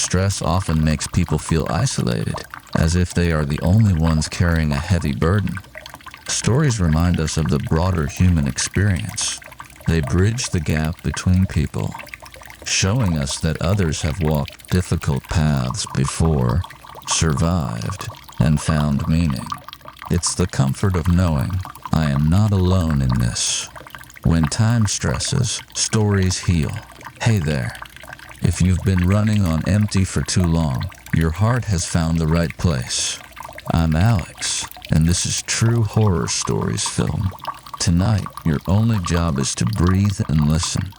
Stress often makes people feel isolated, as if they are the only ones carrying a heavy burden. Stories remind us of the broader human experience. They bridge the gap between people, showing us that others have walked difficult paths before, survived, and found meaning. It's the comfort of knowing I am not alone in this. When time stresses, stories heal. Hey there. If you've been running on empty for too long, your heart has found the right place. I'm Alex, and this is True Horror Stories Film. Tonight, your only job is to breathe and listen.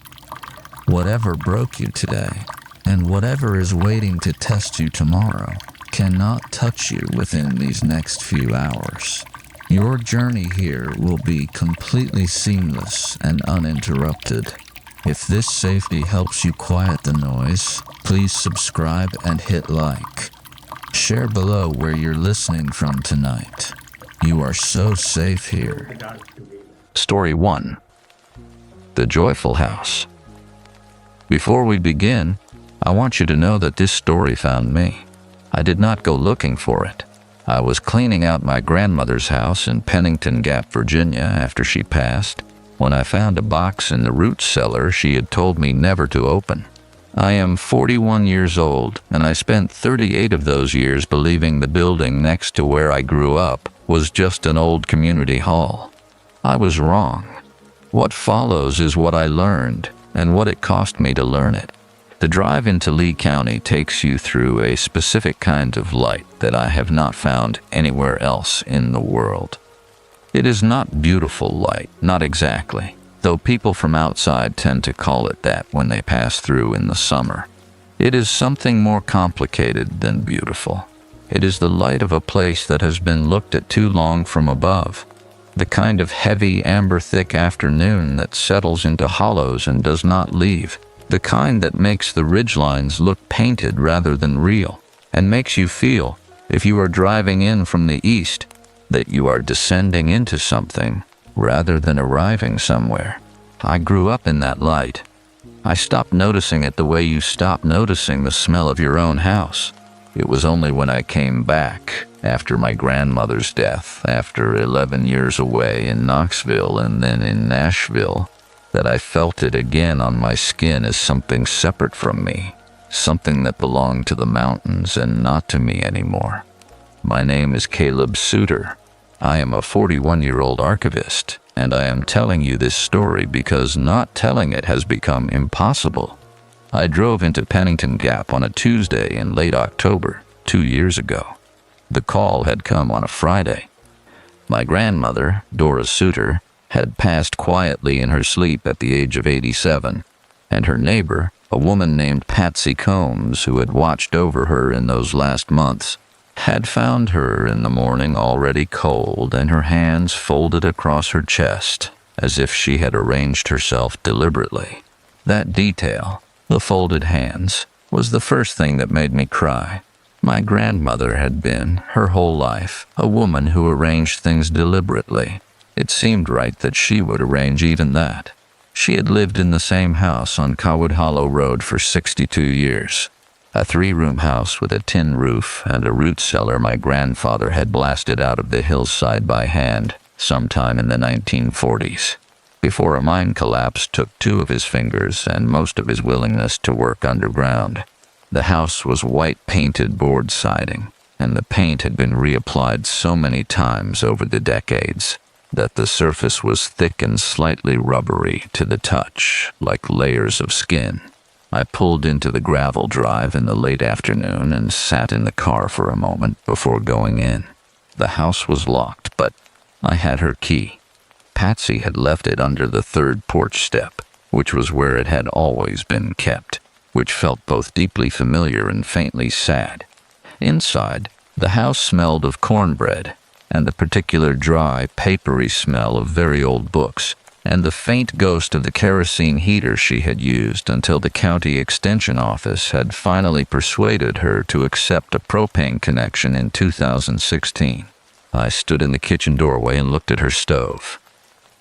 Whatever broke you today, and whatever is waiting to test you tomorrow, cannot touch you within these next few hours. Your journey here will be completely seamless and uninterrupted. If this safety helps you quiet the noise, please subscribe and hit like. Share below where you're listening from tonight. You are so safe here. Story 1. The Joyful House. Before we begin, I want you to know that this story found me. I did not go looking for it. I was cleaning out my grandmother's house in Pennington Gap, Virginia, after she passed, when I found a box in the root cellar she had told me never to open. I am 41 years old, and I spent 38 of those years believing the building next to where I grew up was just an old community hall. I was wrong. What follows is what I learned, and what it cost me to learn it. The drive into Lee County takes you through a specific kind of light that I have not found anywhere else in the world. It is not beautiful light, not exactly, though people from outside tend to call it that when they pass through in the summer. It is something more complicated than beautiful. It is the light of a place that has been looked at too long from above. The kind of heavy, amber-thick afternoon that settles into hollows and does not leave. The kind that makes the ridgelines look painted rather than real, and makes you feel, if you are driving in from the east, that you are descending into something rather than arriving somewhere. I grew up in that light. I stopped noticing it the way you stop noticing the smell of your own house. It was only when I came back, after my grandmother's death, after 11 years away in Knoxville and then in Nashville, that I felt it again on my skin as something separate from me, something that belonged to the mountains and not to me anymore. My name is Caleb Suter. I am a 41-year-old archivist, and I am telling you this story because not telling it has become impossible. I drove into Pennington Gap on a Tuesday in late October, 2 years ago. The call had come on a Friday. My grandmother, Dora Suter, had passed quietly in her sleep at the age of 87, and her neighbor, a woman named Patsy Combs, who had watched over her in those last months, had found her in the morning already cold and her hands folded across her chest, as if she had arranged herself deliberately. That detail, the folded hands, was the first thing that made me cry. My grandmother had been, her whole life, a woman who arranged things deliberately. It seemed right that she would arrange even that. She had lived in the same house on Cowwood Hollow Road for 62 years. A 3-room house with a tin roof and a root cellar my grandfather had blasted out of the hillside by hand sometime in the 1940s, before a mine collapse took 2 of his fingers and most of his willingness to work underground. The house was white-painted board siding, and the paint had been reapplied so many times over the decades that the surface was thick and slightly rubbery to the touch, like layers of skin. I pulled into the gravel drive in the late afternoon and sat in the car for a moment before going in. The house was locked, but I had her key. Patsy had left it under the 3rd porch step, which was where it had always been kept, which felt both deeply familiar and faintly sad. Inside, the house smelled of cornbread, and the particular dry, papery smell of very old books, and the faint ghost of the kerosene heater she had used until the county extension office had finally persuaded her to accept a propane connection in 2016. I stood in the kitchen doorway and looked at her stove.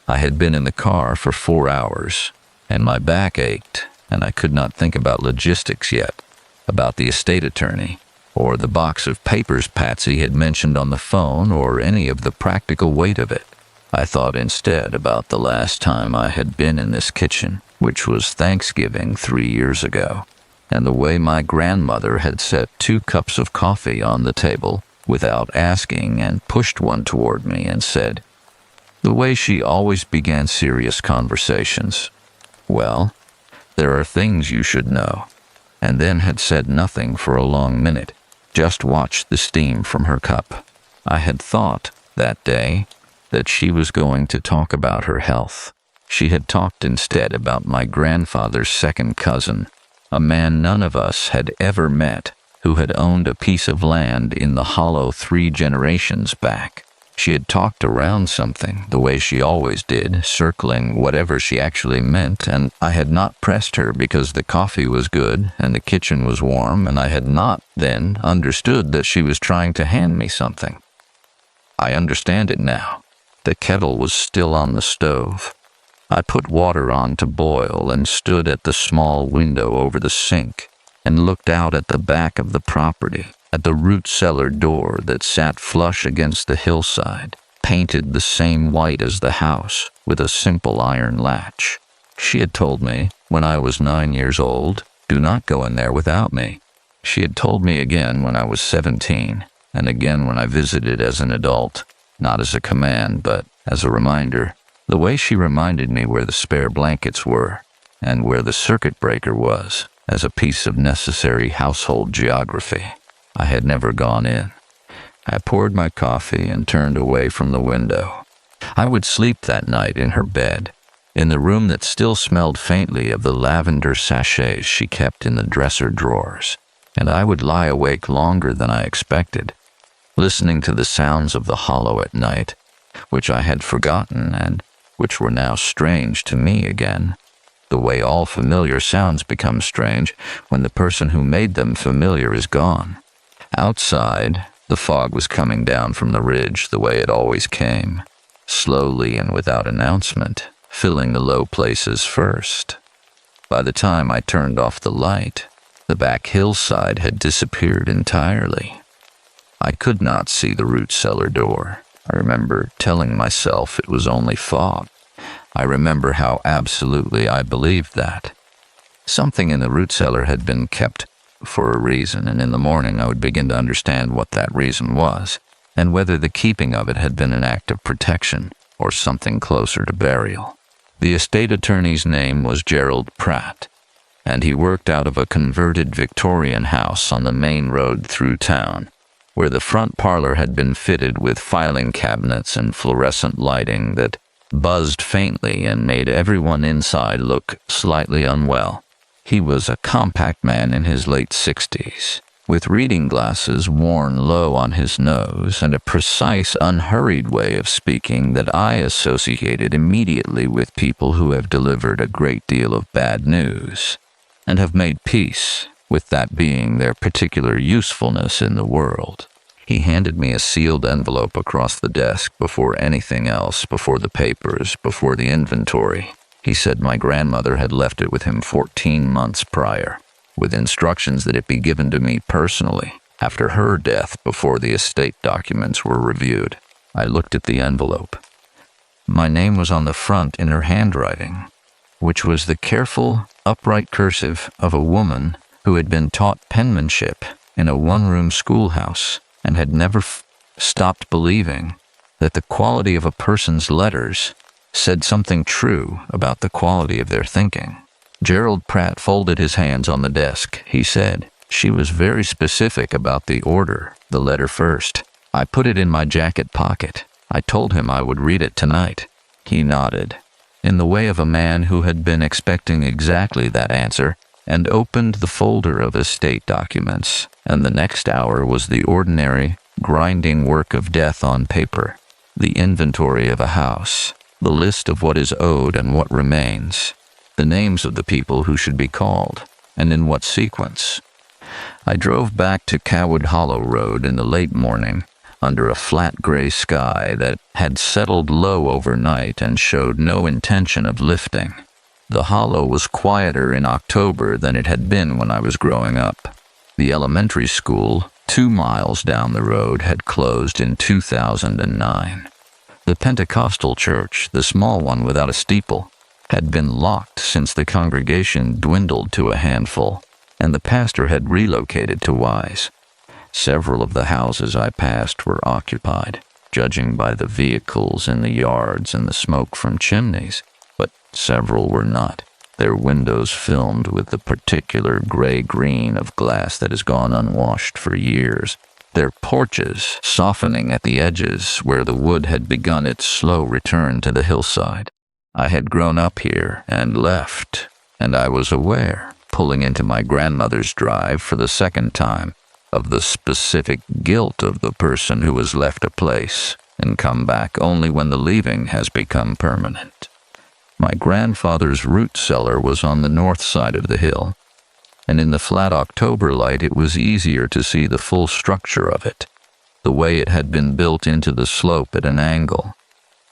I had been in the car for 4 hours, and my back ached, and I could not think about logistics yet. about the estate attorney, or the box of papers Patsy had mentioned on the phone, or any of the practical weight of it. I thought instead about the last time I had been in this kitchen, which was Thanksgiving 3 years ago, and the way my grandmother had set 2 cups of coffee on the table without asking and pushed one toward me and said, the way she always began serious conversations, "Well, there are things you should know," and then had said nothing for a long minute, just watched the steam from her cup. I had thought, that day, that she was going to talk about her health. She had talked instead about my grandfather's second cousin, a man none of us had ever met, who had owned a piece of land in the hollow 3 generations back. She had talked around something, the way she always did, circling whatever she actually meant, and I had not pressed her because the coffee was good and the kitchen was warm, and I had not then understood that she was trying to hand me something. I understand it now. The kettle was still on the stove. I put water on to boil and stood at the small window over the sink and looked out at the back of the property, at the root cellar door that sat flush against the hillside, painted the same white as the house, with a simple iron latch. She had told me, when I was 9 years old, do not go in there without me. She had told me again when I was 17, and again when I visited as an adult, not as a command, but as a reminder, the way she reminded me where the spare blankets were, and where the circuit breaker was, as a piece of necessary household geography. I had never gone in. I poured my coffee and turned away from the window. I would sleep that night in her bed, in the room that still smelled faintly of the lavender sachets she kept in the dresser drawers, and I would lie awake longer than I expected, listening to the sounds of the hollow at night, which I had forgotten and which were now strange to me again, the way all familiar sounds become strange when the person who made them familiar is gone. Outside, the fog was coming down from the ridge the way it always came, slowly and without announcement, filling the low places first. By the time I turned off the light, the back hillside had disappeared entirely. I could not see the root cellar door. I remember telling myself it was only fog. I remember how absolutely I believed that. Something in the root cellar had been kept for a reason, and in the morning I would begin to understand what that reason was, and whether the keeping of it had been an act of protection or something closer to burial. The estate attorney's name was Gerald Pratt, and he worked out of a converted Victorian house on the main road through town, where the front parlor had been fitted with filing cabinets and fluorescent lighting that buzzed faintly and made everyone inside look slightly unwell. He was a compact man in his late 60s, with reading glasses worn low on his nose and a precise, unhurried way of speaking that I associated immediately with people who have delivered a great deal of bad news and have made peace with that being their particular usefulness in the world. He handed me a sealed envelope across the desk before anything else, before the papers, before the inventory. He said my grandmother had left it with him 14 months prior, with instructions that it be given to me personally after her death before the estate documents were reviewed. I looked at the envelope. My name was on the front in her handwriting, which was the careful, upright cursive of a woman who had been taught penmanship in a one-room schoolhouse and had never stopped believing that the quality of a person's letters said something true about the quality of their thinking. Gerald Pratt folded his hands on the desk. He said, "She was very specific about the order, the letter first. I put it in my jacket pocket. I told him I would read it tonight." He nodded, in the way of a man who had been expecting exactly that answer, and opened the folder of estate documents, and the next hour was the ordinary, grinding work of death on paper, the inventory of a house, the list of what is owed and what remains, the names of the people who should be called, and in what sequence. I drove back to Cowood Hollow Road in the late morning, under a flat gray sky that had settled low overnight and showed no intention of lifting. The hollow was quieter in October than it had been when I was growing up. The elementary school, 2 miles down the road, had closed in 2009. The Pentecostal church, the small one without a steeple, had been locked since the congregation dwindled to a handful, and the pastor had relocated to Wise. Several of the houses I passed were occupied, judging by the vehicles in the yards and the smoke from chimneys, but several were not, their windows filmed with the particular gray-green of glass that has gone unwashed for years, their porches softening at the edges where the wood had begun its slow return to the hillside. I had grown up here and left, and I was aware, pulling into my grandmother's drive for the second time, of the specific guilt of the person who has left a place and come back only when the leaving has become permanent. My grandfather's root cellar was on the north side of the hill, and in the flat October light it was easier to see the full structure of it, the way it had been built into the slope at an angle,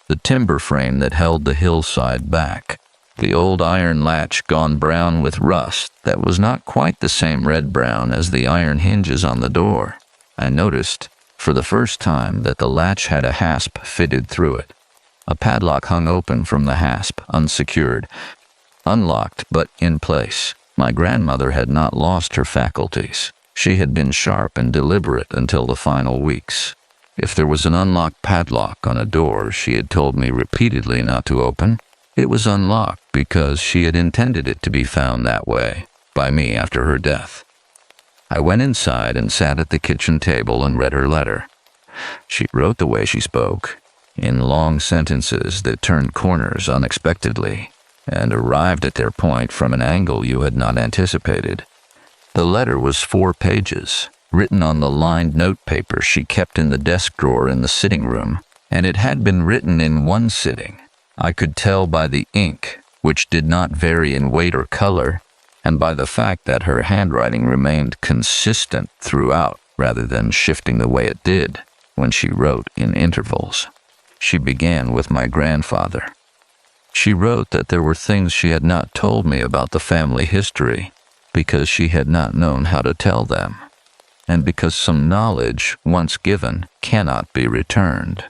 the timber frame that held the hillside back, the old iron latch gone brown with rust that was not quite the same red-brown as the iron hinges on the door. I noticed, for the first time, that the latch had a hasp fitted through it. A padlock hung open from the hasp, unsecured, unlocked but in place. My grandmother had not lost her faculties. She had been sharp and deliberate until the final weeks. If there was an unlocked padlock on a door she had told me repeatedly not to open, it was unlocked because she had intended it to be found that way by me after her death. I went inside and sat at the kitchen table and read her letter. She wrote the way she spoke, in long sentences that turned corners unexpectedly and arrived at their point from an angle you had not anticipated. The letter was 4 pages, written on the lined notepaper she kept in the desk drawer in the sitting room, and it had been written in one sitting. I could tell by the ink, which did not vary in weight or color, and by the fact that her handwriting remained consistent throughout rather than shifting the way it did when she wrote in intervals. She began with my grandfather. She wrote that there were things she had not told me about the family history because she had not known how to tell them, and because some knowledge, once given, cannot be returned.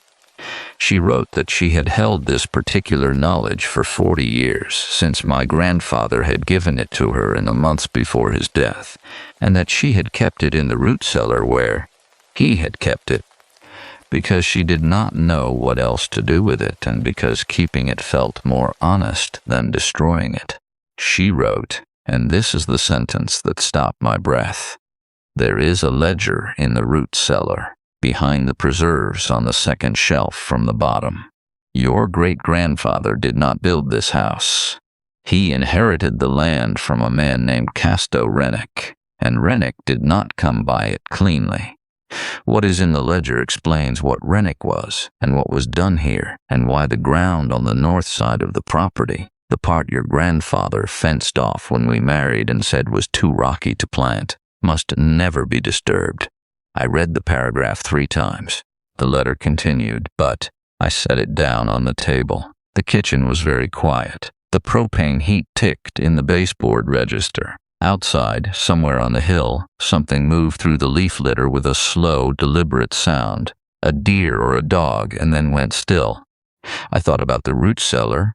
She wrote that she had held this particular knowledge for 40 years, since my grandfather had given it to her in the months before his death, and that she had kept it in the root cellar where he had kept it, because she did not know what else to do with it, and because keeping it felt more honest than destroying it. She wrote, and this is the sentence that stopped my breath, "There is a ledger in the root cellar, behind the preserves on the second shelf from the bottom. Your great-grandfather did not build this house. He inherited the land from a man named Casto Rennick, and Rennick did not come by it cleanly. What is in the ledger explains what Rennick was, and what was done here, and why the ground on the north side of the property, the part your grandfather fenced off when we married and said was too rocky to plant, must never be disturbed." I read the paragraph 3 times. The letter continued, but I set it down on the table. The kitchen was very quiet. The propane heat ticked in the baseboard register. Outside, somewhere on the hill, something moved through the leaf litter with a slow, deliberate sound, a deer or a dog, and then went still. I thought about the root cellar,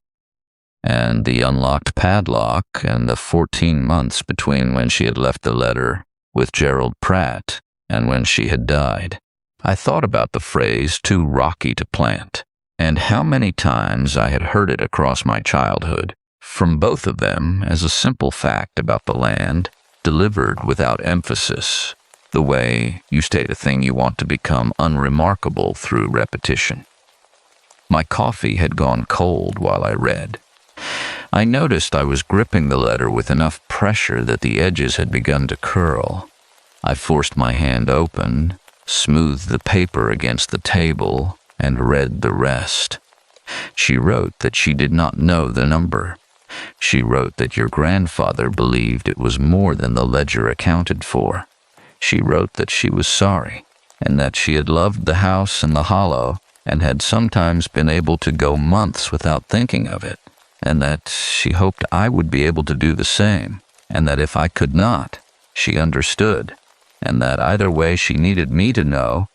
and the unlocked padlock, and the 14 months between when she had left the letter with Gerald Pratt and when she had died. I thought about the phrase, "too rocky to plant," and how many times I had heard it across my childhood, from both of them as a simple fact about the land, delivered without emphasis, the way you state a thing you want to become unremarkable through repetition. My coffee had gone cold while I read. I noticed I was gripping the letter with enough pressure that the edges had begun to curl. I forced my hand open, smoothed the paper against the table, and read the rest. She wrote that she did not know the number. She wrote that your grandfather believed it was more than the ledger accounted for. She wrote that she was sorry, and that she had loved the house and the hollow, and had sometimes been able to go months without thinking of it, and that she hoped I would be able to do the same, and that if I could not, she understood, and that either way she needed me to know,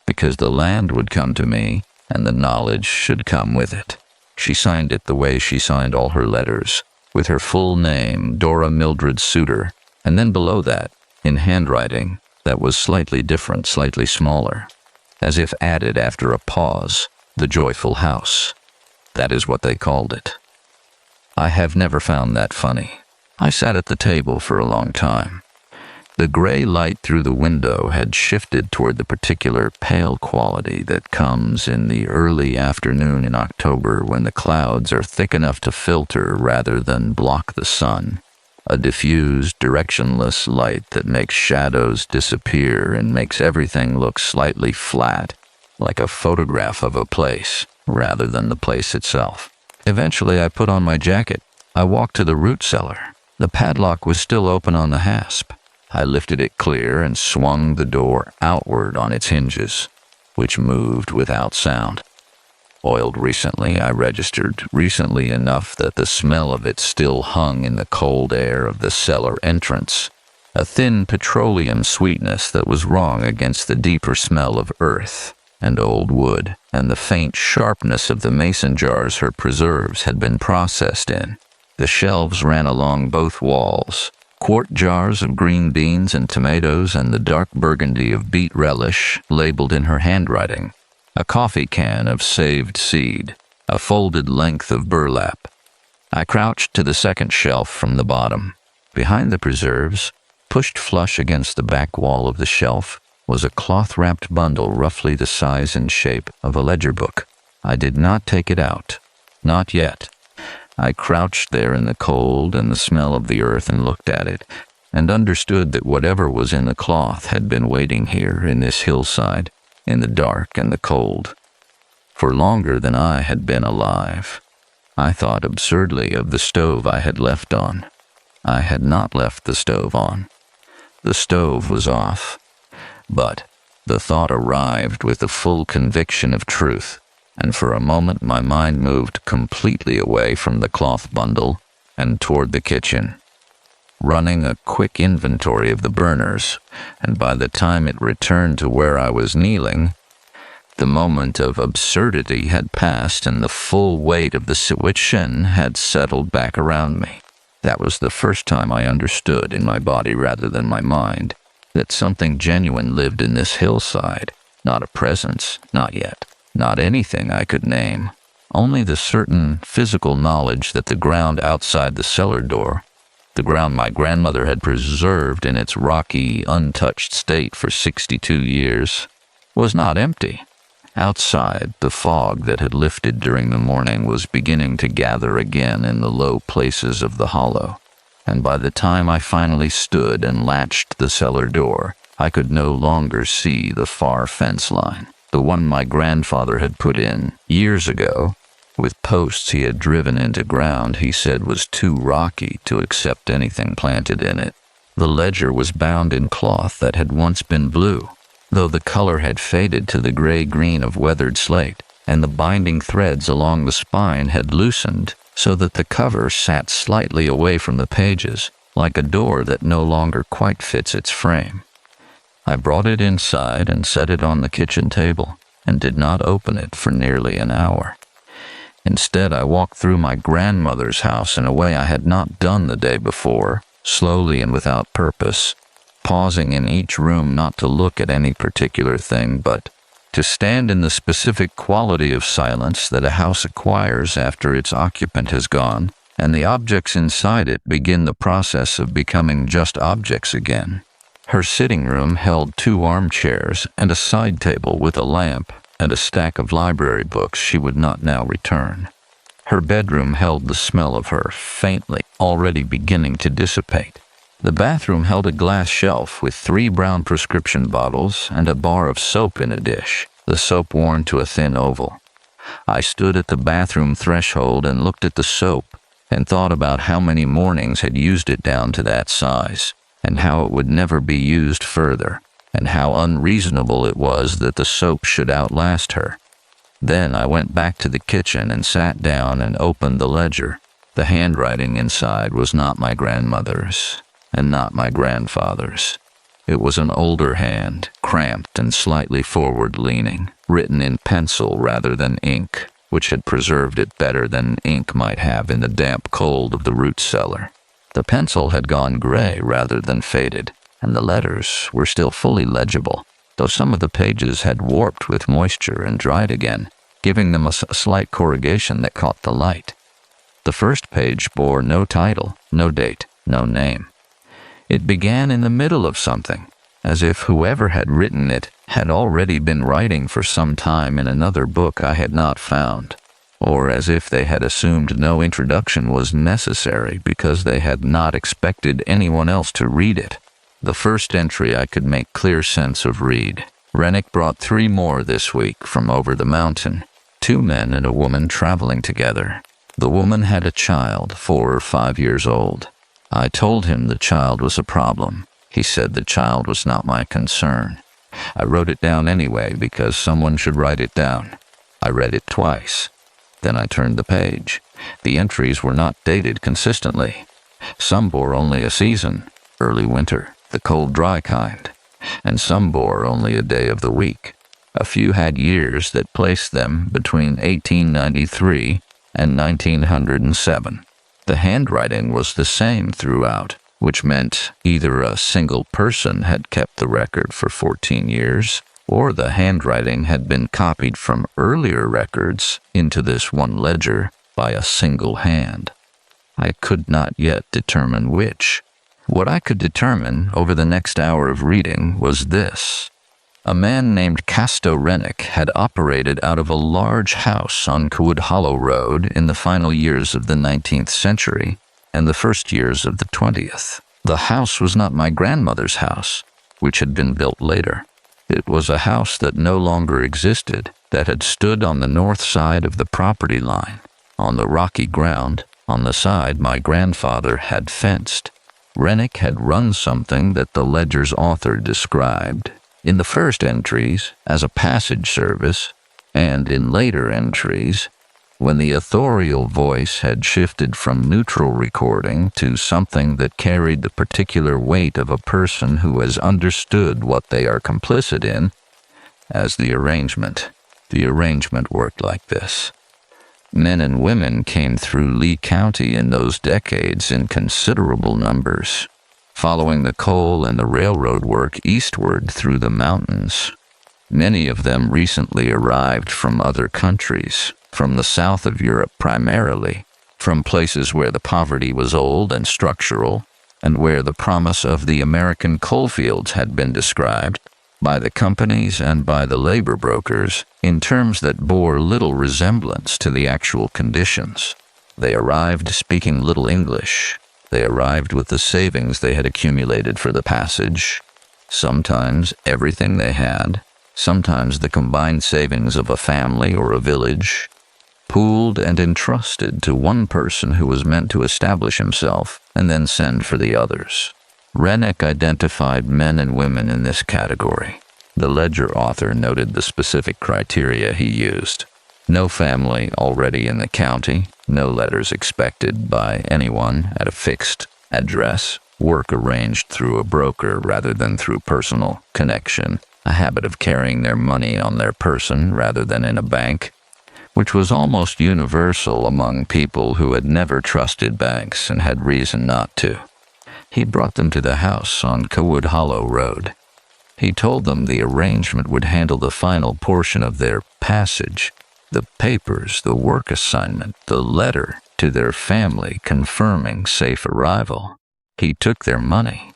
because the land would come to me, and the knowledge should come with it. She signed it the way she signed all her letters, with her full name, Dora Mildred Suter, and then below that, in handwriting that was slightly different, slightly smaller, as if added after a pause, the Joyful House. That is what they called it. I have never found that funny. I sat at the table for a long time. The gray light through the window had shifted toward the particular pale quality that comes in the early afternoon in October when the clouds are thick enough to filter rather than block the sun. A diffused, directionless light that makes shadows disappear and makes everything look slightly flat, like a photograph of a place, rather than the place itself. Eventually, I put on my jacket. I walked to the root cellar. The padlock was still open on the hasp. I lifted it clear and swung the door outward on its hinges, which moved without sound. Oiled recently, I registered, recently enough that the smell of it still hung in the cold air of the cellar entrance, a thin petroleum sweetness that was wrong against the deeper smell of earth and old wood, and the faint sharpness of the mason jars her preserves had been processed in. The shelves ran along both walls, quart jars of green beans and tomatoes and the dark burgundy of beet relish labeled in her handwriting, a coffee can of saved seed, a folded length of burlap. I crouched to the second shelf from the bottom. Behind the preserves, pushed flush against the back wall of the shelf, was a cloth-wrapped bundle roughly the size and shape of a ledger book. I did not take it out. Not yet. I crouched there in the cold and the smell of the earth and looked at it, and understood that whatever was in the cloth had been waiting here in this hillside, in the dark and the cold, for longer than I had been alive. I thought absurdly of the stove I had left on. I had not left the stove on. The stove was off. But the thought arrived with the full conviction of truth, and for a moment my mind moved completely away from the cloth bundle and toward the kitchen, running a quick inventory of the burners, and by the time it returned to where I was kneeling, the moment of absurdity had passed and the full weight of the situation had settled back around me. That was the first time I understood, in my body rather than my mind, that something genuine lived in this hillside, not a presence, not yet, not anything I could name, only the certain physical knowledge that the ground outside the cellar door, the ground my grandmother had preserved in its rocky, untouched state for 62 years, was not empty. Outside, the fog that had lifted during the morning was beginning to gather again in the low places of the hollow, and by the time I finally stood and latched the cellar door, I could no longer see the far fence line, the one my grandfather had put in years ago, with posts he had driven into ground he said was too rocky to accept anything planted in it. The ledger was bound in cloth that had once been blue, though the color had faded to the gray-green of weathered slate, and the binding threads along the spine had loosened so that the cover sat slightly away from the pages, like a door that no longer quite fits its frame. I brought it inside and set it on the kitchen table, and did not open it for nearly an hour. Instead, I walked through my grandmother's house in a way I had not done the day before, slowly and without purpose, pausing in each room not to look at any particular thing, but to stand in the specific quality of silence that a house acquires after its occupant has gone, and the objects inside it begin the process of becoming just objects again. Her sitting room held 2 armchairs and a side table with a lamp and a stack of library books she would not now return. Her bedroom held the smell of her, faintly, already beginning to dissipate. The bathroom held a glass shelf with 3 brown prescription bottles and a bar of soap in a dish, the soap worn to a thin oval. I stood at the bathroom threshold and looked at the soap and thought about how many mornings had used it down to that size, and how it would never be used further, and how unreasonable it was that the soap should outlast her. Then I went back to the kitchen and sat down and opened the ledger. The handwriting inside was not my grandmother's, and not my grandfather's. It was an older hand, cramped and slightly forward-leaning, written in pencil rather than ink, which had preserved it better than ink might have in the damp cold of the root cellar. The pencil had gone gray rather than faded, and the letters were still fully legible, though some of the pages had warped with moisture and dried again, giving them a slight corrugation that caught the light. The first page bore no title, no date, no name. It began in the middle of something, as if whoever had written it had already been writing for some time in another book I had not found, or as if they had assumed no introduction was necessary because they had not expected anyone else to read it. The first entry I could make clear sense of read. Rennick brought 3 more this week from over the mountain, 2 men and a woman traveling together. The woman had a child, 4 or 5 years old. I told him the child was a problem. He said the child was not my concern. I wrote it down anyway because someone should write it down. I read it twice. Then I turned the page. The entries were not dated consistently. Some bore only a season, early winter, the cold, dry kind, and some bore only a day of the week. A few had years that placed them between 1893 and 1907. The handwriting was the same throughout, which meant either a single person had kept the record for 14 years, or the handwriting had been copied from earlier records into this one ledger by a single hand. I could not yet determine which. What I could determine over the next hour of reading was this. A man named Casto Rennick had operated out of a large house on Cowood Hollow Road in the final years of the 19th century and the first years of the 20th. The house was not my grandmother's house, which had been built later. It was a house that no longer existed, that had stood on the north side of the property line, on the rocky ground, on the side my grandfather had fenced. Rennick had run something that the ledger's author described in the first entries as a passage service, and in later entries, when the authorial voice had shifted from neutral recording to something that carried the particular weight of a person who has understood what they are complicit in, as the arrangement. The arrangement worked like this. Men and women came through Lee County in those decades in considerable numbers, following the coal and the railroad work eastward through the mountains. Many of them recently arrived from other countries, from the south of Europe primarily, from places where the poverty was old and structural, and where the promise of the American coalfields had been described by the companies and by the labor brokers in terms that bore little resemblance to the actual conditions. They arrived speaking little English. They arrived with the savings they had accumulated for the passage, sometimes everything they had, sometimes the combined savings of a family or a village, pooled and entrusted to one person who was meant to establish himself and then send for the others. Rennick identified men and women in this category. The ledger author noted the specific criteria he used. No family already in the county, no letters expected by anyone at a fixed address, work arranged through a broker rather than through personal connection, a habit of carrying their money on their person rather than in a bank, which was almost universal among people who had never trusted banks and had reason not to. He brought them to the house on Cowood Hollow Road. He told them the arrangement would handle the final portion of their passage, the papers, the work assignment, the letter to their family confirming safe arrival. He took their money.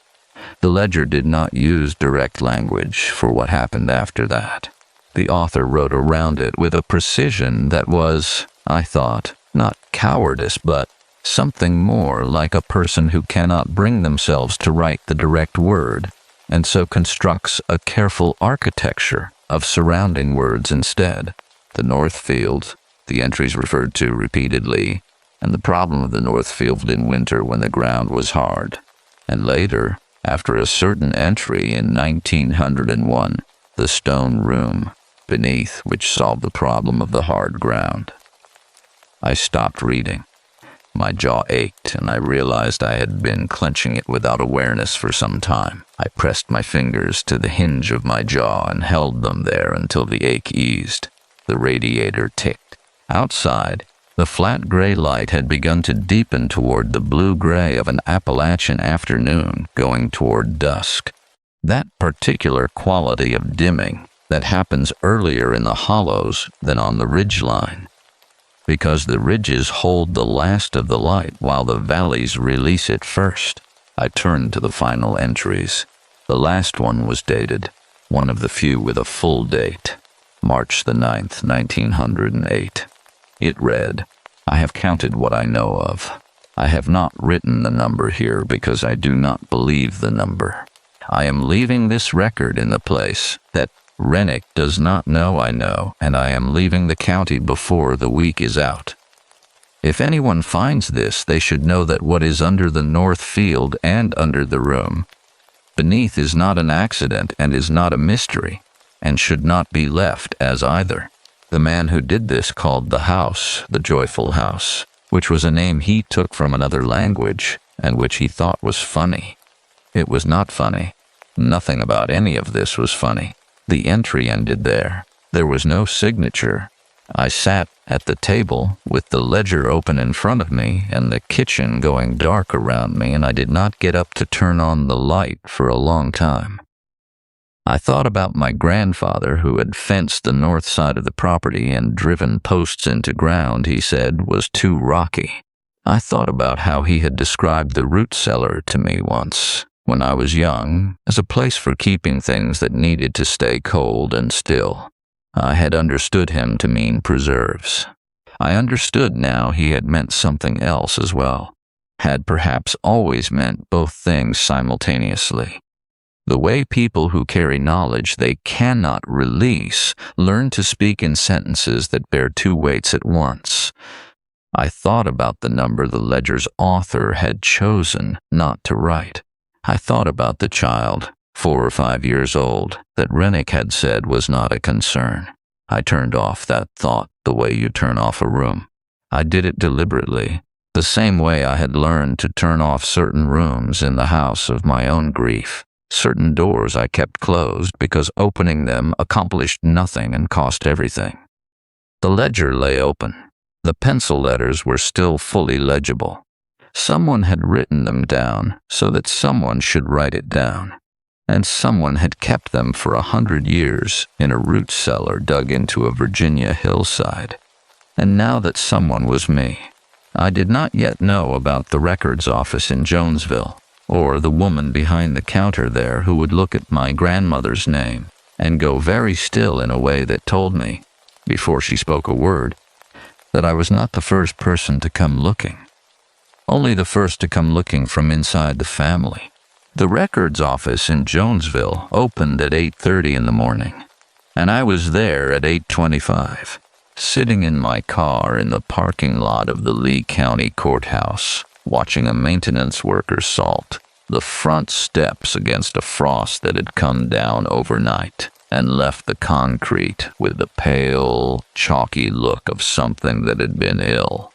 The ledger did not use direct language for what happened after that. The author wrote around it with a precision that was, I thought, not cowardice, but something more like a person who cannot bring themselves to write the direct word, and so constructs a careful architecture of surrounding words instead. The North Field, the entries referred to repeatedly, and the problem of the North Field in winter when the ground was hard. And later, after a certain entry in 1901, the stone room beneath which solved the problem of the hard ground. I stopped reading. My jaw ached, and I realized I had been clenching it without awareness for some time. I pressed my fingers to the hinge of my jaw and held them there until the ache eased. The radiator ticked. Outside, the flat gray light had begun to deepen toward the blue-gray of an Appalachian afternoon going toward dusk. That particular quality of dimming that happens earlier in the hollows than on the ridgeline, because the ridges hold the last of the light while the valleys release it first. I turned to the final entries. The last one was dated, one of the few with a full date, March the 9th, 1908. It read, "I have counted what I know of. I have not written the number here because I do not believe the number. I am leaving this record in the place that Rennick does not know I know, and I am leaving the county before the week is out. If anyone finds this, they should know that what is under the north field and under the room beneath is not an accident and is not a mystery, and should not be left as either. The man who did this called the house the Joyful House, which was a name he took from another language and which he thought was funny. It was not funny. Nothing about any of this was funny. The entry ended there. There was no signature. I sat at the table with the ledger open in front of me and the kitchen going dark around me, and I did not get up to turn on the light for a long time. I thought about my grandfather, who had fenced the north side of the property and driven posts into ground he said was too rocky. I thought about how he had described the root cellar to me once, when I was young, as a place for keeping things that needed to stay cold and still. I had understood him to mean preserves. I understood now he had meant something else as well, had perhaps always meant both things simultaneously. The way people who carry knowledge they cannot release learn to speak in sentences that bear two weights at once. I thought about the number the ledger's author had chosen not to write. I thought about the child, 4 or 5 years old, that Rennick had said was not a concern. I turned off that thought the way you turn off a room. I did it deliberately, the same way I had learned to turn off certain rooms in the house of my own grief. Certain doors I kept closed because opening them accomplished nothing and cost everything. The ledger lay open. The pencil letters were still fully legible. Someone had written them down so that someone should write it down, and someone had kept them for 100 years in a root cellar dug into a Virginia hillside. And now that someone was me. I did not yet know about the records office in Jonesville, or the woman behind the counter there who would look at my grandmother's name and go very still in a way that told me, before she spoke a word, that I was not the first person to come looking. Only the first to come looking from inside the family. The records office in Jonesville opened at 8:30 in the morning, and I was there at 8:25, sitting in my car in the parking lot of the Lee County Courthouse, watching a maintenance worker salt the front steps against a frost that had come down overnight and left the concrete with the pale, chalky look of something that had been ill.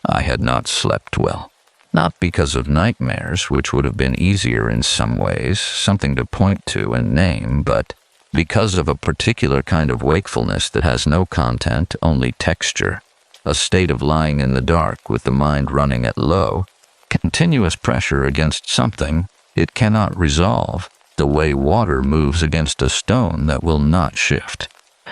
I had not slept well. Not because of nightmares, which would have been easier in some ways, something to point to and name, but because of a particular kind of wakefulness that has no content, only texture, a state of lying in the dark with the mind running at low, continuous pressure against something it cannot resolve, the way water moves against a stone that will not shift.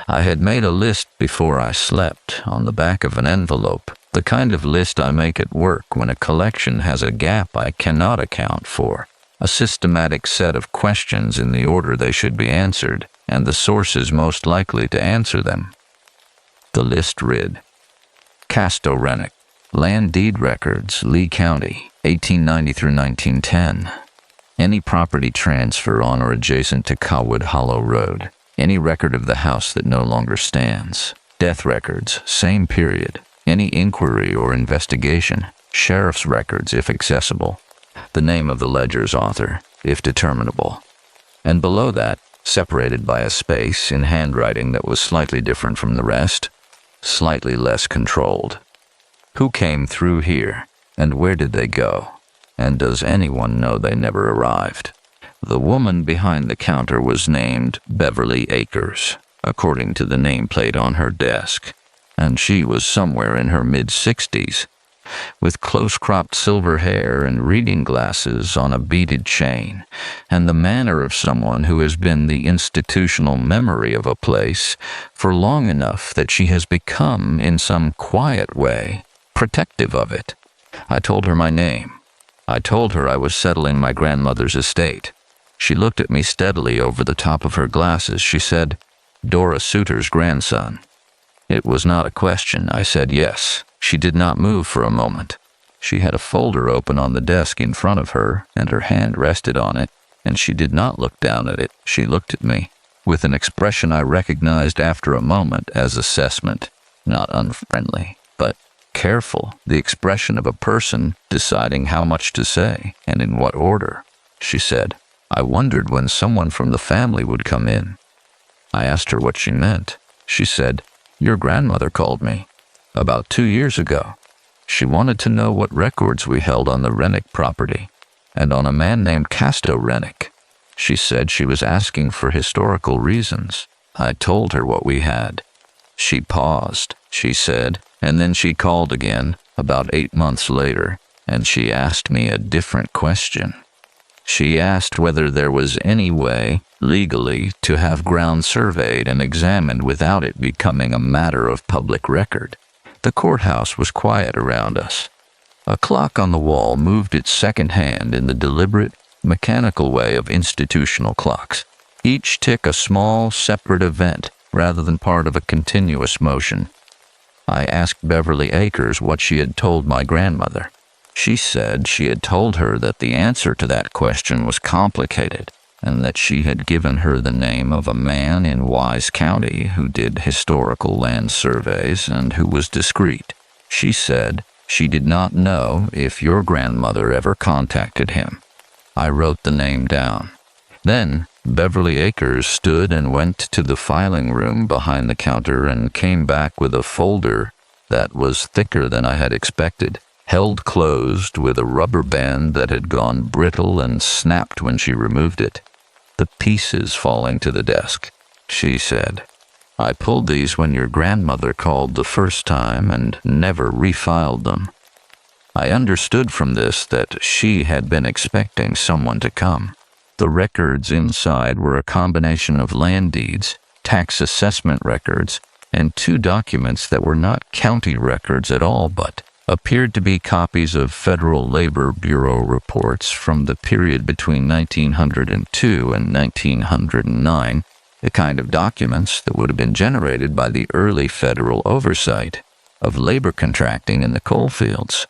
I had made a list before I slept on the back of an envelope, the kind of list I make at work when a collection has a gap I cannot account for, a systematic set of questions in the order they should be answered, and the sources most likely to answer them. The list read, Casto Rennick, Land Deed Records, Lee County, 1890 through 1910. Any property transfer on or adjacent to Cowwood Hollow Road. Any record of the house that no longer stands. Death records, same period. Any inquiry or investigation. Sheriff's records, if accessible. The name of the ledger's author, if determinable. And below that, separated by a space in handwriting that was slightly different from the rest, slightly less controlled. Who came through here? And where did they go? And does anyone know they never arrived? The woman behind the counter was named Beverly Akers, according to the nameplate on her desk, and she was somewhere in her mid-60s, with close-cropped silver hair and reading glasses on a beaded chain, and the manner of someone who has been the institutional memory of a place for long enough that she has become, in some quiet way, protective of it. I told her my name. I told her I was settling my grandmother's estate. She looked at me steadily over the top of her glasses. She said, "Dora Suter's grandson." It was not a question. I said yes. She did not move for a moment. She had a folder open on the desk in front of her, and her hand rested on it, and she did not look down at it. She looked at me, with an expression I recognized after a moment as assessment, not unfriendly, but careful, the expression of a person deciding how much to say and in what order. She said, "I wondered when someone from the family would come in." I asked her what she meant. She said, "Your grandmother called me about 2 years ago. She wanted to know what records we held on the Rennick property and on a man named Casto Rennick. She said she was asking for historical reasons. I told her what we had. She paused, she said, and then she called again about 8 months later, and she asked me a different question. She asked whether there was any way, legally, to have ground surveyed and examined without it becoming a matter of public record. The courthouse was quiet around us. A clock on the wall moved its second hand in the deliberate, mechanical way of institutional clocks, each tick a small, separate event rather than part of a continuous motion. I asked Beverly Akers what she had told my grandmother. She said she had told her that the answer to that question was complicated, and that she had given her the name of a man in Wise County who did historical land surveys and who was discreet. She said she did not know if your grandmother ever contacted him. I wrote the name down. Then Beverly Akers stood and went to the filing room behind the counter and came back with a folder that was thicker than I had expected, held closed with a rubber band that had gone brittle and snapped when she removed it. "The pieces falling to the desk," she said. "I pulled these when your grandmother called the first time and never refiled them." I understood from this that she had been expecting someone to come. The records inside were a combination of land deeds, tax assessment records, and 2 documents that were not county records at all but appeared to be copies of Federal Labor Bureau reports from the period between 1902 and 1909, the kind of documents that would have been generated by the early federal oversight of labor contracting in the coal fields.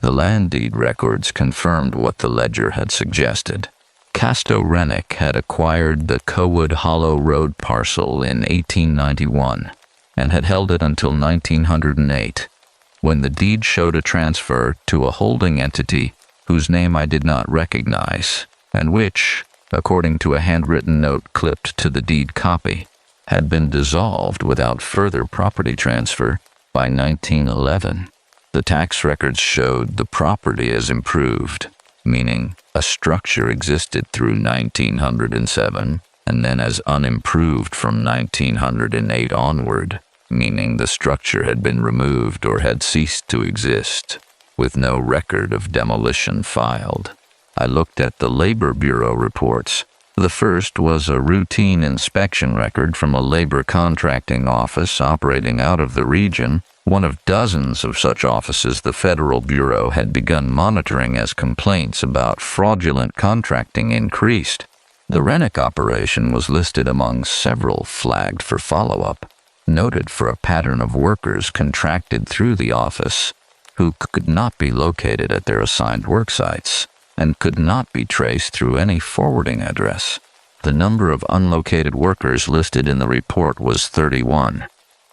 The land deed records confirmed what the ledger had suggested. Casto Rennick had acquired the Cowood Hollow Road parcel in 1891 and had held it until 1908. When the deed showed a transfer to a holding entity whose name I did not recognize, and which, according to a handwritten note clipped to the deed copy, had been dissolved without further property transfer by 1911. The tax records showed the property as improved, meaning a structure existed through 1907, and then as unimproved from 1908 onward, meaning the structure had been removed or had ceased to exist, with no record of demolition filed. I looked at the Labor Bureau reports. The first was a routine inspection record from a labor contracting office operating out of the region, one of dozens of such offices the Federal Bureau had begun monitoring as complaints about fraudulent contracting increased. The Rennick operation was listed among several flagged for follow-up, noted for a pattern of workers contracted through the office who could not be located at their assigned work sites and could not be traced through any forwarding address. The number of unlocated workers listed in the report was 31.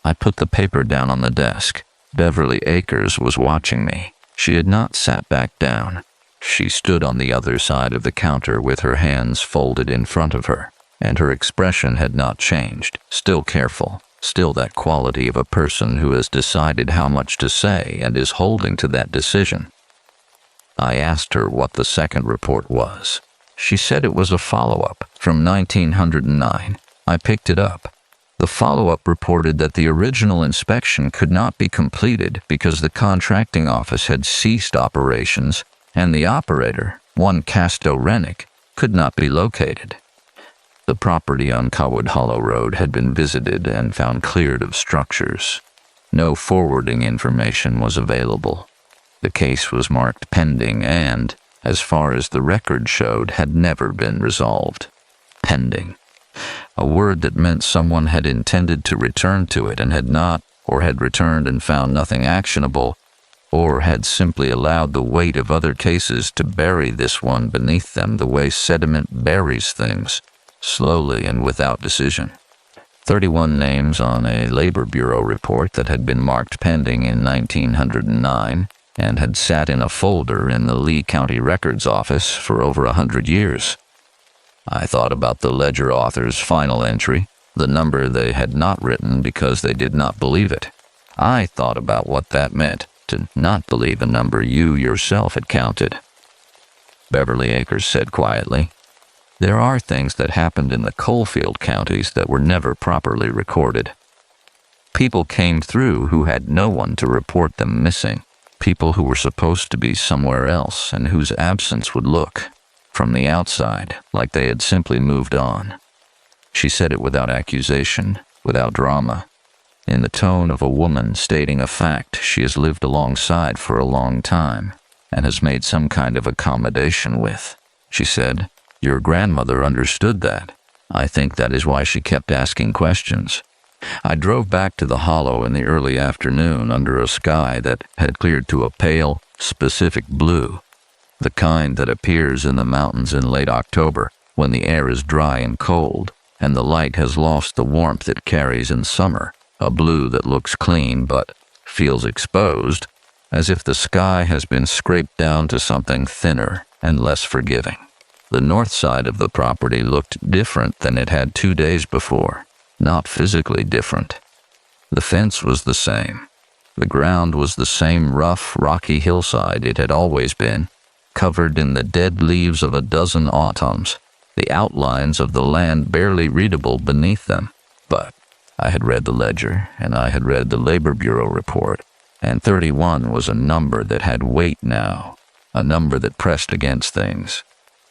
I put the paper down on the desk. Beverly Akers was watching me. She had not sat back down. She stood on the other side of the counter with her hands folded in front of her, and her expression had not changed, still careful. Still that quality of a person who has decided how much to say and is holding to that decision. I asked her what the second report was. She said it was a follow-up from 1909. I picked it up. The follow-up reported that the original inspection could not be completed because the contracting office had ceased operations and the operator, one Casto Rennick, could not be located. The property on Cowwood Hollow Road had been visited and found cleared of structures. No forwarding information was available. The case was marked pending and, as far as the record showed, had never been resolved. Pending. A word that meant someone had intended to return to it and had not, or had returned and found nothing actionable, or had simply allowed the weight of other cases to bury this one beneath them the way sediment buries things, slowly and without decision. 31 names on a Labor Bureau report that had been marked pending in 1909 and had sat in a folder in the Lee County Records Office for over 100 years. I thought about the ledger author's final entry, the number they had not written because they did not believe it. I thought about what that meant, to not believe a number you yourself had counted. Beverly Acres said quietly, "There are things that happened in the coalfield counties that were never properly recorded. People came through who had no one to report them missing. People who were supposed to be somewhere else and whose absence would look, from the outside, like they had simply moved on." She said it without accusation, without drama, in the tone of a woman stating a fact she has lived alongside for a long time and has made some kind of accommodation with. She said, "Your grandmother understood that. I think that is why she kept asking questions." I drove back to the hollow in the early afternoon under a sky that had cleared to a pale, specific blue, the kind that appears in the mountains in late October when the air is dry and cold, and the light has lost the warmth it carries in summer, a blue that looks clean but feels exposed, as if the sky has been scraped down to something thinner and less forgiving. The north side of the property looked different than it had 2 days before. Not physically different. The fence was the same. The ground was the same rough, rocky hillside it had always been, covered in the dead leaves of a dozen autumns, the outlines of the land barely readable beneath them. But I had read the ledger, and I had read the Labor Bureau report, and 31 was a number that had weight now, a number that pressed against things.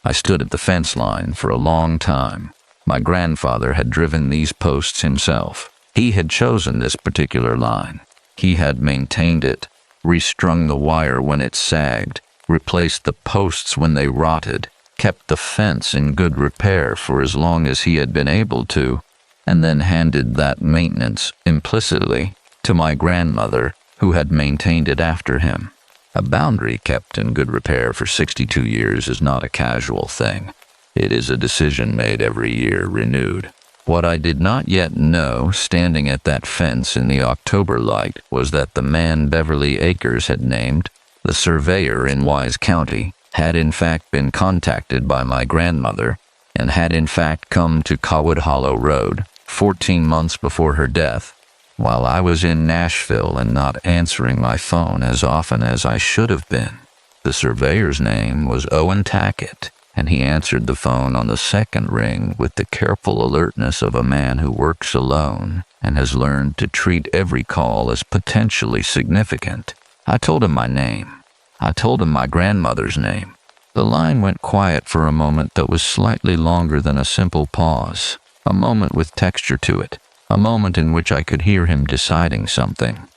I stood at the fence line for a long time. My grandfather had driven these posts himself. He had chosen this particular line. He had maintained it, restrung the wire when it sagged, replaced the posts when they rotted, kept the fence in good repair for as long as he had been able to, and then handed that maintenance, implicitly, to my grandmother, who had maintained it after him. A boundary kept in good repair for 62 years is not a casual thing. It is a decision made every year, renewed. What I did not yet know, standing at that fence in the October light, was that the man Beverly Acres had named, the surveyor in Wise County, had in fact been contacted by my grandmother, and had in fact come to Cowwood Hollow Road 14 months before her death, while I was in Nashville and not answering my phone as often as I should have been. The surveyor's name was Owen Tackett, and he answered the phone on the second ring with the careful alertness of a man who works alone and has learned to treat every call as potentially significant. I told him my name. I told him my grandmother's name. The line went quiet for a moment that was slightly longer than a simple pause, a moment with texture to it, a moment in which I could hear him deciding something.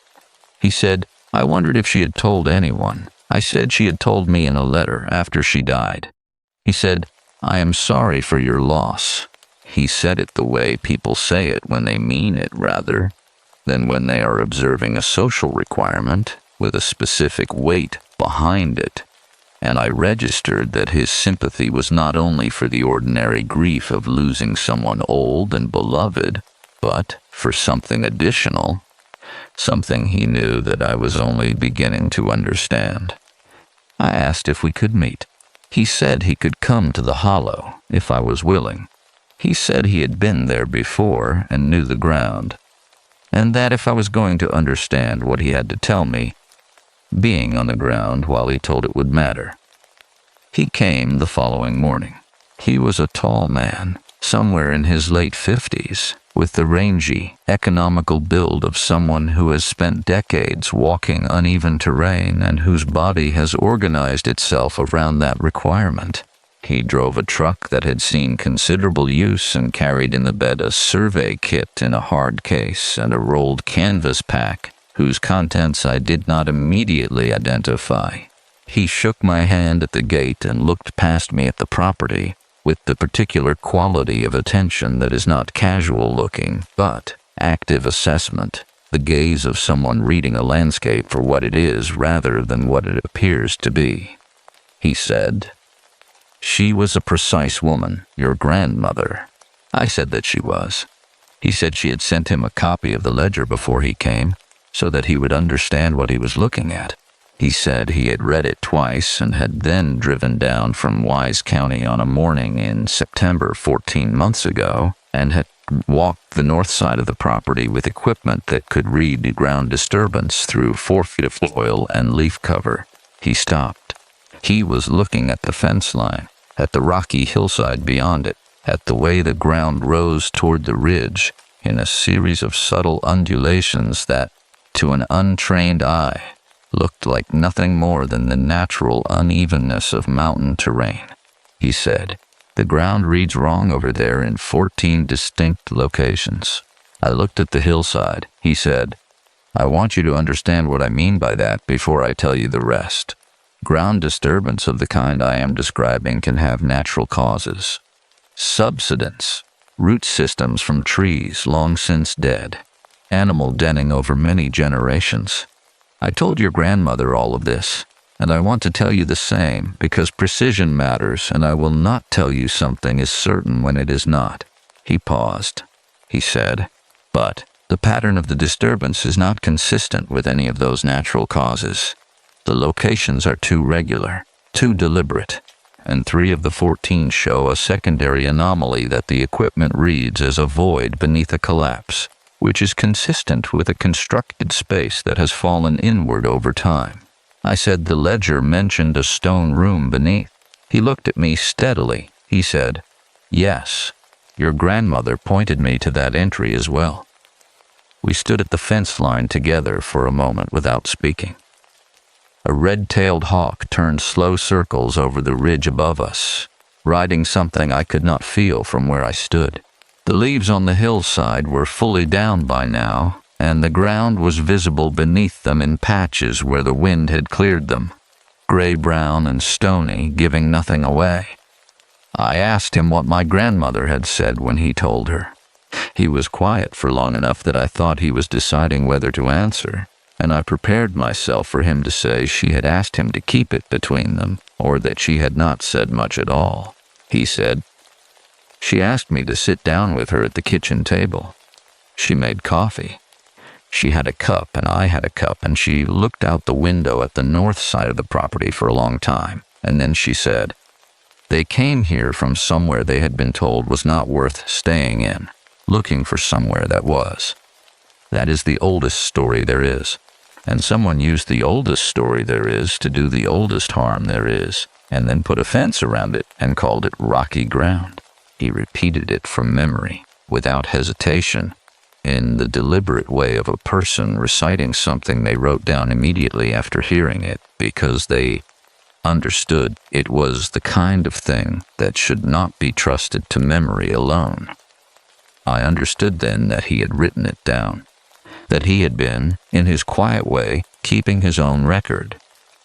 He said, "I wondered if she had told anyone. I said she had told me in a letter after she died." He said, "I am sorry for your loss." He said it the way people say it when they mean it rather than when they are observing a social requirement with a specific weight behind it. And I registered that his sympathy was not only for the ordinary grief of losing someone old and beloved, but for something additional, something he knew that I was only beginning to understand. I asked if we could meet. He said he could come to the hollow if I was willing. He said he had been there before and knew the ground, and that if I was going to understand what he had to tell me, being on the ground while he told it would matter. He came the following morning. He was a tall man, somewhere in his late 50s, with the rangy, economical build of someone who has spent decades walking uneven terrain and whose body has organized itself around that requirement. He drove a truck that had seen considerable use and carried in the bed a survey kit in a hard case and a rolled canvas pack, whose contents I did not immediately identify. He shook my hand at the gate and looked past me at the property, with the particular quality of attention that is not casual looking, but active assessment, the gaze of someone reading a landscape for what it is rather than what it appears to be. He said, "She was a precise woman, your grandmother." I said that she was. He said she had sent him a copy of the ledger before he came, so that he would understand what he was looking at. He said he had read it twice and had then driven down from Wise County on a morning in September 14 months ago and had walked the north side of the property with equipment that could read ground disturbance through 4 feet of soil and leaf cover. He stopped. He was looking at the fence line, at the rocky hillside beyond it, at the way the ground rose toward the ridge in a series of subtle undulations that, to an untrained eye, looked like nothing more than the natural unevenness of mountain terrain. He said, "The ground reads wrong over there in 14 distinct locations." I looked at the hillside. He said, "I want you to understand what I mean by that before I tell you the rest. Ground disturbance of the kind I am describing can have natural causes. Subsidence, root systems from trees long since dead, animal denning over many generations. I told your grandmother all of this, and I want to tell you the same because precision matters, and I will not tell you something is certain when it is not." He paused. He said, "But the pattern of the disturbance is not consistent with any of those natural causes. The locations are too regular, too deliberate, and 3 of the 14 show a secondary anomaly that the equipment reads as a void beneath a collapse, which is consistent with a constructed space that has fallen inward over time." I said the ledger mentioned a stone room beneath. He looked at me steadily. He said, "Yes, your grandmother pointed me to that entry as well." We stood at the fence line together for a moment without speaking. A red-tailed hawk turned slow circles over the ridge above us, riding something I could not feel from where I stood. The leaves on the hillside were fully down by now, and the ground was visible beneath them in patches where the wind had cleared them, gray-brown and stony, giving nothing away. I asked him what my grandmother had said when he told her. He was quiet for long enough that I thought he was deciding whether to answer, and I prepared myself for him to say she had asked him to keep it between them, or that she had not said much at all. He said, "She asked me to sit down with her at the kitchen table. She made coffee. She had a cup and I had a cup, and she looked out the window at the north side of the property for a long time, and then she said, 'They came here from somewhere they had been told was not worth staying in, looking for somewhere that was. That is the oldest story there is, and someone used the oldest story there is to do the oldest harm there is, and then put a fence around it and called it rocky ground.'" He repeated it from memory, without hesitation, in the deliberate way of a person reciting something they wrote down immediately after hearing it, because they understood it was the kind of thing that should not be trusted to memory alone. I understood then that he had written it down, that he had been, in his quiet way, keeping his own record.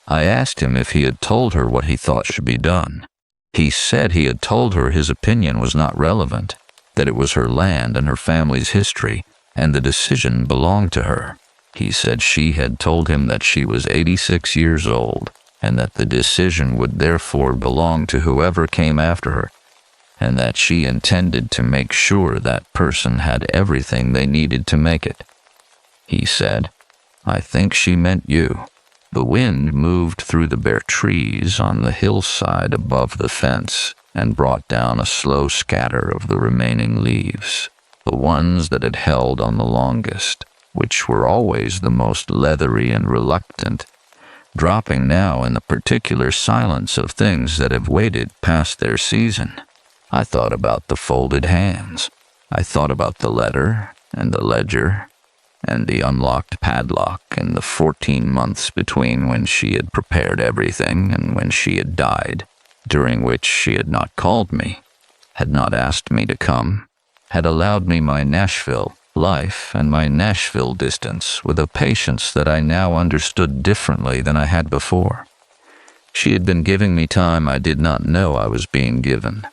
I asked him if he had told her what he thought should be done. He said he had told her his opinion was not relevant, that it was her land and her family's history, and the decision belonged to her. He said she had told him that she was 86 years old, and that the decision would therefore belong to whoever came after her, and that she intended to make sure that person had everything they needed to make it. He said, "I think she meant you." The wind moved through the bare trees on the hillside above the fence and brought down a slow scatter of the remaining leaves, the ones that had held on the longest, which were always the most leathery and reluctant, dropping now in the particular silence of things that have waited past their season. I thought about the folded hands. I thought about the letter and the ledger and the unlocked padlock and the 14 months between when she had prepared everything and when she had died, during which she had not called me, had not asked me to come, had allowed me my Nashville life and my Nashville distance with a patience that I now understood differently than I had before. She had been giving me time I did not know I was being given.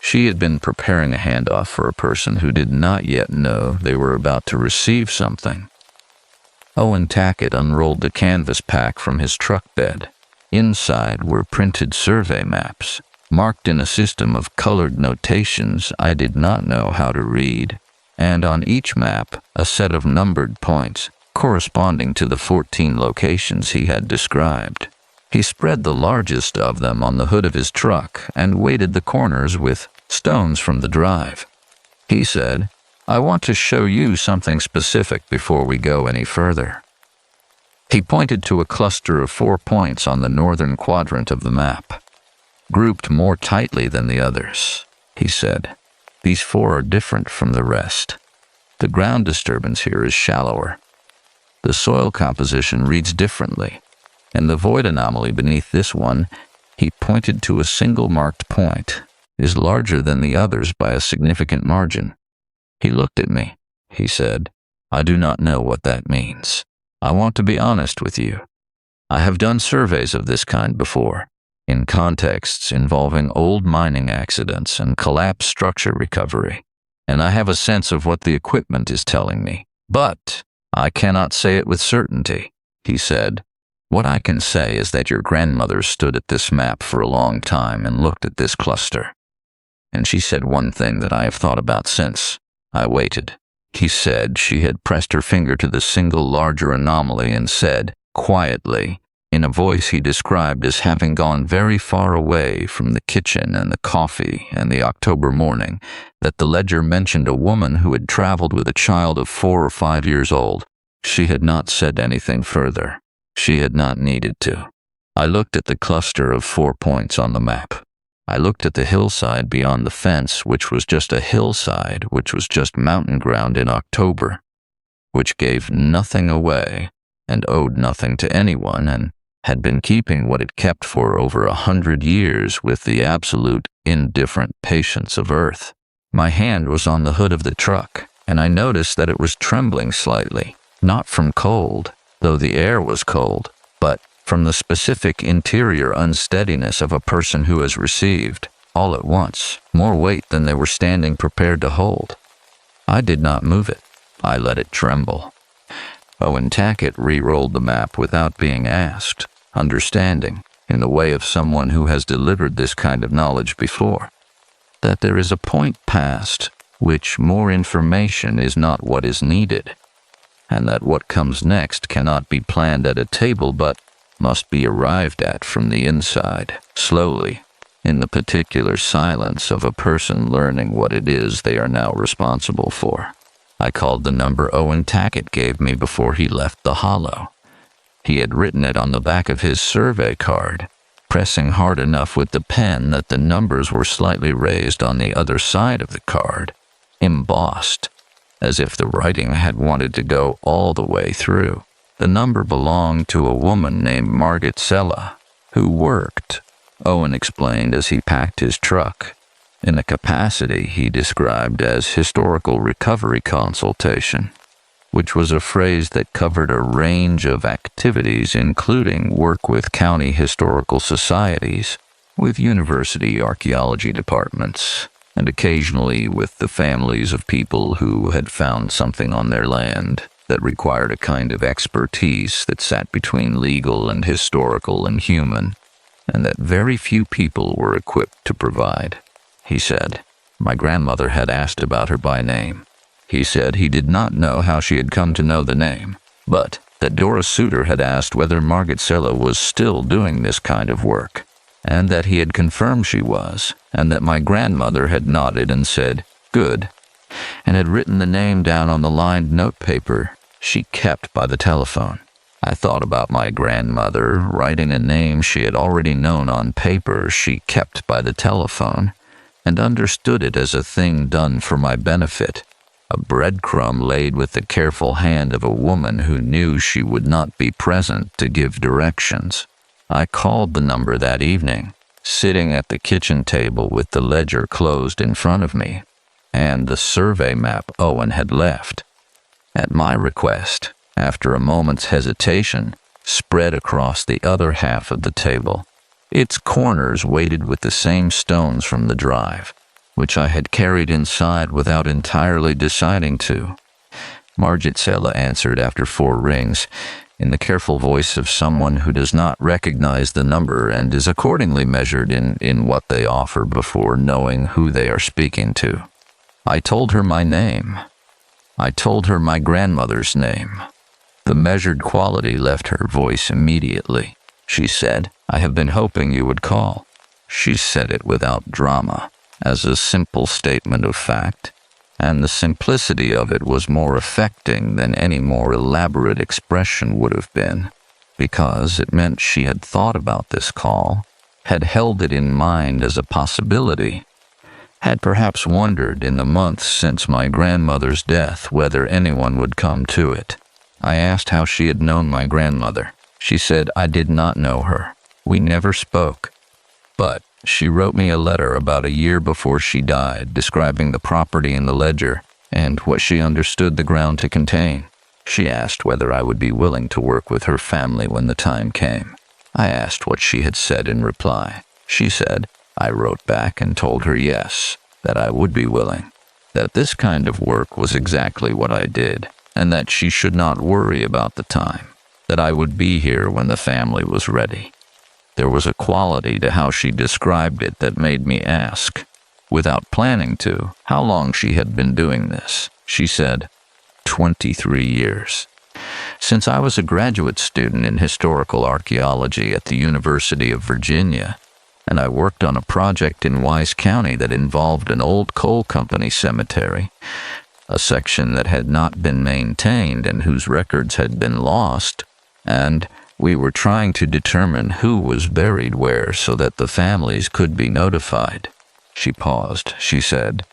She had been preparing a handoff for a person who did not yet know they were about to receive something. Owen Tackett unrolled the canvas pack from his truck bed. Inside were printed survey maps, marked in a system of colored notations I did not know how to read, and on each map a set of numbered points corresponding to the 14 locations he had described. He spread the largest of them on the hood of his truck and weighted the corners with stones from the drive. He said, "I want to show you something specific before we go any further." He pointed to a cluster of 4 points on the northern quadrant of the map, grouped more tightly than the others. He said, "These 4 are different from the rest. The ground disturbance here is shallower. The soil composition reads differently, and the void anomaly beneath this one," he pointed to a single marked point, "is larger than the others by a significant margin." He looked at me. He said, "I do not know what that means. I want to be honest with you. I have done surveys of this kind before, in contexts involving old mining accidents and collapsed structure recovery, and I have a sense of what the equipment is telling me. But I cannot say it with certainty," he said. "What I can say is that your grandmother stood at this map for a long time and looked at this cluster. And she said one thing that I have thought about since. I waited. He said she had pressed her finger to the single larger anomaly and said, quietly, in a voice he described as having gone very far away from the kitchen and the coffee and the October morning, that the ledger mentioned a woman who had traveled with a child of 4 or 5 years old. She had not said anything further. She had not needed to. I looked at the cluster of 4 points on the map. I looked at the hillside beyond the fence, which was just a hillside, which was just mountain ground in October, which gave nothing away and owed nothing to anyone and had been keeping what it kept for over 100 years with the absolute indifferent patience of Earth. My hand was on the hood of the truck, and I noticed that it was trembling slightly, not from cold, though the air was cold, but from the specific interior unsteadiness of a person who has received, all at once, more weight than they were standing prepared to hold. I did not move it. I let it tremble. Owen Tackett re-rolled the map without being asked, understanding, in the way of someone who has delivered this kind of knowledge before, that there is a point past which more information is not what is needed, and that what comes next cannot be planned at a table but must be arrived at from the inside, slowly, in the particular silence of a person learning what it is they are now responsible for. I called the number Owen Tackett gave me before he left the hollow. He had written it on the back of his survey card, pressing hard enough with the pen that the numbers were slightly raised on the other side of the card, embossed, as if the writing had wanted to go all the way through. The number belonged to a woman named Margit Sella, who worked, Owen explained as he packed his truck, in a capacity he described as historical recovery consultation, which was a phrase that covered a range of activities including work with county historical societies, with university archaeology departments, and occasionally with the families of people who had found something on their land that required a kind of expertise that sat between legal and historical and human, and that very few people were equipped to provide. He said, my grandmother had asked about her by name. He said he did not know how she had come to know the name, but that Dora Suter had asked whether Margit Sella was still doing this kind of work, and that he had confirmed she was, and that my grandmother had nodded and said, good, and had written the name down on the lined notepaper she kept by the telephone. I thought about my grandmother writing a name she had already known on paper she kept by the telephone, and understood it as a thing done for my benefit, a breadcrumb laid with the careful hand of a woman who knew she would not be present to give directions. I called the number that evening, sitting at the kitchen table with the ledger closed in front of me, and the survey map Owen had left. At my request, after a moment's hesitation, spread across the other half of the table, its corners weighted with the same stones from the drive, which I had carried inside without entirely deciding to. Margitsella answered after 4 rings, in the careful voice of someone who does not recognize the number and is accordingly measured in what they offer before knowing who they are speaking to. I told her my name. I told her my grandmother's name. The measured quality left her voice immediately. She said, "I have been hoping you would call." She said it without drama, as a simple statement of fact, and the simplicity of it was more affecting than any more elaborate expression would have been, because it meant she had thought about this call, had held it in mind as a possibility, had perhaps wondered in the months since my grandmother's death whether anyone would come to it. I asked how she had known my grandmother. She said I did not know her. We never spoke. But she wrote me a letter about a year before she died, describing the property in the ledger and what she understood the ground to contain. She asked whether I would be willing to work with her family when the time came. I asked what she had said in reply. She said, I wrote back and told her yes, that I would be willing, that this kind of work was exactly what I did, and that she should not worry about the time, that I would be here when the family was ready. There was a quality to how she described it that made me ask, without planning to, how long she had been doing this. She said, 23 years. Since I was a graduate student in historical archaeology at the University of Virginia, and I worked on a project in Wise County that involved an old coal company cemetery, a section that had not been maintained and whose records had been lost, and we were trying to determine who was buried where so that the families could be notified. She paused. She said,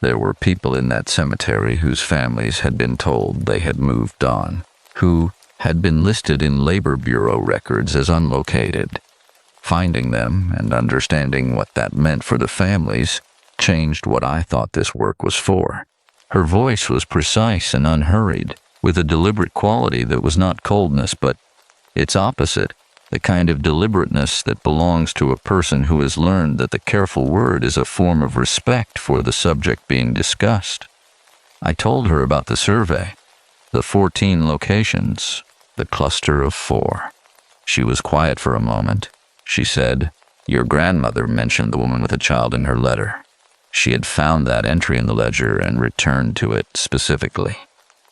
there were people in that cemetery whose families had been told they had moved on, who had been listed in Labor Bureau records as unlocated. Finding them and understanding what that meant for the families changed what I thought this work was for. Her voice was precise and unhurried, with a deliberate quality that was not coldness, but its opposite, the kind of deliberateness that belongs to a person who has learned that the careful word is a form of respect for the subject being discussed. I told her about the survey, the 14 locations, the cluster of 4. She was quiet for a moment. She said, your grandmother mentioned the woman with a child in her letter. She had found that entry in the ledger and returned to it specifically.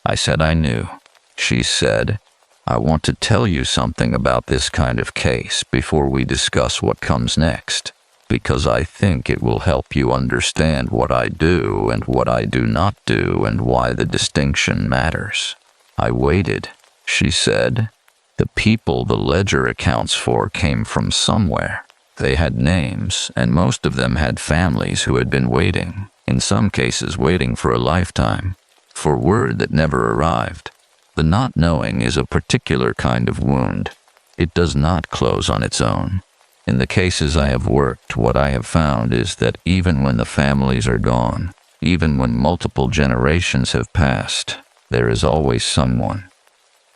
I said I knew. She said, I want to tell you something about this kind of case before we discuss what comes next, because I think it will help you understand what I do and what I do not do and why the distinction matters. I waited. She said, the people the ledger accounts for came from somewhere. They had names, and most of them had families who had been waiting, in some cases waiting for a lifetime, for word that never arrived. The not knowing is a particular kind of wound. It does not close on its own. In the cases I have worked, what I have found is that even when the families are gone, even when multiple generations have passed, there is always someone.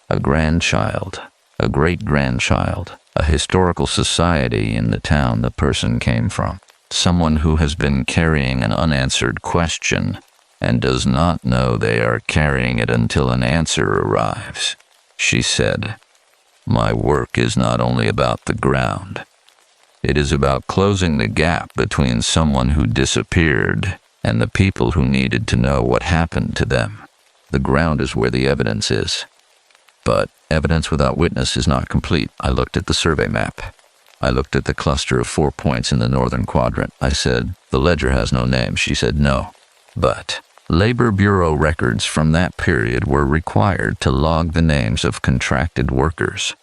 A grandchild, a great-grandchild, a historical society in the town the person came from, someone who has been carrying an unanswered question and does not know they are carrying it until an answer arrives. She said, my work is not only about the ground. It is about closing the gap between someone who disappeared and the people who needed to know what happened to them. The ground is where the evidence is. But evidence without witness is not complete. I looked at the survey map. I looked at the cluster of 4 points in the northern quadrant. I said, the ledger has no name. She said, no. But Labor Bureau records from that period were required to log the names of contracted workers.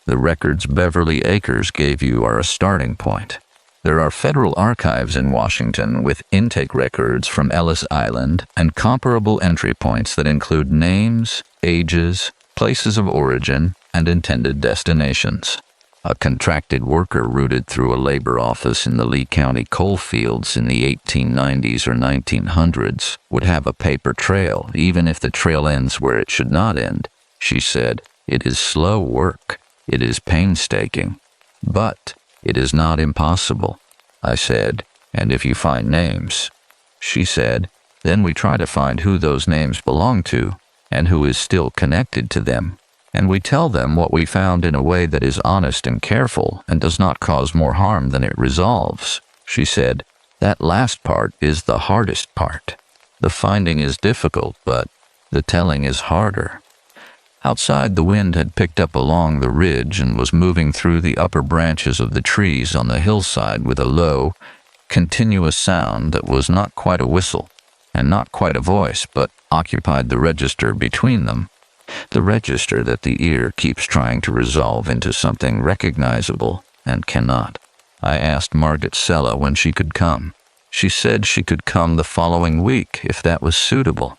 The records Beverly Acres gave you are a starting point. There are federal archives in Washington with intake records from Ellis Island and comparable entry points that include names, ages, places of origin, and intended destinations. A contracted worker routed through a labor office in the Lee County coal fields in the 1890s or 1900s would have a paper trail, even if the trail ends where it should not end. She said, "It is slow work. It is painstaking. But it is not impossible." I said, "And if you find names?" She said, "Then we try to find who those names belong to and who is still connected to them. And we tell them what we found in a way that is honest and careful and does not cause more harm than it resolves." She said, "That last part is the hardest part. The finding is difficult, but the telling is harder." Outside, the wind had picked up along the ridge and was moving through the upper branches of the trees on the hillside with a low, continuous sound that was not quite a whistle and not quite a voice, but occupied the register between them. The register that the ear keeps trying to resolve into something recognizable and cannot. I asked Margaret Sella when she could come. She said she could come the following week if that was suitable.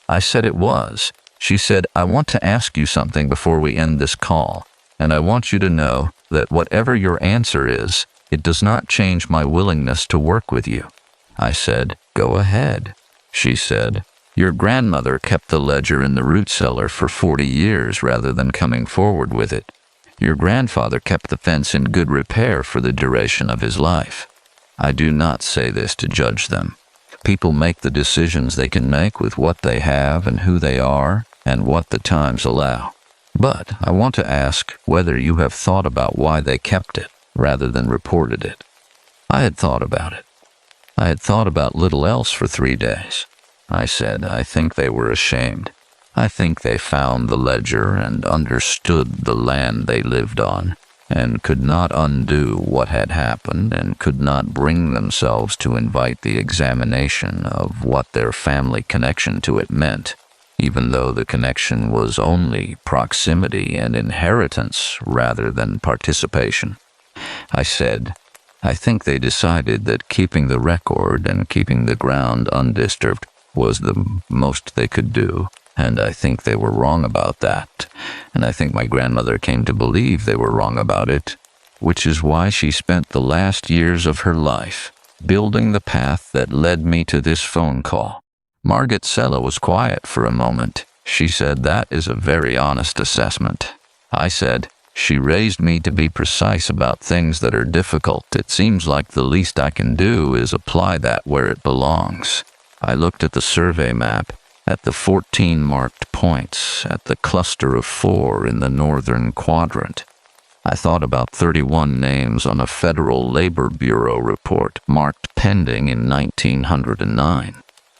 I said it was. She said, "I want to ask you something before we end this call, and I want you to know that whatever your answer is, it does not change my willingness to work with you." I said, "Go ahead." She said, "Your grandmother kept the ledger in the root cellar for 40 years rather than coming forward with it. Your grandfather kept the fence in good repair for the duration of his life. I do not say this to judge them. People make the decisions they can make with what they have and who they are and what the times allow. But I want to ask whether you have thought about why they kept it rather than reported it." I had thought about it. I had thought about little else for 3 days. I said, "I think they were ashamed. I think they found the ledger and understood the land they lived on, and could not undo what had happened and could not bring themselves to invite the examination of what their family connection to it meant, even though the connection was only proximity and inheritance rather than participation." I said, "I think they decided that keeping the record and keeping the ground undisturbed was the most they could do, and I think they were wrong about that, and I think my grandmother came to believe they were wrong about it, which is why she spent the last years of her life building the path that led me to this phone call." Margaret Sella was quiet for a moment. She said, "That is a very honest assessment." I said, "She raised me to be precise about things that are difficult. It seems like the least I can do is apply that where it belongs." I looked at the survey map, at the 14 marked points, at the cluster of 4 in the northern quadrant. I thought about 31 names on a Federal Labor Bureau report marked pending in 1909.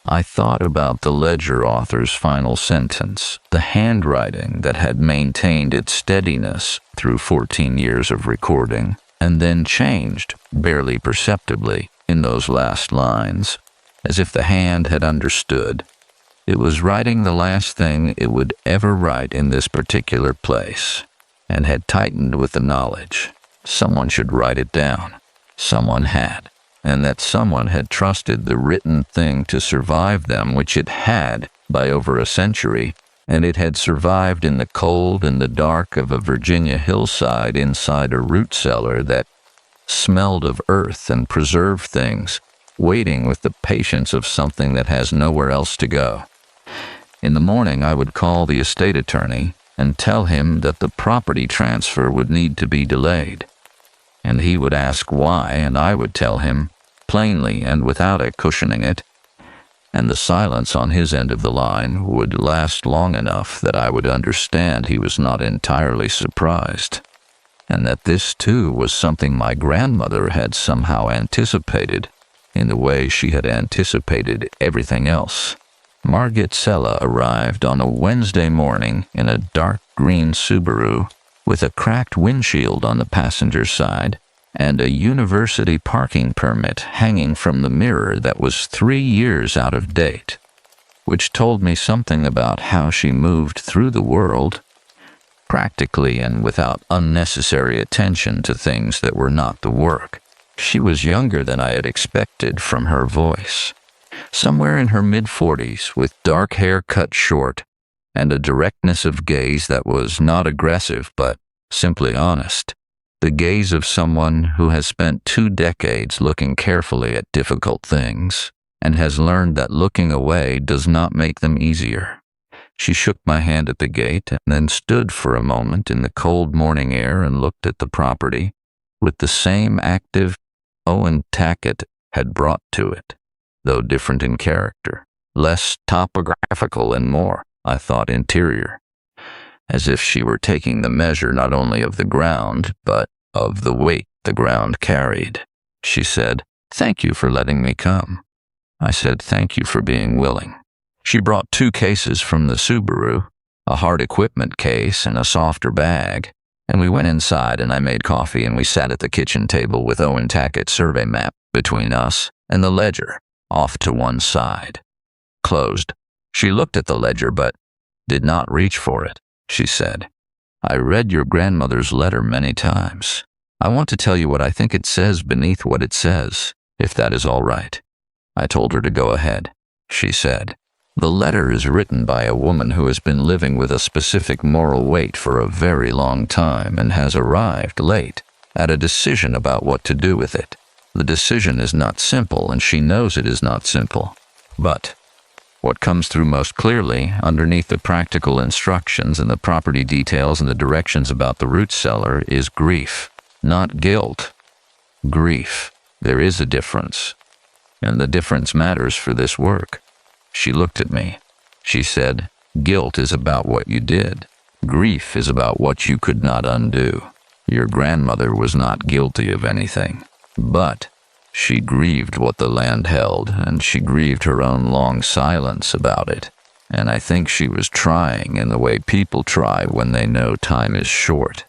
I thought about the ledger author's final sentence, the handwriting that had maintained its steadiness through 14 years of recording, and then changed, barely perceptibly, in those last lines, as if the hand had understood. It was writing the last thing it would ever write in this particular place, and had tightened with the knowledge. Someone should write it down. Someone had. And that someone had trusted the written thing to survive them, which it had by over a century, and it had survived in the cold and the dark of a Virginia hillside inside a root cellar that smelled of earth and preserved things, waiting with the patience of something that has nowhere else to go. In the morning, I would call the estate attorney and tell him that the property transfer would need to be delayed. And he would ask why, and I would tell him, plainly and without cushioning it, and the silence on his end of the line would last long enough that I would understand he was not entirely surprised, and that this too was something my grandmother had somehow anticipated, in the way she had anticipated everything else. Margaret Sella arrived on a Wednesday morning in a dark green Subaru, with a cracked windshield on the passenger side and a university parking permit hanging from the mirror that was 3 years out of date. which told me something about how she moved through the world, practically and without unnecessary attention to things that were not the work. She was younger than I had expected from her voice, somewhere in her mid-40s, with dark hair cut short, and a directness of gaze that was not aggressive but simply honest. The gaze of someone who has spent 2 decades looking carefully at difficult things, and has learned that looking away does not make them easier. She shook my hand at the gate and then stood for a moment in the cold morning air and looked at the property with the same active Owen Tackett had brought to it, though different in character, less topographical and more, I thought, interior, as if she were taking the measure not only of the ground, but of the weight the ground carried. She said, "Thank you for letting me come." I said, "Thank you for being willing." She brought 2 cases from the Subaru, a hard equipment case and a softer bag, and we went inside and I made coffee and we sat at the kitchen table with Owen Tackett's survey map between us and the ledger off to one side, closed. She looked at the ledger but did not reach for it. She said, "I read your grandmother's letter many times. I want to tell you what I think it says beneath what it says, if that is all right." I told her to go ahead. She said, "The letter is written by a woman who has been living with a specific moral weight for a very long time and has arrived late at a decision about what to do with it. The decision is not simple, and she knows it is not simple. But what comes through most clearly underneath the practical instructions and the property details and the directions about the root cellar is grief, not guilt. Grief. There is a difference, and the difference matters for this work." She looked at me. She said, "Guilt is about what you did. Grief is about what you could not undo. Your grandmother was not guilty of anything, but she grieved what the land held, and she grieved her own long silence about it. And I think she was trying, in the way people try when they know time is short,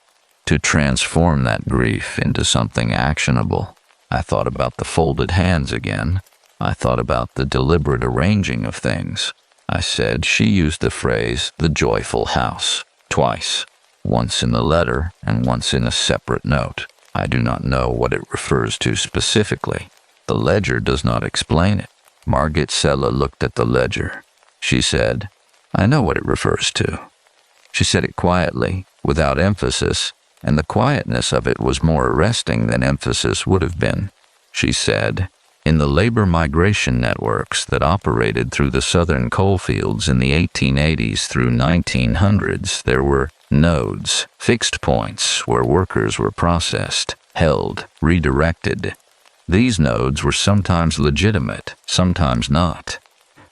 to transform that grief into something actionable." I thought about the folded hands again. I thought about the deliberate arranging of things. I said she used the phrase, "the joyful house," twice, once in the letter and once in a separate note. I do not know what it refers to specifically. The ledger does not explain it. Margit Sella looked at the ledger. She said, "I know what it refers to." She said it quietly, without emphasis, and the quietness of it was more arresting than emphasis would have been. She said, "In the labor migration networks that operated through the southern coalfields in the 1880s through 1900s, there were nodes, fixed points where workers were processed, held, redirected. These nodes were sometimes legitimate, sometimes not.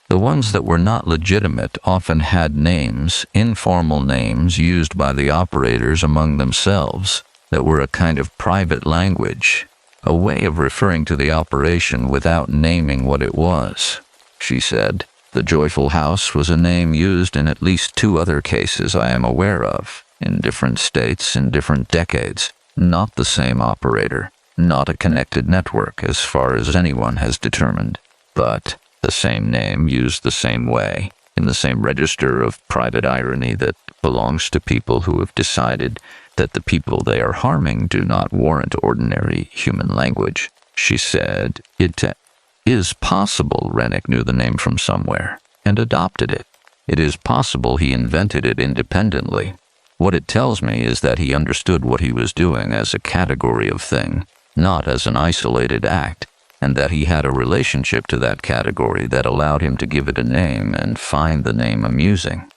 The ones that were not legitimate often had names, informal names used by the operators among themselves, that were a kind of private language, a way of referring to the operation without naming what it was." She said, "The joyful house was a name used in at least 2 other cases I am aware of, in different states in different decades. Not the same operator, not a connected network as far as anyone has determined, but the same name used the same way, in the same register of private irony that belongs to people who have decided that the people they are harming do not warrant ordinary human language." She said, "It is possible Rennick knew the name from somewhere and adopted it. It is possible he invented it independently. What it tells me is that he understood what he was doing as a category of thing, not as an isolated act, and that he had a relationship to that category that allowed him to give it a name and find the name amusing."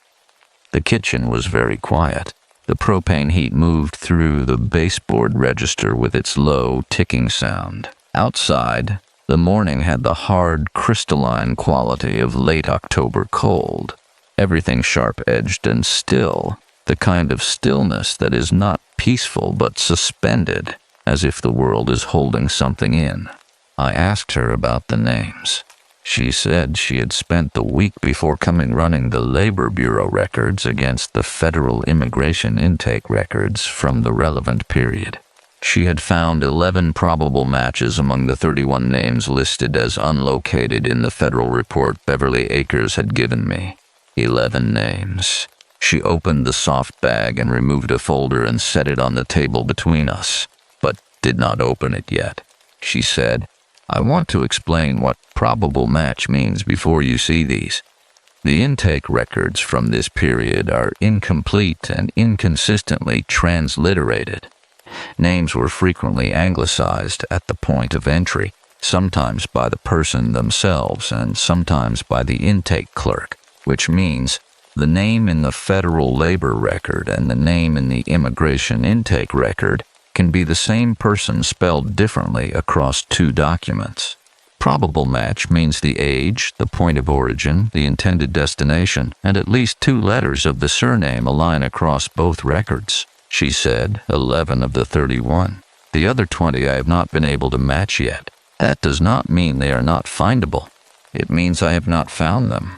The kitchen was very quiet. The propane heat moved through the baseboard register with its low, ticking sound. Outside, the morning had the hard, crystalline quality of late October cold. Everything sharp-edged and still, the kind of stillness that is not peaceful but suspended, as if the world is holding something in. I asked her about the names. She said she had spent the week before coming running the Labor Bureau records against the federal immigration intake records from the relevant period. She had found 11 probable matches among the 31 names listed as unlocated in the federal report Beverly Acres had given me. 11 names. She opened the soft bag and removed a folder and set it on the table between us, but did not open it yet. She said, "I want to explain what probable match means before you see these. The intake records from this period are incomplete and inconsistently transliterated. Names were frequently anglicized at the point of entry, sometimes by the person themselves and sometimes by the intake clerk, which means the name in the federal labor record and the name in the immigration intake record can be the same person spelled differently across two documents. Probable match means the age, the point of origin, the intended destination, and at least 2 letters of the surname align across both records." She said, 11 of the 31. The other 20 I have not been able to match yet. That does not mean they are not findable. It means I have not found them.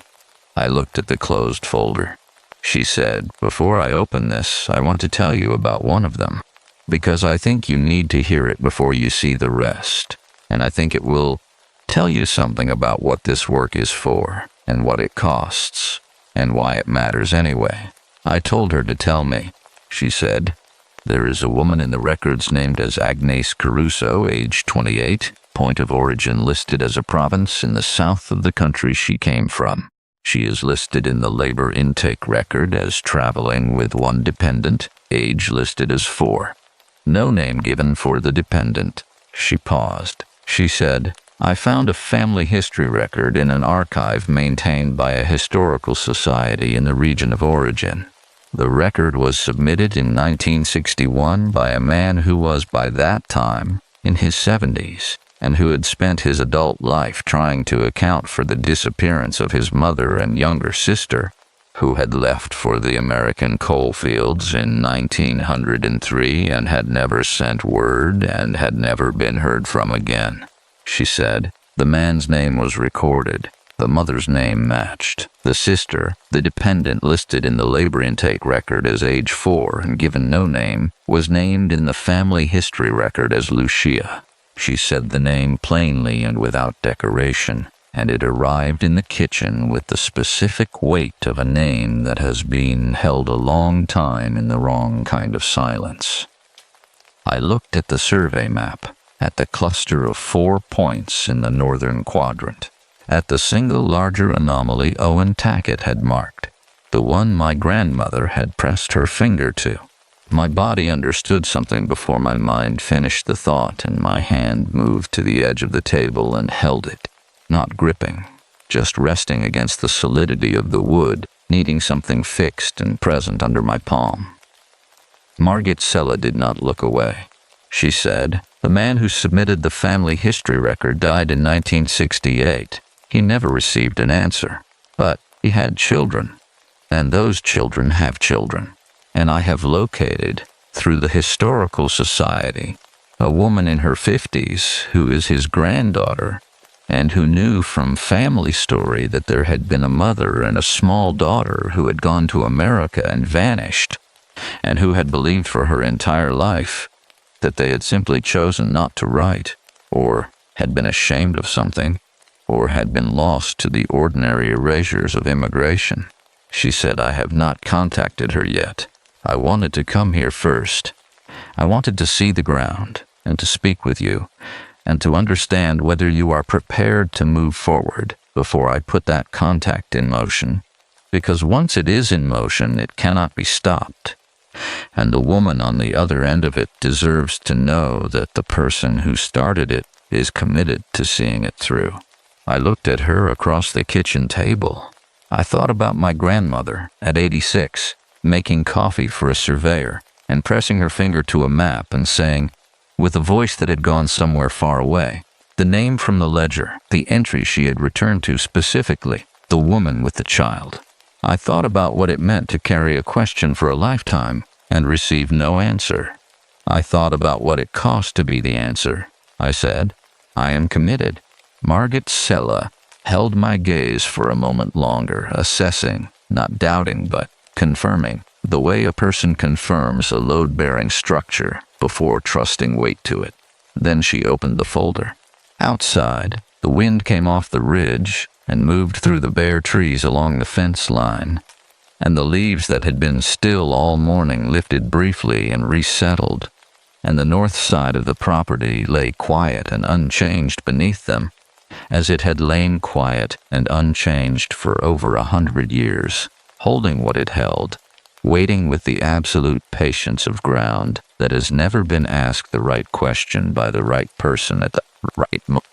I looked at the closed folder. She said, "Before I open this, I want to tell you about one of them, because I think you need to hear it before you see the rest, and I think it will tell you something about what this work is for, and what it costs, and why it matters anyway." I told her to tell me. She said, "There is a woman in the records named as Agnes Caruso, age 28, point of origin listed as a province in the south of the country she came from. She is listed in the labor intake record as traveling with one dependent, age listed as 4. No name given for the dependent." She paused. She said, "I found a family history record in an archive maintained by a historical society in the region of origin. The record was submitted in 1961 by a man who was by that time in his 70s and who had spent his adult life trying to account for the disappearance of his mother and younger sister, who had left for the American coal fields in 1903 and had never sent word and had never been heard from again." She said, "The man's name was recorded. The mother's name matched. The sister, the dependent listed in the labor intake record as age 4 and given no name, was named in the family history record as Lucia." She said the name plainly and without decoration, and it arrived in the kitchen with the specific weight of a name that has been held a long time in the wrong kind of silence. I looked at the survey map, at the cluster of 4 points in the northern quadrant, at the single larger anomaly Owen Tackett had marked, the one my grandmother had pressed her finger to. My body understood something before my mind finished the thought, and my hand moved to the edge of the table and held it, not gripping, just resting against the solidity of the wood, needing something fixed and present under my palm. Margit Sella did not look away. She said, "The man who submitted the family history record died in 1968. He never received an answer, but he had children, and those children have children. And I have located, through the Historical Society, a woman in her 50s who is his granddaughter, and who knew from family story that there had been a mother and a small daughter who had gone to America and vanished, and who had believed for her entire life that they had simply chosen not to write, or had been ashamed of something, or had been lost to the ordinary erasures of immigration. She said, I have not contacted her yet. I wanted to come here first. I wanted to see the ground, and to speak with you, and to understand whether you are prepared to move forward before I put that contact in motion, because once it is in motion, it cannot be stopped. And the woman on the other end of it deserves to know that the person who started it is committed to seeing it through." I looked at her across the kitchen table. I thought about my grandmother at 86, making coffee for a surveyor, and pressing her finger to a map and saying, with a voice that had gone somewhere far away, the name from the ledger, the entry she had returned to specifically, the woman with the child. I thought about what it meant to carry a question for a lifetime and receive no answer. I thought about what it cost to be the answer. I said, I am committed. Margit Sella held my gaze for a moment longer, assessing, not doubting, but confirming, the way a person confirms a load-bearing structure before trusting weight to it. Then she opened the folder. Outside, the wind came off the ridge and moved through the bare trees along the fence line, and the leaves that had been still all morning lifted briefly and resettled, and the north side of the property lay quiet and unchanged beneath them, as it had lain quiet and unchanged for over 100 years, holding what it held, waiting with the absolute patience of ground that has never been asked the right question by the right person at the right moment.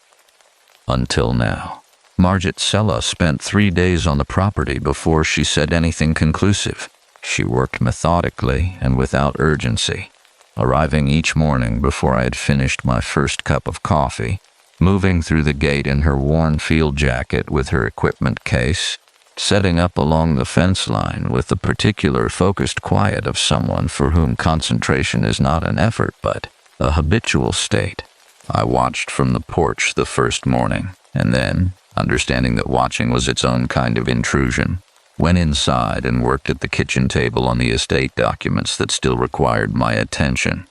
Until now. Margit Sella spent 3 days on the property before she said anything conclusive. She worked methodically and without urgency, arriving each morning before I had finished my first cup of coffee, moving through the gate in her worn field jacket with her equipment case, setting up along the fence line with the particular focused quiet of someone for whom concentration is not an effort but a habitual state. I watched from the porch the first morning, and then, understanding that watching was its own kind of intrusion, went inside and worked at the kitchen table on the estate documents that still required my attention.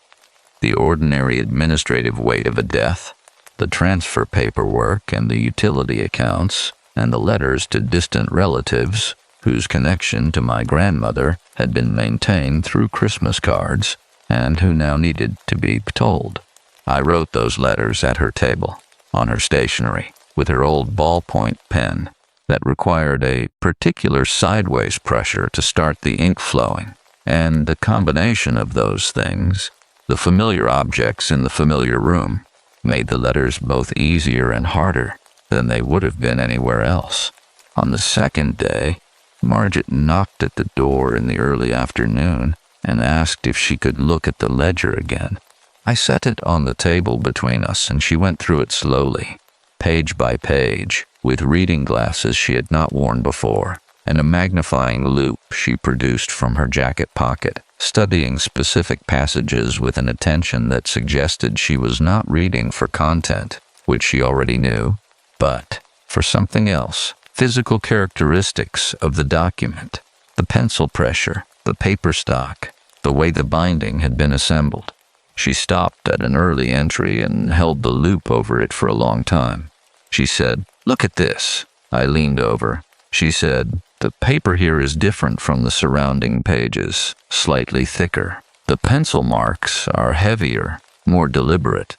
The ordinary administrative weight of a death, the transfer paperwork and the utility accounts, and the letters to distant relatives whose connection to my grandmother had been maintained through Christmas cards and who now needed to be told. I wrote those letters at her table, on her stationery, with her old ballpoint pen that required a particular sideways pressure to start the ink flowing, and the combination of those things, the familiar objects in the familiar room, made the letters both easier and harder than they would have been anywhere else. On the second day, Margit knocked at the door in the early afternoon and asked if she could look at the ledger again. I set it on the table between us, and she went through it slowly, page by page, with reading glasses she had not worn before, and a magnifying loupe she produced from her jacket pocket, studying specific passages with an attention that suggested she was not reading for content, which she already knew, but for something else, physical characteristics of the document, the pencil pressure, the paper stock, the way the binding had been assembled. She stopped at an early entry and held the loupe over it for a long time. She said, "Look at this." I leaned over. She said, "The paper here is different from the surrounding pages, slightly thicker. The pencil marks are heavier, more deliberate.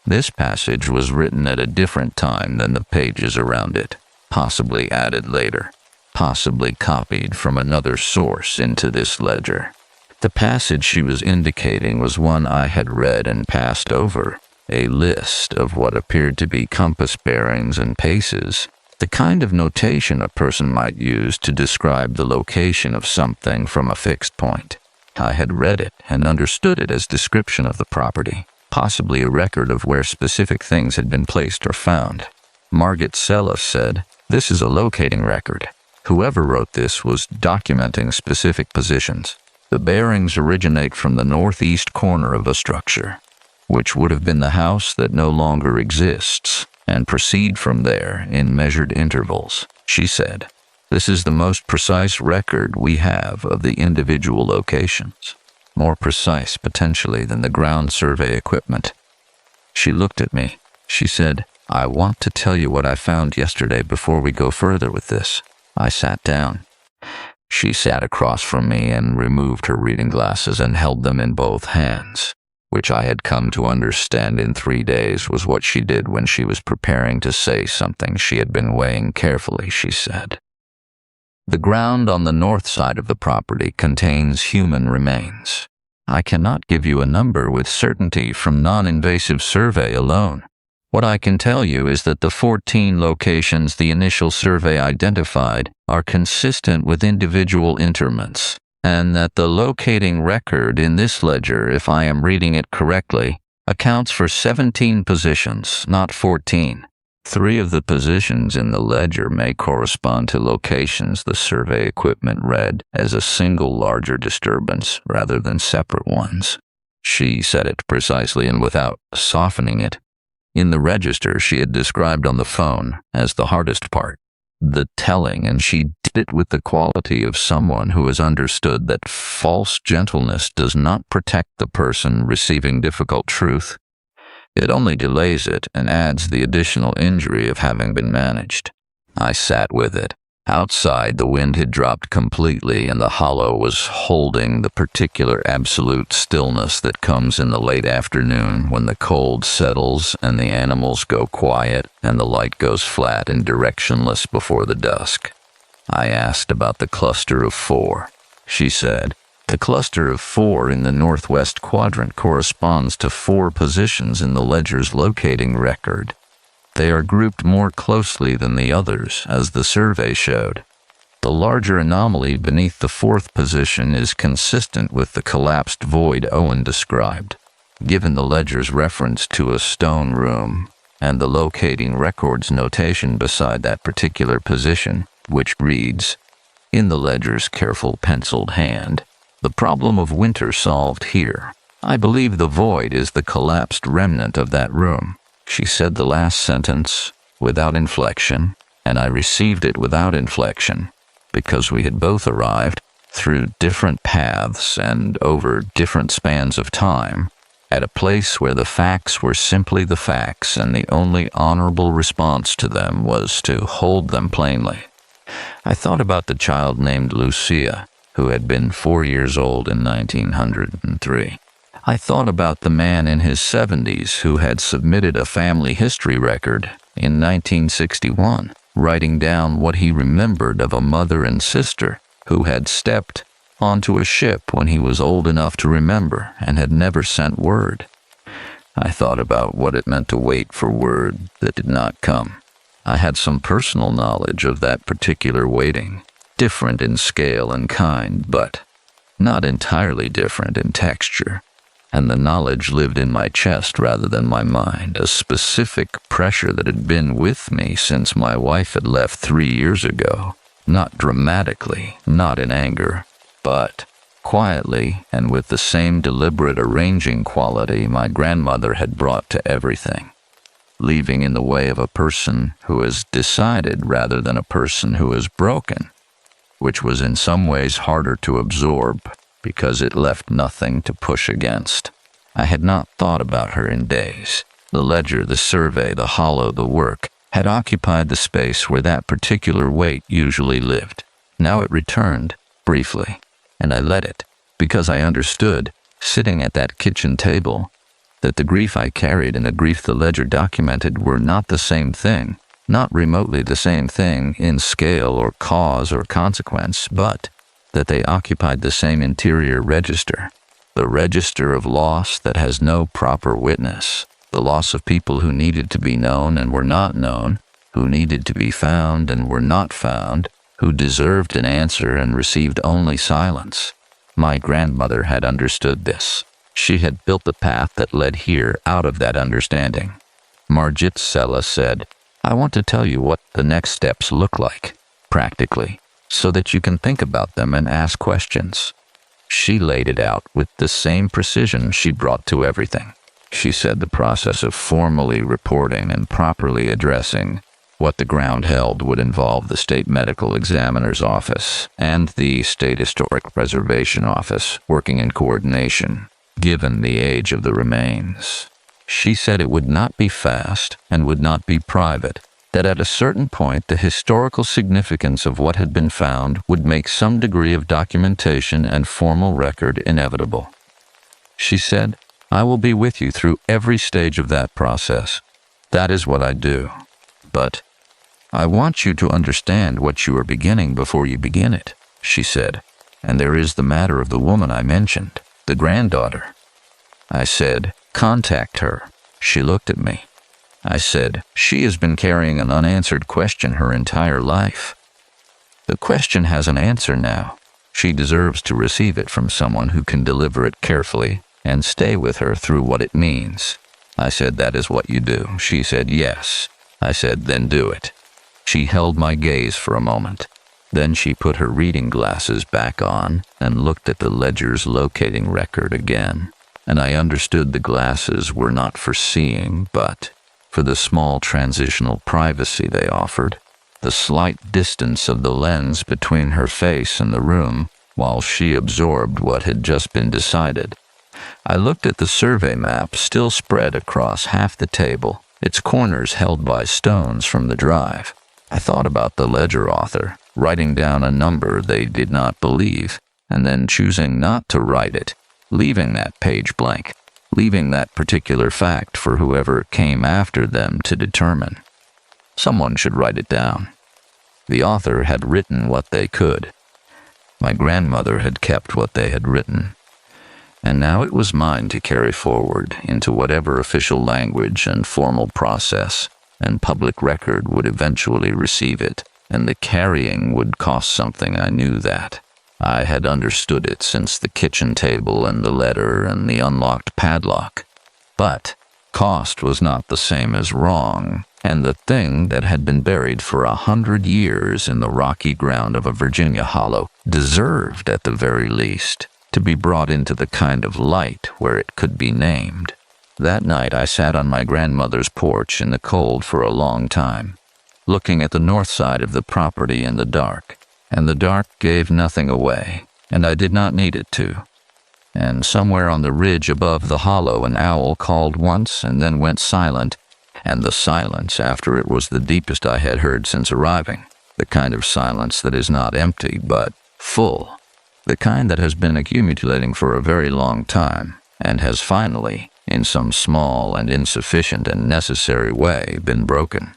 This passage was written at a different time than the pages around it, possibly added later, possibly copied from another source into this ledger." The passage she was indicating was one I had read and passed over, a list of what appeared to be compass bearings and paces, the kind of notation a person might use to describe the location of something from a fixed point. I had read it and understood it as description of the property, possibly a record of where specific things had been placed or found. Margit Sella said, "This is a locating record. Whoever wrote this was documenting specific positions. The bearings originate from the northeast corner of a structure, which would have been the house that no longer exists, and proceed from there in measured intervals," she said. "This is the most precise record we have of the individual locations, more precise potentially than the ground survey equipment." She looked at me. She said, "I want to tell you what I found yesterday before we go further with this." I sat down. She sat across from me and removed her reading glasses and held them in both hands, which I had come to understand in 3 days was what she did when she was preparing to say something she had been weighing carefully, she said. "The ground on the north side of the property contains human remains. I cannot give you a number with certainty from non-invasive survey alone. What I can tell you is that the 14 locations the initial survey identified are consistent with individual interments, and that the locating record in this ledger, if I am reading it correctly, accounts for 17 positions, not 14. 3 of the positions in the ledger may correspond to locations the survey equipment read as a single larger disturbance rather than separate ones." She said it precisely and without softening it. In the register she had described on the phone as the hardest part. the telling, and she did it with the quality of someone who has understood that false gentleness does not protect the person receiving difficult truth. It only delays it and adds the additional injury of having been managed. I sat with it. Outside, the wind had dropped completely, and the hollow was holding the particular absolute stillness that comes in the late afternoon when the cold settles and the animals go quiet and the light goes flat and directionless before the dusk. I asked about the cluster of 4. She said, "The cluster of 4 in the northwest quadrant corresponds to 4 positions in the ledger's locating record. They are grouped more closely than the others, as the survey showed. The larger anomaly beneath the 4th position is consistent with the collapsed void Owen described, given the ledger's reference to a stone room and the locating record's notation beside that particular position, which reads, in the ledger's careful penciled hand, 'The problem of winter solved here. I believe the void is the collapsed remnant of that room.'" She said the last sentence without inflection, and I received it without inflection, because we had both arrived, through different paths and over different spans of time, at a place where the facts were simply the facts, and the only honorable response to them was to hold them plainly. I thought about the child named Lucia, who had been 4 years old in 1903. I thought about the man in his 70s who had submitted a family history record in 1961, writing down what he remembered of a mother and sister who had stepped onto a ship when he was old enough to remember and had never sent word. I thought about what it meant to wait for word that did not come. I had some personal knowledge of that particular waiting, different in scale and kind, but not entirely different in texture. And the knowledge lived in my chest rather than my mind, a specific pressure that had been with me since my wife had left 3 years ago. Not dramatically, not in anger, but quietly and with the same deliberate arranging quality my grandmother had brought to everything, leaving in the way of a person who has decided rather than a person who is broken, which was in some ways harder to absorb, because it left nothing to push against. I had not thought about her in days. The ledger, the survey, the hollow, the work had occupied the space where that particular weight usually lived. Now it returned, briefly, and I let it, because I understood, sitting at that kitchen table, that the grief I carried and the grief the ledger documented were not the same thing, not remotely the same thing in scale or cause or consequence, but that they occupied the same interior register, the register of loss that has no proper witness, the loss of people who needed to be known and were not known, who needed to be found and were not found, who deserved an answer and received only silence. My grandmother had understood this. She had built the path that led here out of that understanding. Margit Sella said, "I want to tell you what the next steps look like, practically, so that you can think about them and ask questions." She laid it out with the same precision she brought to everything. She said the process of formally reporting and properly addressing what the ground held would involve the state medical examiner's office and the state historic preservation office working in coordination, given the age of the remains. She said it would not be fast and would not be private, that at a certain point the historical significance of what had been found would make some degree of documentation and formal record inevitable. She said, "I will be with you through every stage of that process. That is what I do. But I want you to understand what you are beginning before you begin it," she said. "And there is the matter of the woman I mentioned, the granddaughter." I said, "Contact her." She looked at me. I said, "She has been carrying an unanswered question her entire life. The question has an answer now. She deserves to receive it from someone who can deliver it carefully and stay with her through what it means." I said, "That is what you do." She said, "Yes." I said, "Then do it." She held my gaze for a moment. Then she put her reading glasses back on and looked at the ledger's locating record again. And I understood the glasses were not for seeing, but for the small transitional privacy they offered. the slight distance of the lens between her face and the room while she absorbed what had just been decided. I looked at the survey map still spread across half the table, its corners held by stones from the drive. I thought about the ledger author, writing down a number they did not believe, and then choosing not to write it, leaving that page blank, leaving that particular fact for whoever came after them to determine. Someone should write it down. The author had written what they could. My grandmother had kept what they had written. And now it was mine to carry forward into whatever official language and formal process and public record would eventually receive it, and the carrying would cost something. I knew that. I had understood it since the kitchen table and the letter and the unlocked padlock. But cost was not the same as wrong, and the thing that had been buried for 100 years in the rocky ground of a Virginia hollow deserved, at the very least, to be brought into the kind of light where it could be named. That night I sat on my grandmother's porch in the cold for a long time, looking at the north side of the property in the dark, and the dark gave nothing away, and I did not need it to. And somewhere on the ridge above the hollow an owl called once and then went silent, and the silence after it was the deepest I had heard since arriving, the kind of silence that is not empty but full, the kind that has been accumulating for a very long time, and has finally, in some small and insufficient and necessary way, been broken.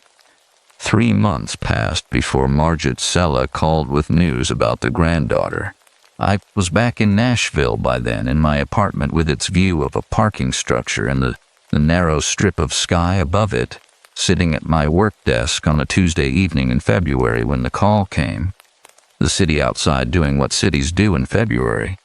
3 months passed before Margit Sella called with news about the granddaughter. I was back in Nashville by then, in my apartment with its view of a parking structure and the narrow strip of sky above it, sitting at my work desk on a Tuesday evening in February when the call came. The city outside doing what cities do in February,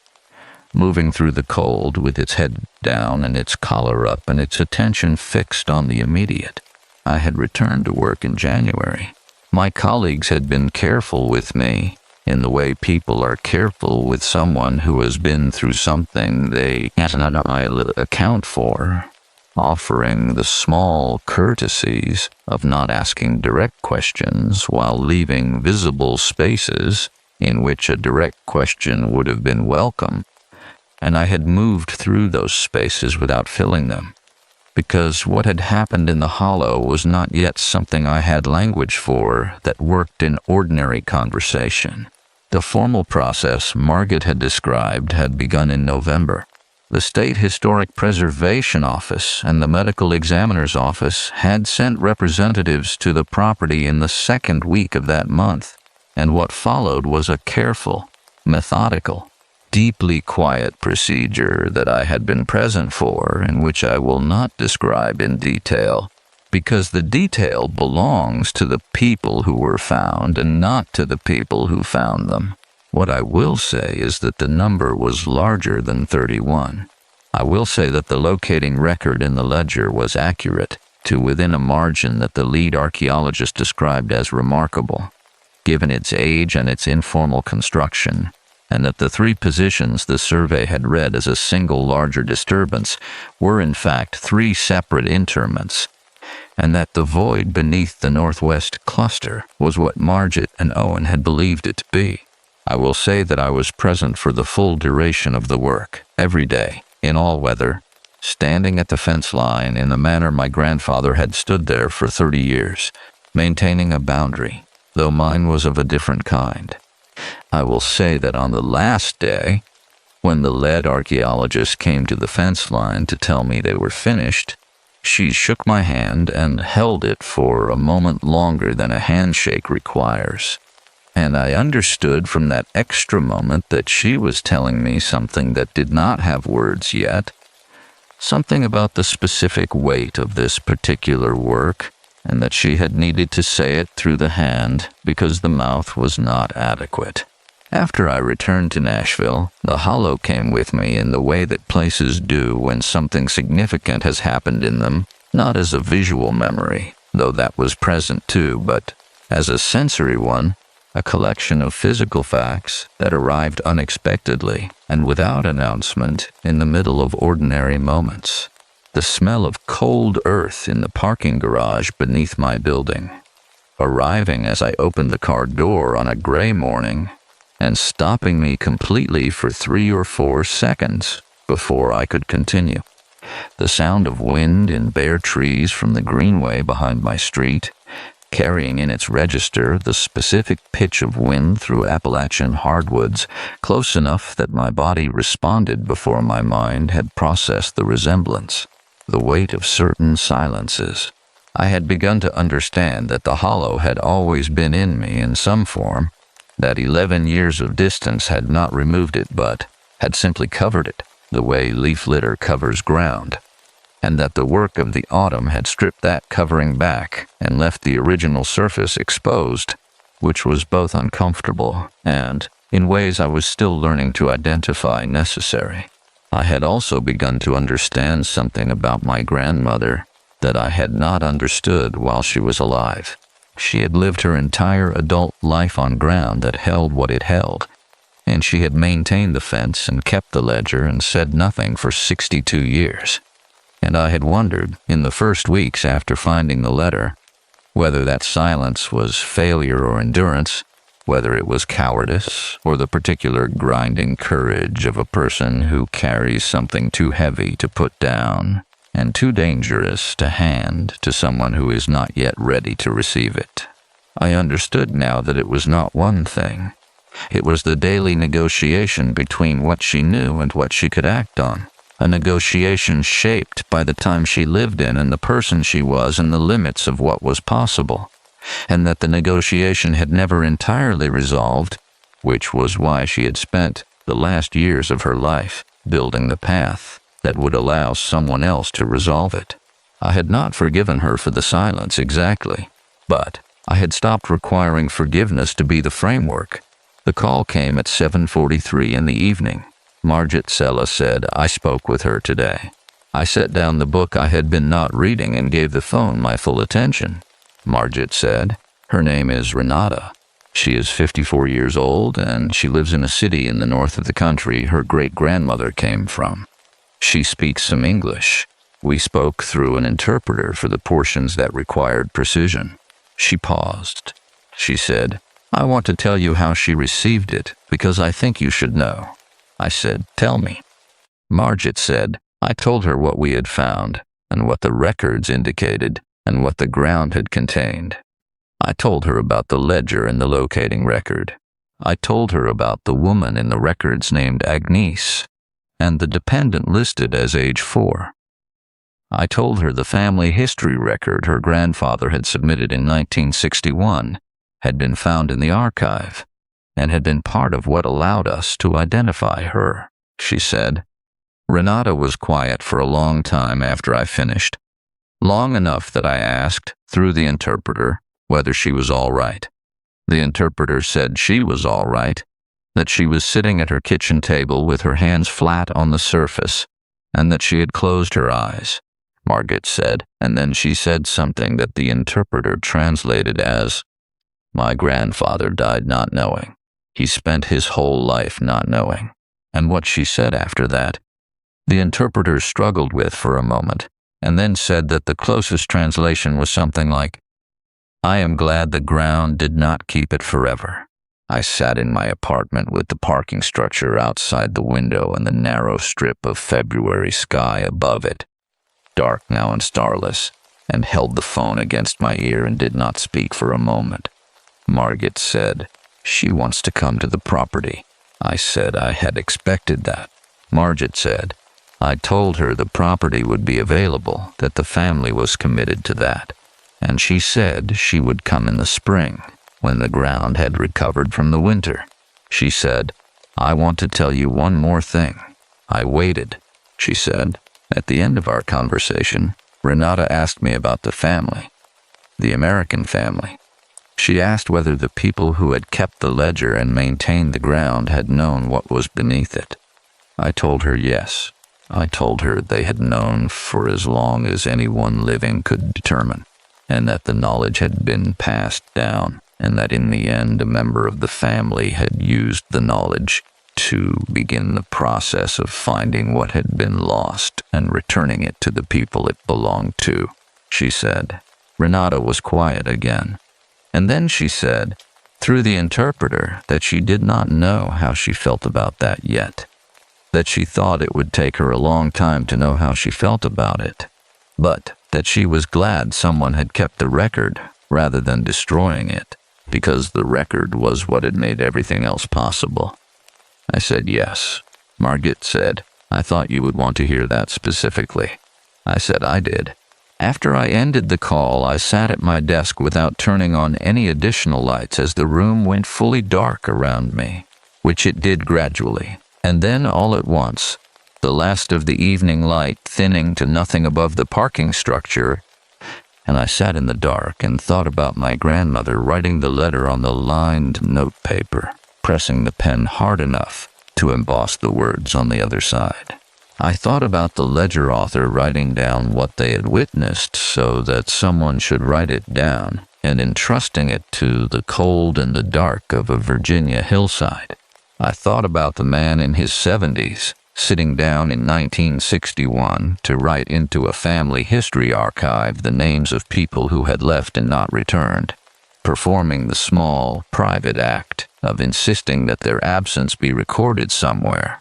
moving through the cold with its head down and its collar up and its attention fixed on the immediate. I had returned to work in January. My colleagues had been careful with me, in the way people are careful with someone who has been through something they cannot account for, offering the small courtesies of not asking direct questions while leaving visible spaces in which a direct question would have been welcome. And I had moved through those spaces without filling them, because what had happened in the hollow was not yet something I had language for that worked in ordinary conversation. The formal process Margit had described had begun in November. The State Historic Preservation Office and the Medical Examiner's Office had sent representatives to the property in the second week of that month, and what followed was a careful, methodical, deeply quiet procedure that I had been present for, and which I will not describe in detail, because the detail belongs to the people who were found and not to the people who found them. What I will say is that the number was larger than 31. I will say that the locating record in the ledger was accurate, to within a margin that the lead archaeologist described as remarkable, given its age and its informal construction, and that the 3 positions the survey had read as a single larger disturbance were in fact 3 separate interments, and that the void beneath the northwest cluster was what Margit and Owen had believed it to be. I will say that I was present for the full duration of the work, every day, in all weather, standing at the fence line in the manner my grandfather had stood there for 30 years, maintaining a boundary, though mine was of a different kind. I will say that on the last day, when the lead archaeologist came to the fence line to tell me they were finished, she shook my hand and held it for a moment longer than a handshake requires. And I understood from that extra moment that she was telling me something that did not have words yet, something about the specific weight of this particular work, and that she had needed to say it through the hand because the mouth was not adequate. After I returned to Nashville, the hollow came with me in the way that places do when something significant has happened in them, not as a visual memory, though that was present too, but as a sensory one, a collection of physical facts that arrived unexpectedly and without announcement in the middle of ordinary moments. The smell of cold earth in the parking garage beneath my building. arriving as I opened the car door on a gray morning and stopping me completely for 3 or 4 seconds before I could continue. The sound of wind in bare trees from the greenway behind my street, carrying in its register the specific pitch of wind through Appalachian hardwoods, close enough that my body responded before my mind had processed the resemblance. The weight of certain silences. I had begun to understand that the hollow had always been in me in some form, that 11 years of distance had not removed it but had simply covered it, the way leaf litter covers ground, and that the work of the autumn had stripped that covering back and left the original surface exposed, which was both uncomfortable and, in ways I was still learning to identify, necessary. I had also begun to understand something about my grandmother that I had not understood while she was alive. She had lived her entire adult life on ground that held what it held, and she had maintained the fence and kept the ledger and said nothing for 62 years. And I had wondered, in the first weeks after finding the letter, whether that silence was failure or endurance, whether it was cowardice or the particular grinding courage of a person who carries something too heavy to put down and too dangerous to hand to someone who is not yet ready to receive it. I understood now that it was not one thing. It was the daily negotiation between what she knew and what she could act on. A negotiation shaped by the time she lived in and the person she was and the limits of what was possible, and that the negotiation had never entirely resolved, which was why she had spent the last years of her life building the path that would allow someone else to resolve it. I had not forgiven her for the silence exactly, but I had stopped requiring forgiveness to be the framework. The call came at 7:43 in the evening. Margit Sella said, "I spoke with her today." I set down the book I had been not reading and gave the phone my full attention. Margit said, "Her name is Renata. She is 54 years old, and she lives in a city in the north of the country her great-grandmother came from. She speaks some English. We spoke through an interpreter for the portions that required precision." She paused. She said, "I want to tell you how she received it, because I think you should know." I said, "Tell me." Margit said, "I told her what we had found, and what the records indicated, and what the ground had contained. I told her about the ledger and the locating record. I told her about the woman in the records named Agnes, and the dependent listed as age 4. I told her the family history record her grandfather had submitted in 1961 had been found in the archive, and had been part of what allowed us to identify her," she said. Renata was quiet for a long time after I finished, long enough that I asked, through the interpreter, whether she was all right. The interpreter said she was all right, that she was sitting at her kitchen table with her hands flat on the surface, and that she had closed her eyes. Margit said, and then she said something that the interpreter translated as, "My grandfather died not knowing. He spent his whole life not knowing." And what she said after that, the interpreter struggled with for a moment, and then said that the closest translation was something like, "I am glad the ground did not keep it forever." I sat in my apartment with the parking structure outside the window and the narrow strip of February sky above it, dark now and starless, and held the phone against my ear and did not speak for a moment. Margit said, "She wants to come to the property." I said I had expected that. Margit said, "I told her the property would be available, that the family was committed to that, and she said she would come in the spring, when the ground had recovered from the winter." She said, "I want to tell you one more thing." I waited, she said. At the end of our conversation, Renata asked me about the family, the American family. She asked whether the people who had kept the ledger and maintained the ground had known what was beneath it. I told her yes. I told her they had known for as long as anyone living could determine, and that the knowledge had been passed down, and that in the end a member of the family had used the knowledge to begin the process of finding what had been lost and returning it to the people it belonged to, she said. Renata was quiet again, And then she said, through the interpreter, that she did not know how she felt about that yet. That she thought it would take her a long time to know how she felt about it, but that she was glad someone had kept the record rather than destroying it, because the record was what had made everything else possible. I said yes. Margit said, I thought you would want to hear that specifically. I said I did. After I ended the call, I sat at my desk without turning on any additional lights as the room went fully dark around me, which it did gradually. And then all at once, the last of the evening light thinning to nothing above the parking structure, and I sat in the dark and thought about my grandmother writing the letter on the lined notepaper, pressing the pen hard enough to emboss the words on the other side. I thought about the ledger author writing down what they had witnessed so that someone should write it down, and entrusting it to the cold and the dark of a Virginia hillside. I thought about the man in his 70s, sitting down in 1961 to write into a family history archive the names of people who had left and not returned, performing the small, private act of insisting that their absence be recorded somewhere,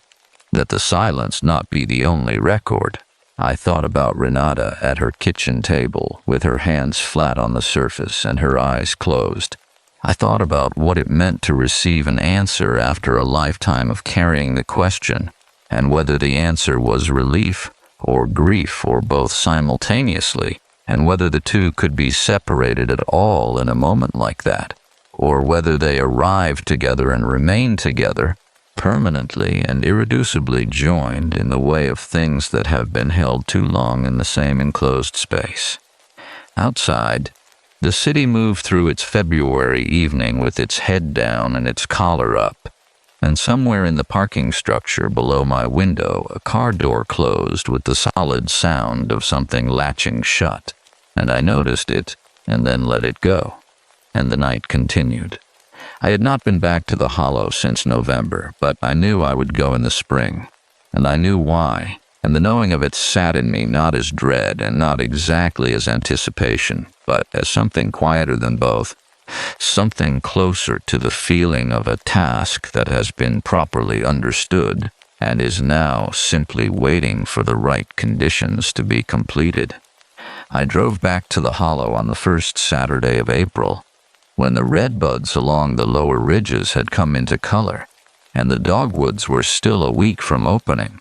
that the silence not be the only record. I thought about Renata at her kitchen table, with her hands flat on the surface and her eyes closed. I thought about what it meant to receive an answer after a lifetime of carrying the question, and whether the answer was relief or grief or both simultaneously, and whether the two could be separated at all in a moment like that, or whether they arrived together and remained together, permanently and irreducibly joined in the way of things that have been held too long in the same enclosed space. Outside, the city moved through its February evening with its head down and its collar up, and somewhere in the parking structure below my window a car door closed with the solid sound of something latching shut, and I noticed it and then let it go, and the night continued. I had not been back to the Hollow since November, but I knew I would go in the spring, and I knew why, and the knowing of it sat in me not as dread and not exactly as anticipation, but as something quieter than both, something closer to the feeling of a task that has been properly understood and is now simply waiting for the right conditions to be completed. I drove back to the Hollow on the first Saturday of April, when the redbuds along the lower ridges had come into color, and the dogwoods were still a week from opening,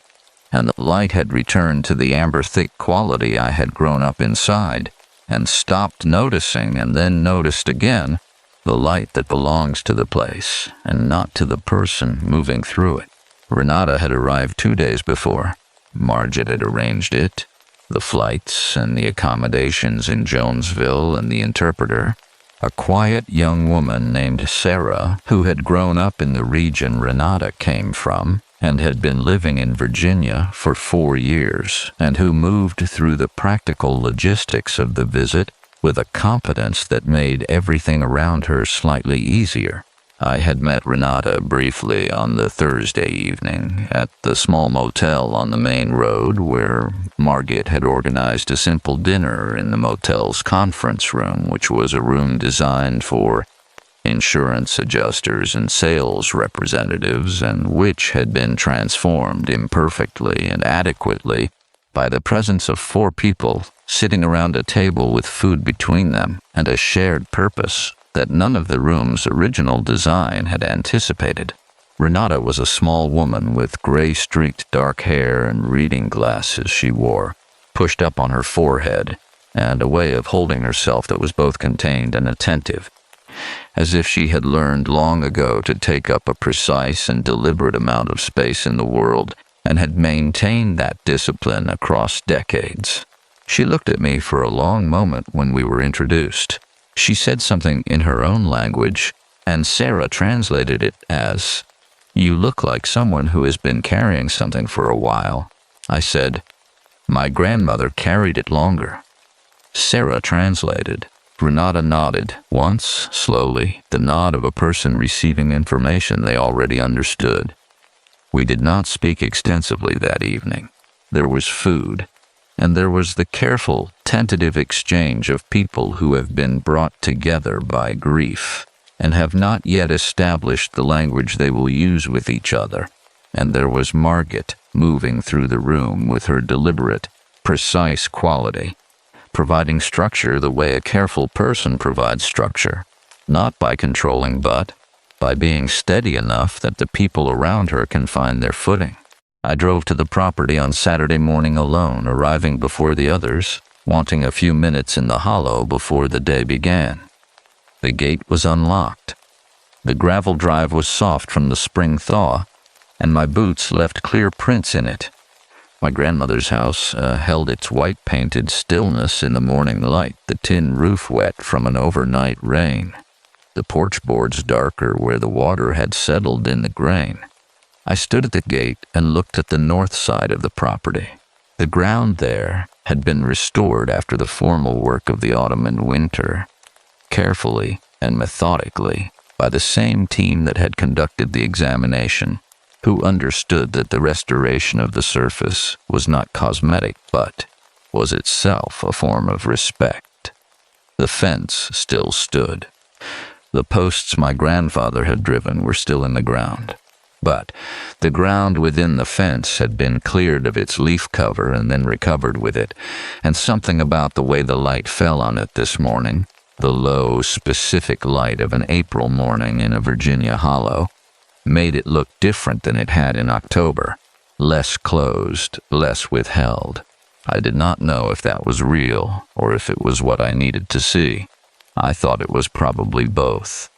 and the light had returned to the amber-thick quality I had grown up inside, and stopped noticing and then noticed again the light that belongs to the place and not to the person moving through it. Renata had arrived 2 days before. Margit had arranged it, the flights and the accommodations in Jonesville and the interpreter. A quiet young woman named Sarah, who had grown up in the region Renata came from, and had been living in Virginia for 4 years, and who moved through the practical logistics of the visit with a competence that made everything around her slightly easier. I had met Renata briefly on the Thursday evening at the small motel on the main road where Margit had organized a simple dinner in the motel's conference room, which was a room designed for insurance adjusters and sales representatives, and which had been transformed imperfectly and adequately by the presence of 4 people sitting around a table with food between them and a shared purpose that none of the room's original design had anticipated. Renata was a small woman with gray-streaked dark hair and reading glasses she wore, pushed up on her forehead, and a way of holding herself that was both contained and attentive, as if she had learned long ago to take up a precise and deliberate amount of space in the world and had maintained that discipline across decades. She looked at me for a long moment when we were introduced. She said something in her own language, and Sarah translated it as, "You look like someone who has been carrying something for a while." I said, "My grandmother carried it longer." Sarah translated. Renata nodded, once, slowly, the nod of a person receiving information they already understood. We did not speak extensively that evening. There was food, and there was the careful, tentative exchange of people who have been brought together by grief and have not yet established the language they will use with each other. And there was Margit moving through the room with her deliberate, precise quality, providing structure the way a careful person provides structure, not by controlling but by being steady enough that the people around her can find their footing. I drove to the property on Saturday morning alone, arriving before the others, wanting a few minutes in the hollow before the day began. The gate was unlocked. The gravel drive was soft from the spring thaw, and my boots left clear prints in it. My grandmother's house held its white-painted stillness in the morning light, the tin roof wet from an overnight rain, the porch boards darker where the water had settled in the grain. I stood at the gate and looked at the north side of the property. The ground there had been restored after the formal work of the autumn and winter, carefully and methodically, by the same team that had conducted the examination, who understood that the restoration of the surface was not cosmetic but was itself a form of respect. The fence still stood. The posts my grandfather had driven were still in the ground, but the ground within the fence had been cleared of its leaf cover and then recovered with it, and something about the way the light fell on it this morning, the low, specific light of an April morning in a Virginia hollow, made it look different than it had in October, less closed, less withheld. I did not know if that was real or if it was what I needed to see. I thought it was probably both.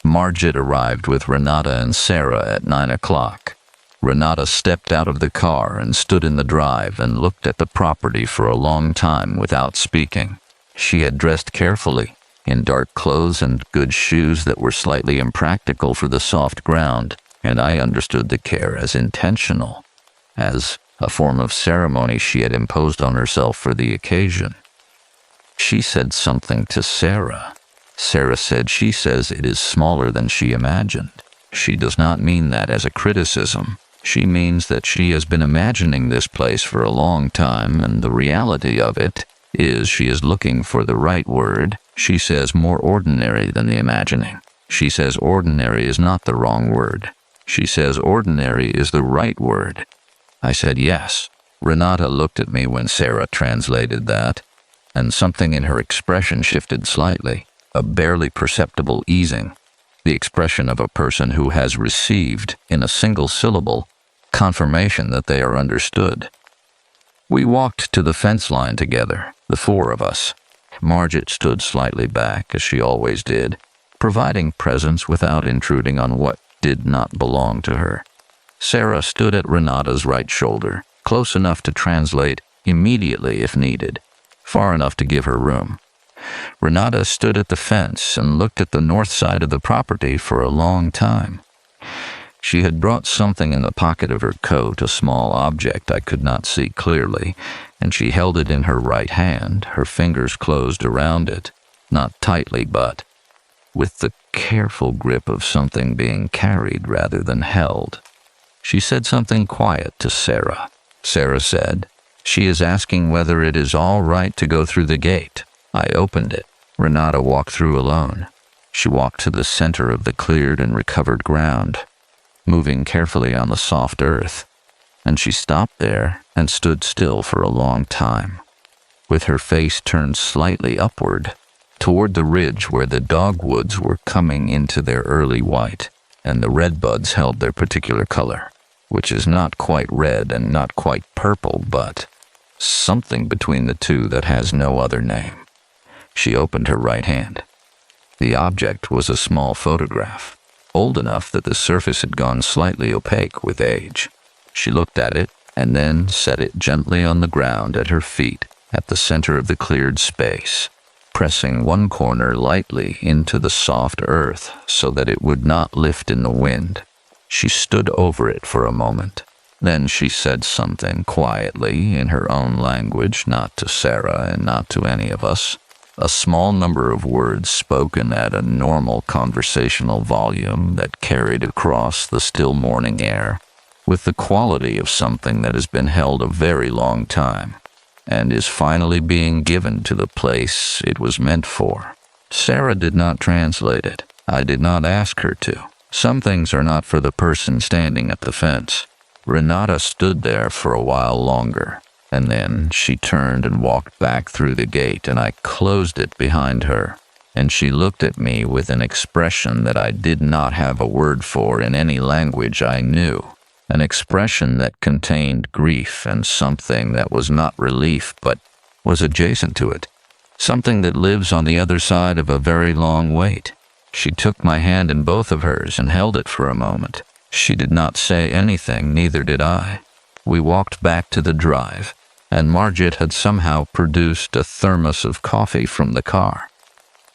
Margit arrived with Renata and Sarah at 9 o'clock. Renata stepped out of the car and stood in the drive and looked at the property for a long time without speaking. She had dressed carefully, in dark clothes and good shoes that were slightly impractical for the soft ground, and I understood the care as intentional, as a form of ceremony she had imposed on herself for the occasion. She said something to Sarah. Sarah said she says it is smaller than she imagined. She does not mean that as a criticism. She means that she has been imagining this place for a long time, and the reality of it is she is looking for the right word. She says more ordinary than the imagining. She says ordinary is not the wrong word. She says ordinary is the right word. I said yes. Renata looked at me when Sarah translated that, and something in her expression shifted slightly, a barely perceptible easing, the expression of a person who has received, in a single syllable, confirmation that they are understood. We walked to the fence line together, the four of us. Margit stood slightly back, as she always did, providing presence without intruding on what did not belong to her. Sarah stood at Renata's right shoulder, close enough to translate immediately if needed, far enough to give her room. Renata stood at the fence and looked at the north side of the property for a long time. She had brought something in the pocket of her coat, a small object I could not see clearly, and she held it in her right hand, her fingers closed around it, not tightly but with the careful grip of something being carried rather than held. She said something quiet to Sarah. Sarah said, "She is asking whether it is all right to go through the gate." I opened it. Renata walked through alone. She walked to the center of the cleared and recovered ground, moving carefully on the soft earth, and she stopped there and stood still for a long time, with her face turned slightly upward, toward the ridge where the dogwoods were coming into their early white, and the redbuds held their particular color, which is not quite red and not quite purple, but something between the two that has no other name. She opened her right hand. The object was a small photograph, old enough that the surface had gone slightly opaque with age. She looked at it and then set it gently on the ground at her feet at the center of the cleared space, pressing one corner lightly into the soft earth so that it would not lift in the wind. She stood over it for a moment. Then she said something quietly in her own language, not to Sarah and not to any of us. A small number of words spoken at a normal conversational volume that carried across the still morning air with the quality of something that has been held a very long time. and is finally being given to the place it was meant for. Sarah did not translate it. I did not ask her to. Some things are not for the person standing at the fence. Renata stood there for a while longer, and then she turned and walked back through the gate, and I closed it behind her, and she looked at me with an expression that I did not have a word for in any language I knew, an expression that contained grief and something that was not relief but was adjacent to it, something that lives on the other side of a very long wait. She took my hand in both of hers and held it for a moment. She did not say anything, neither did I. We walked back to the drive, and Margit had somehow produced a thermos of coffee from the car,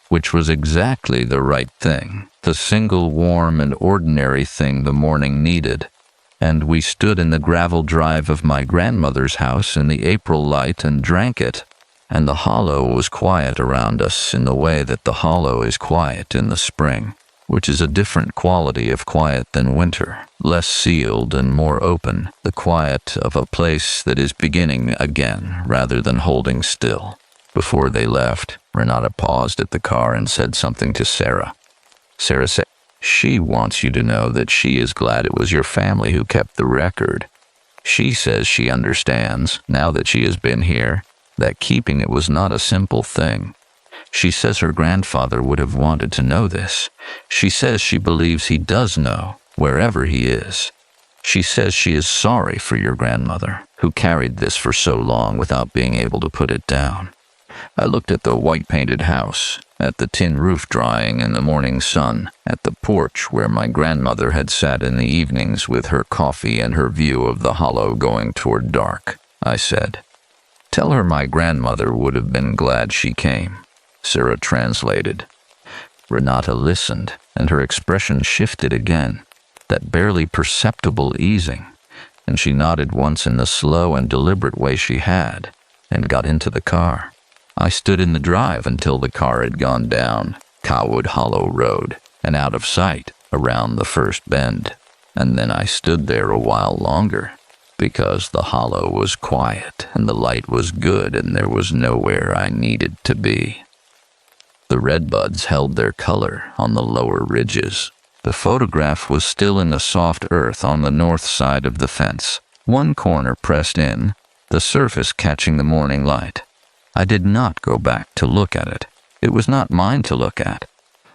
which was exactly the right thing, the single warm and ordinary thing the morning needed. And we stood in the gravel drive of my grandmother's house in the April light and drank it, and the hollow was quiet around us in the way that the hollow is quiet in the spring, which is a different quality of quiet than winter, less sealed and more open, the quiet of a place that is beginning again rather than holding still. Before they left, Renata paused at the car and said something to Sarah. Sarah said, "She wants you to know that she is glad it was your family who kept the record. She says she understands, now that she has been here, that keeping it was not a simple thing. She says her grandfather would have wanted to know this. She says she believes he does know, wherever he is. She says she is sorry for your grandmother, who carried this for so long without being able to put it down." I looked at the white-painted house, at the tin roof drying in the morning sun, at the porch where my grandmother had sat in the evenings with her coffee and her view of the hollow going toward dark. I said, "Tell her my grandmother would have been glad she came." Sarah translated. Renata listened, and her expression shifted again, that barely perceptible easing, and she nodded once in the slow and deliberate way she had, and got into the car. I stood in the drive until the car had gone down Cowwood Hollow Road and out of sight around the first bend, and then I stood there a while longer, because the hollow was quiet and the light was good and there was nowhere I needed to be. The redbuds held their color on the lower ridges. The photograph was still in the soft earth on the north side of the fence, one corner pressed in, the surface catching the morning light. I did not go back to look at it. It was not mine to look at.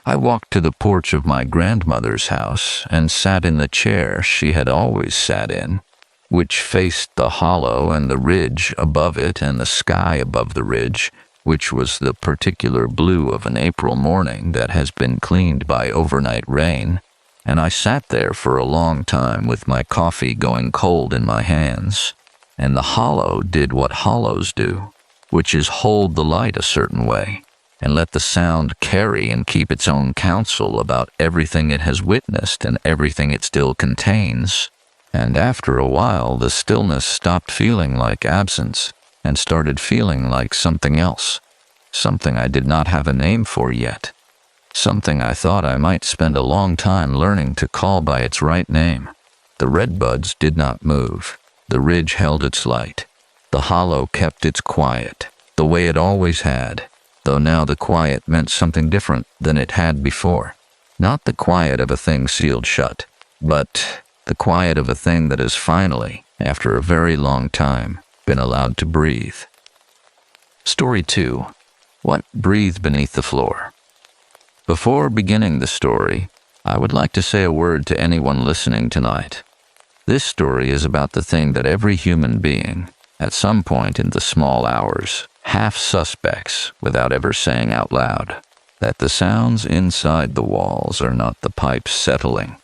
I walked to the porch of my grandmother's house and sat in the chair she had always sat in, which faced the hollow and the ridge above it and the sky above the ridge, which was the particular blue of an April morning that has been cleaned by overnight rain, and I sat there for a long time with my coffee going cold in my hands, and the hollow did what hollows do, which is hold the light a certain way, and let the sound carry and keep its own counsel about everything it has witnessed and everything it still contains. And after a while, the stillness stopped feeling like absence and started feeling like something else, something I did not have a name for yet, something I thought I might spend a long time learning to call by its right name. The redbuds did not move. The ridge held its light. The hollow kept its quiet, the way it always had, though now the quiet meant something different than it had before. Not the quiet of a thing sealed shut, but the quiet of a thing that has finally, after a very long time, been allowed to breathe. Story 2. What breathed beneath the floor? Before beginning the story, I would like to say a word to anyone listening tonight. This story is about the thing that every human being, at some point in the small hours, half suspects without ever saying out loud, that the sounds inside the walls are not the pipes settling,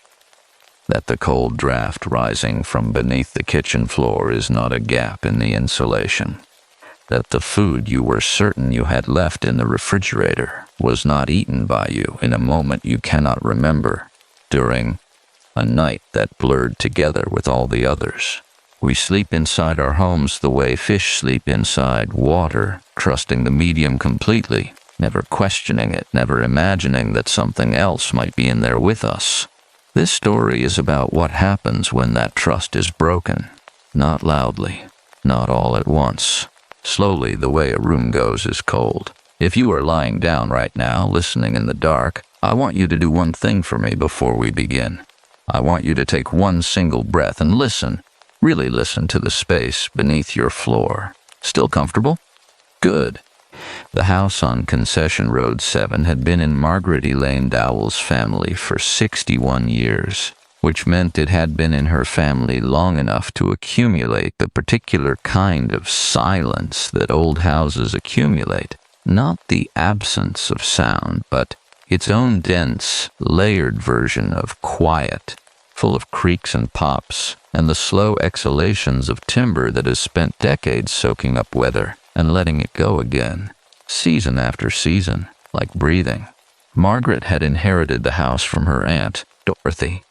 that the cold draft rising from beneath the kitchen floor is not a gap in the insulation, that the food you were certain you had left in the refrigerator was not eaten by you in a moment you cannot remember, during a night that blurred together with all the others. We sleep inside our homes the way fish sleep inside water, trusting the medium completely, never questioning it, never imagining that something else might be in there with us. This story is about what happens when that trust is broken. Not loudly, not all at once, Slowly, the way a room goes is cold. If you are lying down right now, listening in the dark, I want you to do one thing for me before we begin. I want you to take one single breath and listen. Really listen to the space beneath your floor. Still comfortable? Good. The house on Concession Road 7 had been in Margaret Elaine Dowell's family for 61 years, which meant it had been in her family long enough to accumulate the particular kind of silence that old houses accumulate. Not the absence of sound, but its own dense, layered version of quiet, full of creaks and pops, and the slow exhalations of timber that has spent decades soaking up weather and letting it go again, season after season, like breathing. Margaret had inherited the house from her aunt, Dorothy,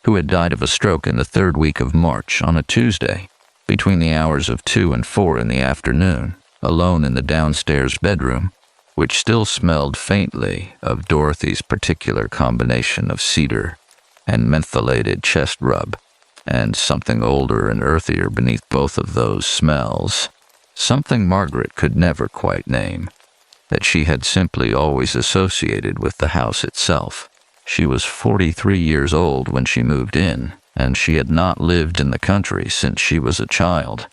who had died of a stroke in the third week of March on a Tuesday, between the hours of 2 and 4 in the afternoon, alone in the downstairs bedroom, which still smelled faintly of Dorothy's particular combination of cedar and mentholated chest rub, and something older and earthier beneath both of those smells, something Margaret could never quite name, that she had simply always associated with the house itself. She was 43 years old when she moved in, and she had not lived in the country since she was a child,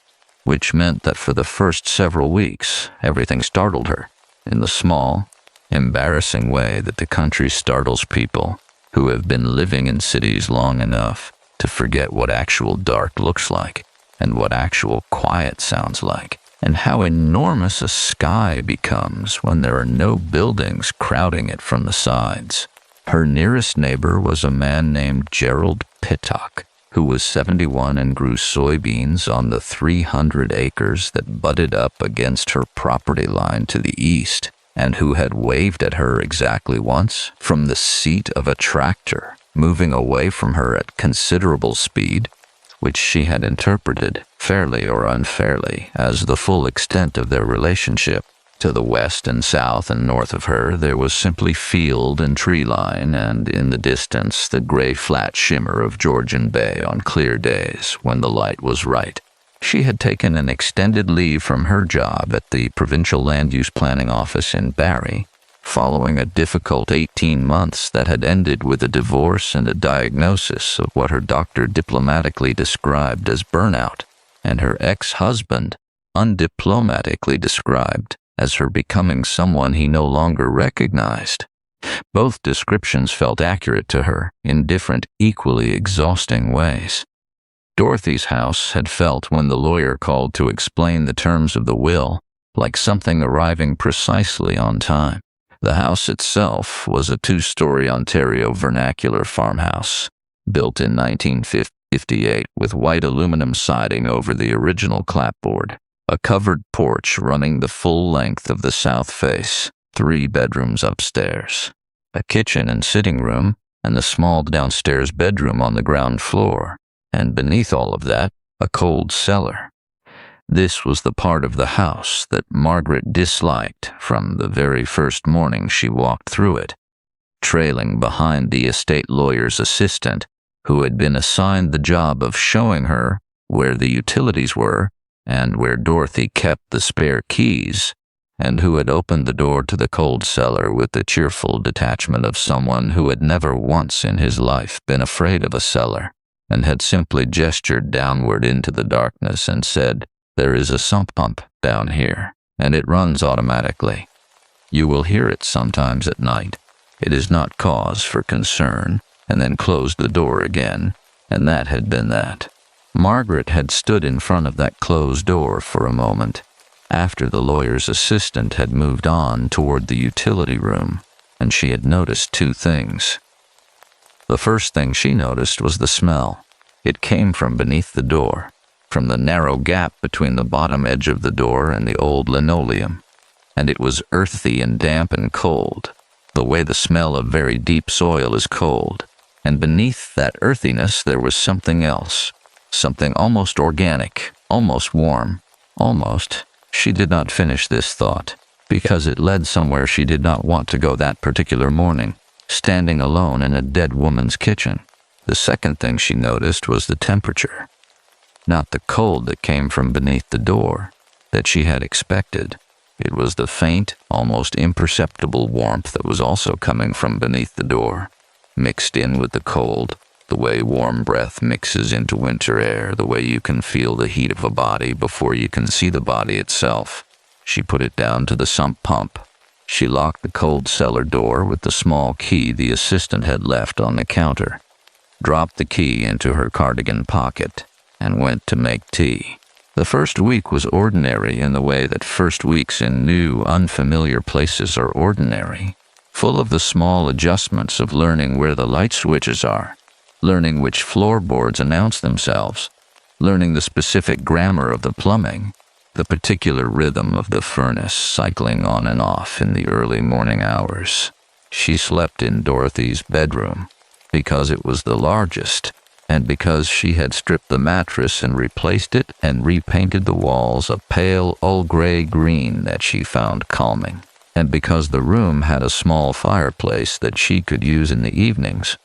which meant that for the first several weeks, everything startled her, in the small, embarrassing way that the country startles people who have been living in cities long enough to forget what actual dark looks like, and what actual quiet sounds like, and how enormous a sky becomes when there are no buildings crowding it from the sides. Her nearest neighbor was a man named Gerald Pittock, who was 71 and grew soybeans on the 300 acres that butted up against her property line to the east, and who had waved at her exactly once from the seat of a tractor, moving away from her at considerable speed, which she had interpreted, fairly or unfairly, as the full extent of their relationship. To the west and south and north of her, there was simply field and tree line, and in the distance the gray flat shimmer of Georgian Bay on clear days when the light was right. She had taken an extended leave from her job at the Provincial Land Use Planning Office in Barrie, following a difficult 18 months that had ended with a divorce and a diagnosis of what her doctor diplomatically described as burnout, and her ex-husband undiplomatically described as her becoming someone he no longer recognized. Both descriptions felt accurate to her in different, equally exhausting ways. Dorothy's house had felt, when the lawyer called to explain the terms of the will, like something arriving precisely on time. The house itself was a 2-story Ontario vernacular farmhouse, built in 1958 with white aluminum siding over the original clapboard, a covered porch running the full length of the south face, 3 bedrooms upstairs, a kitchen and sitting room, and the small downstairs bedroom on the ground floor, and beneath all of that, a cold cellar. This was the part of the house that Margaret disliked from the very first morning she walked through it, trailing behind the estate lawyer's assistant, who had been assigned the job of showing her where the utilities were and where Dorothy kept the spare keys, and who had opened the door to the cold cellar with the cheerful detachment of someone who had never once in his life been afraid of a cellar, and had simply gestured downward into the darkness and said, "There is a sump pump down here, and it runs automatically. You will hear it sometimes at night. It is not cause for concern," and then closed the door again, and that had been that. Margaret had stood in front of that closed door for a moment, after the lawyer's assistant had moved on toward the utility room, and she had noticed 2 things. The first thing she noticed was the smell. It came from beneath the door, from the narrow gap between the bottom edge of the door and the old linoleum, and it was earthy and damp and cold, the way the smell of very deep soil is cold, and beneath that earthiness there was something else, something almost organic, almost warm, almost. She did not finish this thought, because it led somewhere she did not want to go that particular morning, standing alone in a dead woman's kitchen. The second thing she noticed was the temperature. Not the cold that came from beneath the door, that she had expected. It was the faint, almost imperceptible warmth that was also coming from beneath the door, mixed in with the cold, the way warm breath mixes into winter air, the way you can feel the heat of a body before you can see the body itself. She put it down to the sump pump. She locked the cold cellar door with the small key the assistant had left on the counter, dropped the key into her cardigan pocket, and went to make tea. The first week was ordinary in the way that first weeks in new, unfamiliar places are ordinary, full of the small adjustments of learning where the light switches are, learning which floorboards announce themselves, learning the specific grammar of the plumbing, the particular rhythm of the furnace cycling on and off in the early morning hours. She slept in Dorothy's bedroom because it was the largest, and because she had stripped the mattress and replaced it and repainted the walls a pale gray green that she found calming, and because the room had a small fireplace that she could use in the evenings,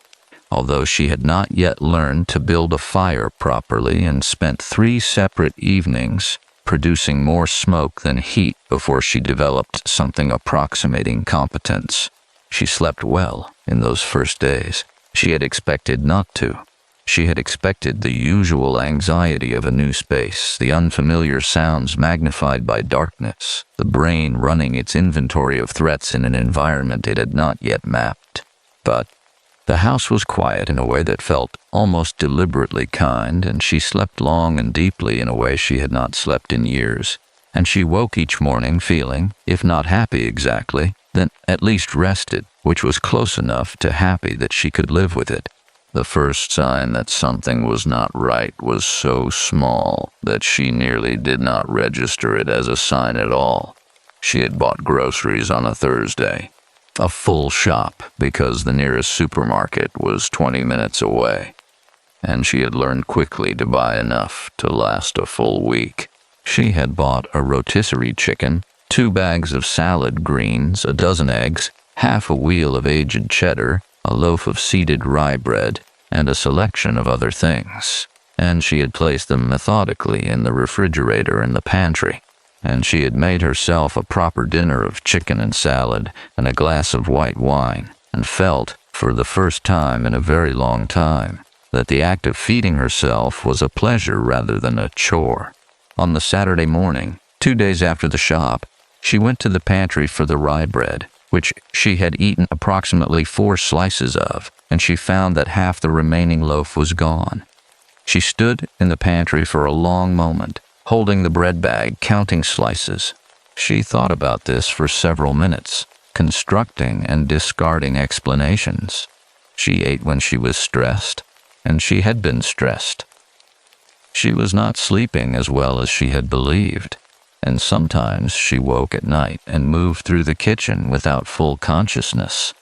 although she had not yet learned to build a fire properly and spent 3 separate evenings producing more smoke than heat before she developed something approximating competence. She slept well in those first days. She had expected not to. She had expected the usual anxiety of a new space, the unfamiliar sounds magnified by darkness, the brain running its inventory of threats in an environment it had not yet mapped. But the house was quiet in a way that felt almost deliberately kind, and she slept long and deeply in a way she had not slept in years. And she woke each morning feeling, if not happy exactly, then at least rested, which was close enough to happy that she could live with it. The first sign that something was not right was so small that she nearly did not register it as a sign at all. She had bought groceries on a Thursday, a full shop because the nearest supermarket was 20 minutes away, and she had learned quickly to buy enough to last a full week. She had bought a rotisserie chicken, 2 bags of salad greens, a dozen eggs, half a wheel of aged cheddar, a loaf of seeded rye bread, and a selection of other things, and she had placed them methodically in the refrigerator in the pantry, and she had made herself a proper dinner of chicken and salad and a glass of white wine, and felt, for the first time in a very long time, that the act of feeding herself was a pleasure rather than a chore. On the Saturday morning, 2 days after the shop, she went to the pantry for the rye bread, which she had eaten approximately 4 slices of, and she found that half the remaining loaf was gone. She stood in the pantry for a long moment, holding the bread bag, counting slices. She thought about this for several minutes, constructing and discarding explanations. She ate when she was stressed, and she had been stressed. She was not sleeping as well as she had believed, and sometimes she woke at night and moved through the kitchen without full consciousness.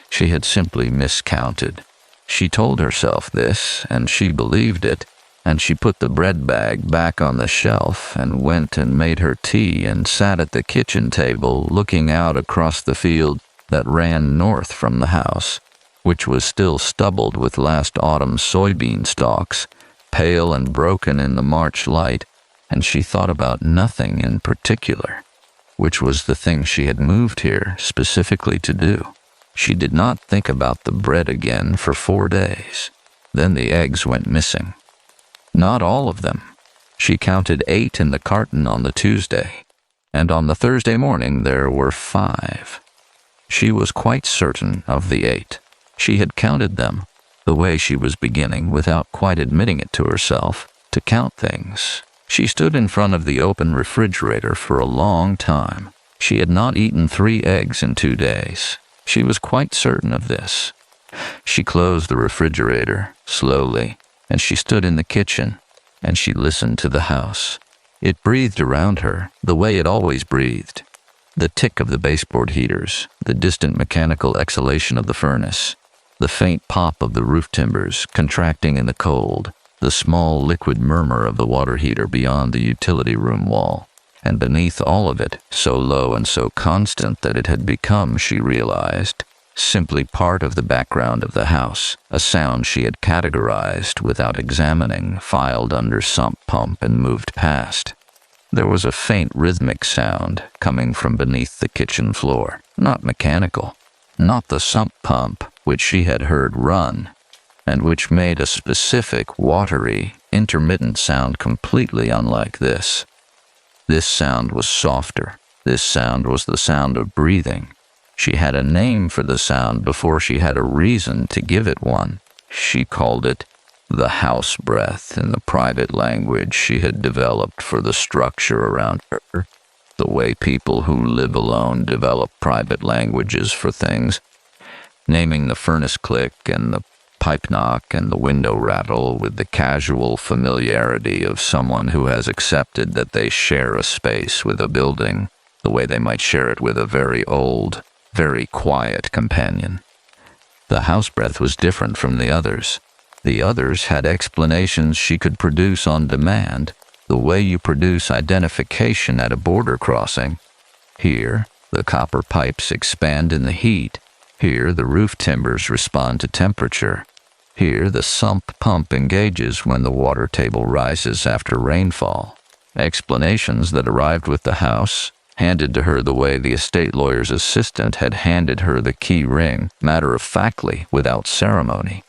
She had simply miscounted. She told herself this, and she believed it, and she put the bread bag back on the shelf and went and made her tea and sat at the kitchen table looking out across the field that ran north from the house, which was still stubbled with last autumn's soybean stalks, pale and broken in the March light, and she thought about nothing in particular, which was the thing she had moved here specifically to do. She did not think about the bread again for 4 days. Then the eggs went missing. Not all of them. She counted 8 in the carton on the Tuesday, and on the Thursday morning there were 5. She was quite certain of the 8. She had counted them, the way she was beginning, without quite admitting it to herself, to count things. She stood in front of the open refrigerator for a long time. She had not eaten 3 eggs in 2 days. She was quite certain of this. She closed the refrigerator, slowly, and she stood in the kitchen, and she listened to the house. It breathed around her, the way it always breathed. The tick of the baseboard heaters, the distant mechanical exhalation of the furnace, the faint pop of the roof timbers contracting in the cold, the small liquid murmur of the water heater beyond the utility room wall. And beneath all of it, so low and so constant that it had become, she realized, simply part of the background of the house, a sound she had categorized without examining, filed under sump pump and moved past. There was a faint rhythmic sound coming from beneath the kitchen floor, not mechanical, not the sump pump which she had heard run, and which made a specific, watery, intermittent sound completely unlike this. This sound was softer. This sound was the sound of breathing. She had a name for the sound before she had a reason to give it one. She called it the house breath in the private language she had developed for the structure around her, the way people who live alone develop private languages for things, naming the furnace click and the pipe knock and the window rattle with the casual familiarity of someone who has accepted that they share a space with a building, the way they might share it with a very old, very quiet companion. The house breath was different from the others. The others had explanations she could produce on demand, the way you produce identification at a border crossing. Here, the copper pipes expand in the heat. Here, the roof timbers respond to temperature. Here, the sump pump engages when the water table rises after rainfall. Explanations that arrived with the house, handed to her the way the estate lawyer's assistant had handed her the key ring, matter-of-factly, without ceremony.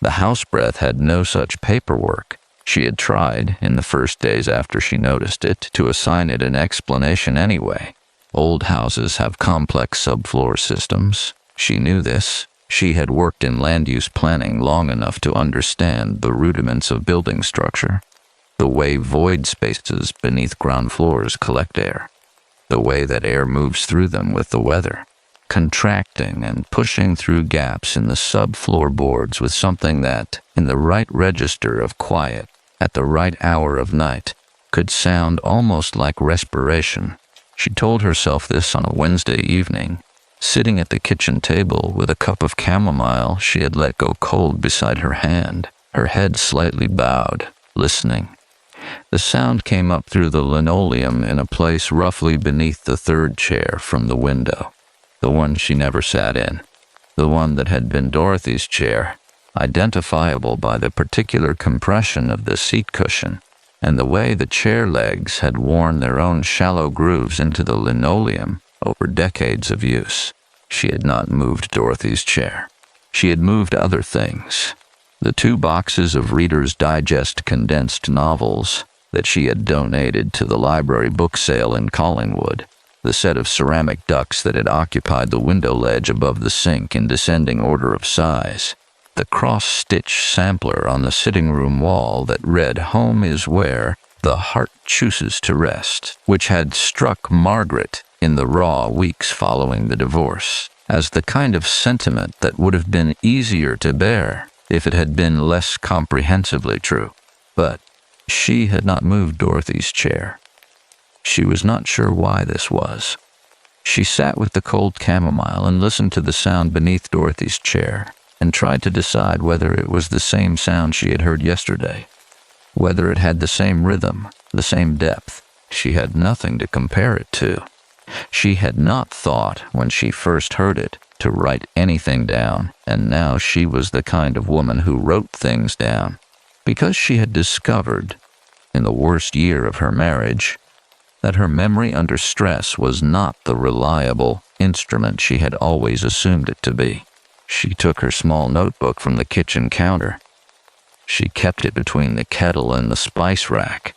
The house breath had no such paperwork. She had tried, in the first days after she noticed it, to assign it an explanation anyway. Old houses have complex subfloor systems. She knew this. She had worked in land use planning long enough to understand the rudiments of building structure, the way void spaces beneath ground floors collect air, the way that air moves through them with the weather, contracting and pushing through gaps in the subfloor boards with something that, in the right register of quiet, at the right hour of night, could sound almost like respiration. She told herself this on a Wednesday evening, sitting at the kitchen table with a cup of chamomile she had let go cold beside her hand, her head slightly bowed, listening. The sound came up through the linoleum in a place roughly beneath the third chair from the window, the one she never sat in, the one that had been Dorothy's chair, identifiable by the particular compression of the seat cushion and the way the chair legs had worn their own shallow grooves into the linoleum over decades of use. She had not moved Dorothy's chair. She had moved other things. The 2 boxes of Reader's Digest condensed novels that she had donated to the library book sale in Collingwood, the set of ceramic ducks that had occupied the window ledge above the sink in descending order of size, the cross-stitch sampler on the sitting room wall that read "Home is where the heart chooses to rest," which had struck Margaret in the raw weeks following the divorce as the kind of sentiment that would have been easier to bear if it had been less comprehensively true. But she had not moved Dorothy's chair. She was not sure why this was. She sat with the cold chamomile and listened to the sound beneath Dorothy's chair and tried to decide whether it was the same sound she had heard yesterday, whether it had the same rhythm, the same depth. She had nothing to compare it to. She had not thought, when she first heard it, to write anything down, and now she was the kind of woman who wrote things down, because she had discovered, in the worst year of her marriage, that her memory under stress was not the reliable instrument she had always assumed it to be. She took her small notebook from the kitchen counter. She kept it between the kettle and the spice rack,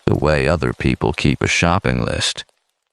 the way other people keep a shopping list,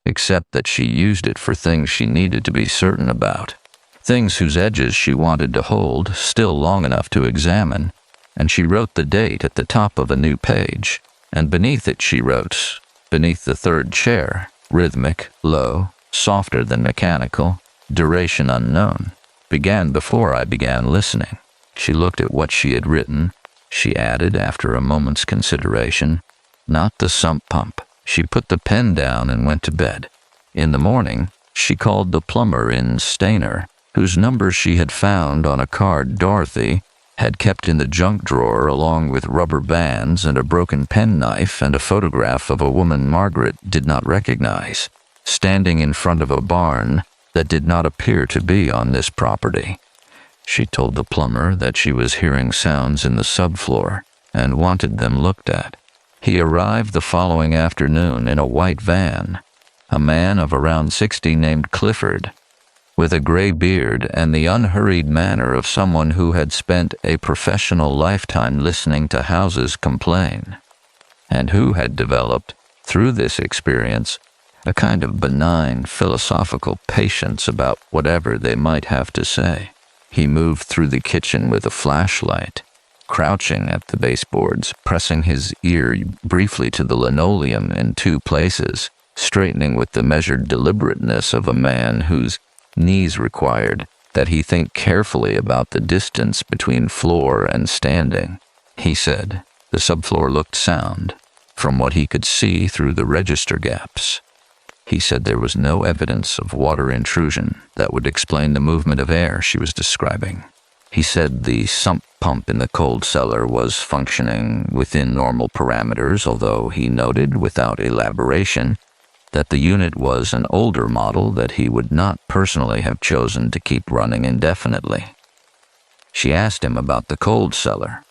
except that she used it for things she needed to be certain about, things whose edges she wanted to hold still long enough to examine, and she wrote the date at the top of a new page, and beneath it she wrote, beneath the third chair, rhythmic, low, softer than mechanical, duration unknown, began before I began listening. She looked at what she had written. She added, after a moment's consideration, not the sump pump. She put the pen down and went to bed. In the morning, she called the plumber in Stainer, whose number she had found on a card Dorothy had kept in the junk drawer along with rubber bands and a broken penknife and a photograph of a woman Margaret did not recognize, standing in front of a barn that did not appear to be on this property. She told the plumber that she was hearing sounds in the subfloor and wanted them looked at. He arrived the following afternoon in a white van, a man of around 60 named Clifford, with a gray beard and the unhurried manner of someone who had spent a professional lifetime listening to houses complain, and who had developed, through this experience, a kind of benign philosophical patience about whatever they might have to say. He moved through the kitchen with a flashlight, crouching at the baseboards, pressing his ear briefly to the linoleum in 2 places, straightening with the measured deliberateness of a man whose knees required that he think carefully about the distance between floor and standing. He said the subfloor looked sound, from what he could see through the register gaps. He said there was no evidence of water intrusion that would explain the movement of air she was describing. He said the sump pump in the cold cellar was functioning within normal parameters, although he noted, without elaboration, that the unit was an older model that he would not personally have chosen to keep running indefinitely. She asked him about the cold cellar.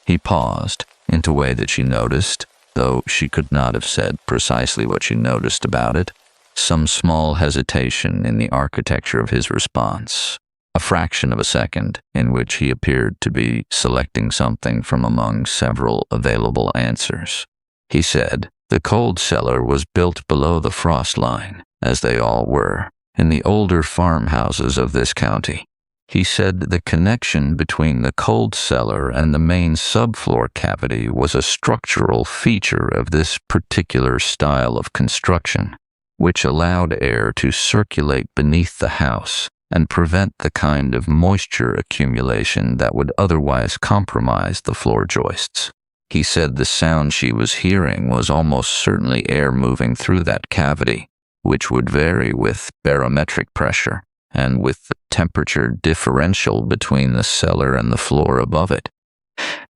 He paused, in a way that she noticed, though she could not have said precisely what she noticed about it, some small hesitation in the architecture of his response, a fraction of a second in which he appeared to be selecting something from among several available answers. He said the cold cellar was built below the frost line, as they all were, in the older farmhouses of this county. He said the connection between the cold cellar and the main subfloor cavity was a structural feature of this particular style of construction, which allowed air to circulate beneath the house and prevent the kind of moisture accumulation that would otherwise compromise the floor joists. He said the sound she was hearing was almost certainly air moving through that cavity, which would vary with barometric pressure and with the temperature differential between the cellar and the floor above it.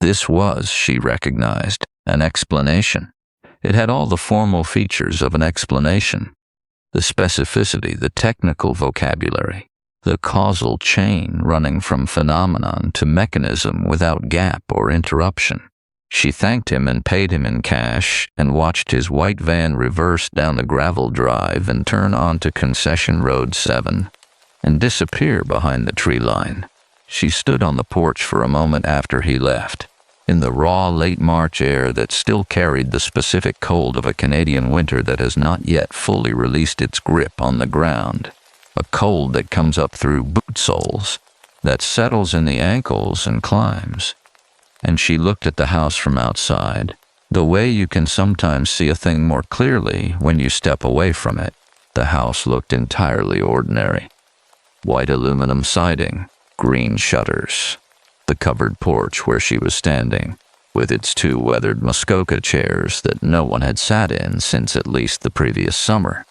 This was, she recognized, an explanation. It had all the formal features of an explanation: the specificity, the technical vocabulary, the causal chain running from phenomenon to mechanism without gap or interruption. She thanked him and paid him in cash and watched his white van reverse down the gravel drive and turn onto Concession Road 7 and disappear behind the tree line. She stood on the porch for a moment after he left, in the raw late March air that still carried the specific cold of a Canadian winter that has not yet fully released its grip on the ground, a cold that comes up through boot soles, that settles in the ankles and climbs. And she looked at the house from outside, the way you can sometimes see a thing more clearly when you step away from it. The house looked entirely ordinary. White aluminum siding, green shutters. The covered porch where she was standing, with its 2 weathered Muskoka chairs that no one had sat in since at least the previous summer.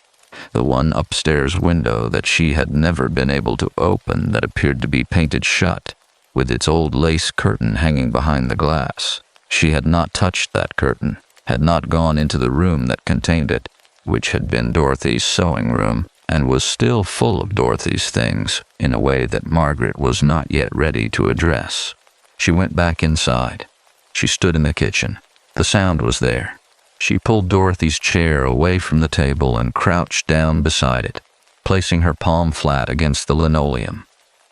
The one upstairs window that she had never been able to open that appeared to be painted shut, with its old lace curtain hanging behind the glass. She had not touched that curtain, had not gone into the room that contained it, which had been Dorothy's sewing room, and was still full of Dorothy's things in a way that Margaret was not yet ready to address. She went back inside. She stood in the kitchen. The sound was there. She pulled Dorothy's chair away from the table and crouched down beside it, placing her palm flat against the linoleum,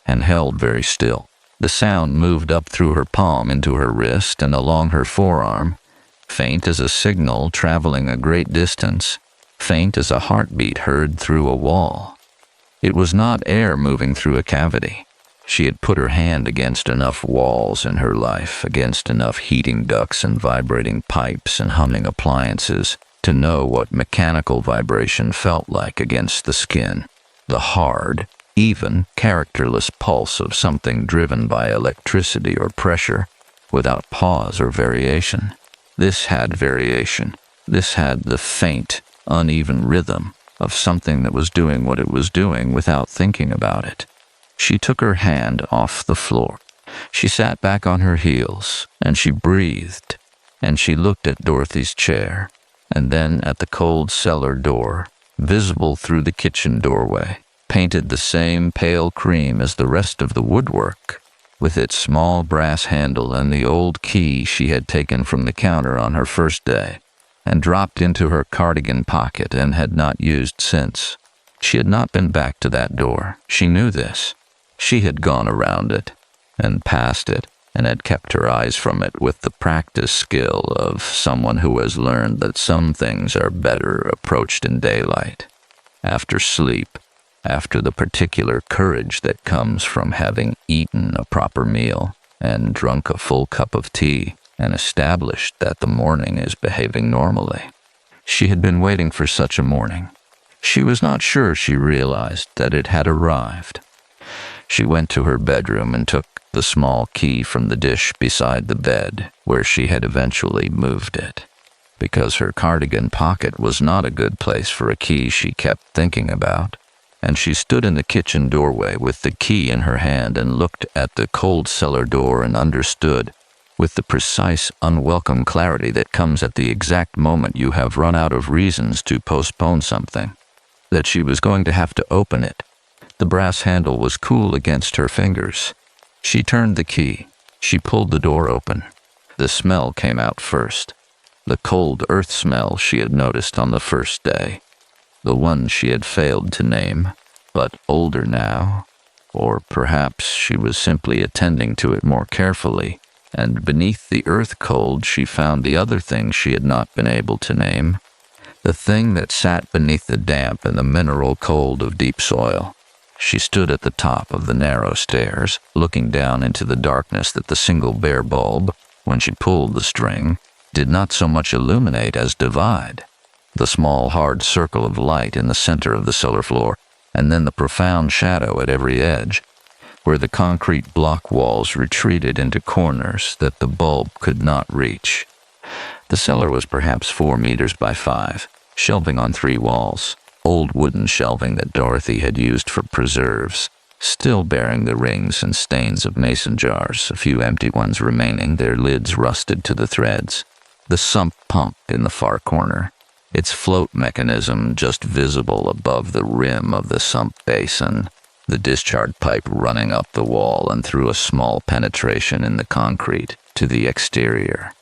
and held very still. The sound moved up through her palm into her wrist and along her forearm, faint as a signal traveling a great distance, faint as a heartbeat heard through a wall. It was not air moving through a cavity. She had put her hand against enough walls in her life, against enough heating ducts and vibrating pipes and humming appliances, to know what mechanical vibration felt like against the skin, the hard, even, characterless pulse of something driven by electricity or pressure, without pause or variation. This had variation. This had the faint, uneven rhythm of something that was doing what it was doing without thinking about it. She took her hand off the floor. She sat back on her heels, and she breathed, and she looked at Dorothy's chair, and then at the cold cellar door, visible through the kitchen doorway, painted the same pale cream as the rest of the woodwork, with its small brass handle and the old key she had taken from the counter on her first day, and dropped into her cardigan pocket and had not used since. She had not been back to that door. She knew this. She had gone around it, and past it, and had kept her eyes from it with the practiced skill of someone who has learned that some things are better approached in daylight, after sleep, after the particular courage that comes from having eaten a proper meal and drunk a full cup of tea and established that the morning is behaving normally. She had been waiting for such a morning. She was not sure she realized that it had arrived. She went to her bedroom and took the small key from the dish beside the bed, where she had eventually moved it. Because her cardigan pocket was not a good place for a key she kept thinking about, and she stood in the kitchen doorway with the key in her hand and looked at the cold cellar door and understood, with the precise, unwelcome clarity that comes at the exact moment you have run out of reasons to postpone something, that she was going to have to open it. The brass handle was cool against her fingers. She turned the key. She pulled the door open. The smell came out first. The cold earth smell she had noticed on the first day. The one she had failed to name, but older now. Or perhaps she was simply attending to it more carefully, and beneath the earth cold she found the other thing she had not been able to name. The thing that sat beneath the damp and the mineral cold of deep soil. She stood at the top of the narrow stairs, looking down into the darkness that the single bare bulb, when she pulled the string, did not so much illuminate as divide. The small hard circle of light in the center of the cellar floor, and then the profound shadow at every edge, where the concrete block walls retreated into corners that the bulb could not reach. The cellar was perhaps 4 meters by 5, shelving on 3 walls, old wooden shelving that Dorothy had used for preserves, still bearing the rings and stains of mason jars, a few empty ones remaining, their lids rusted to the threads. The sump pump in the far corner, its float mechanism just visible above the rim of the sump basin, the discharge pipe running up the wall and through a small penetration in the concrete to the exterior.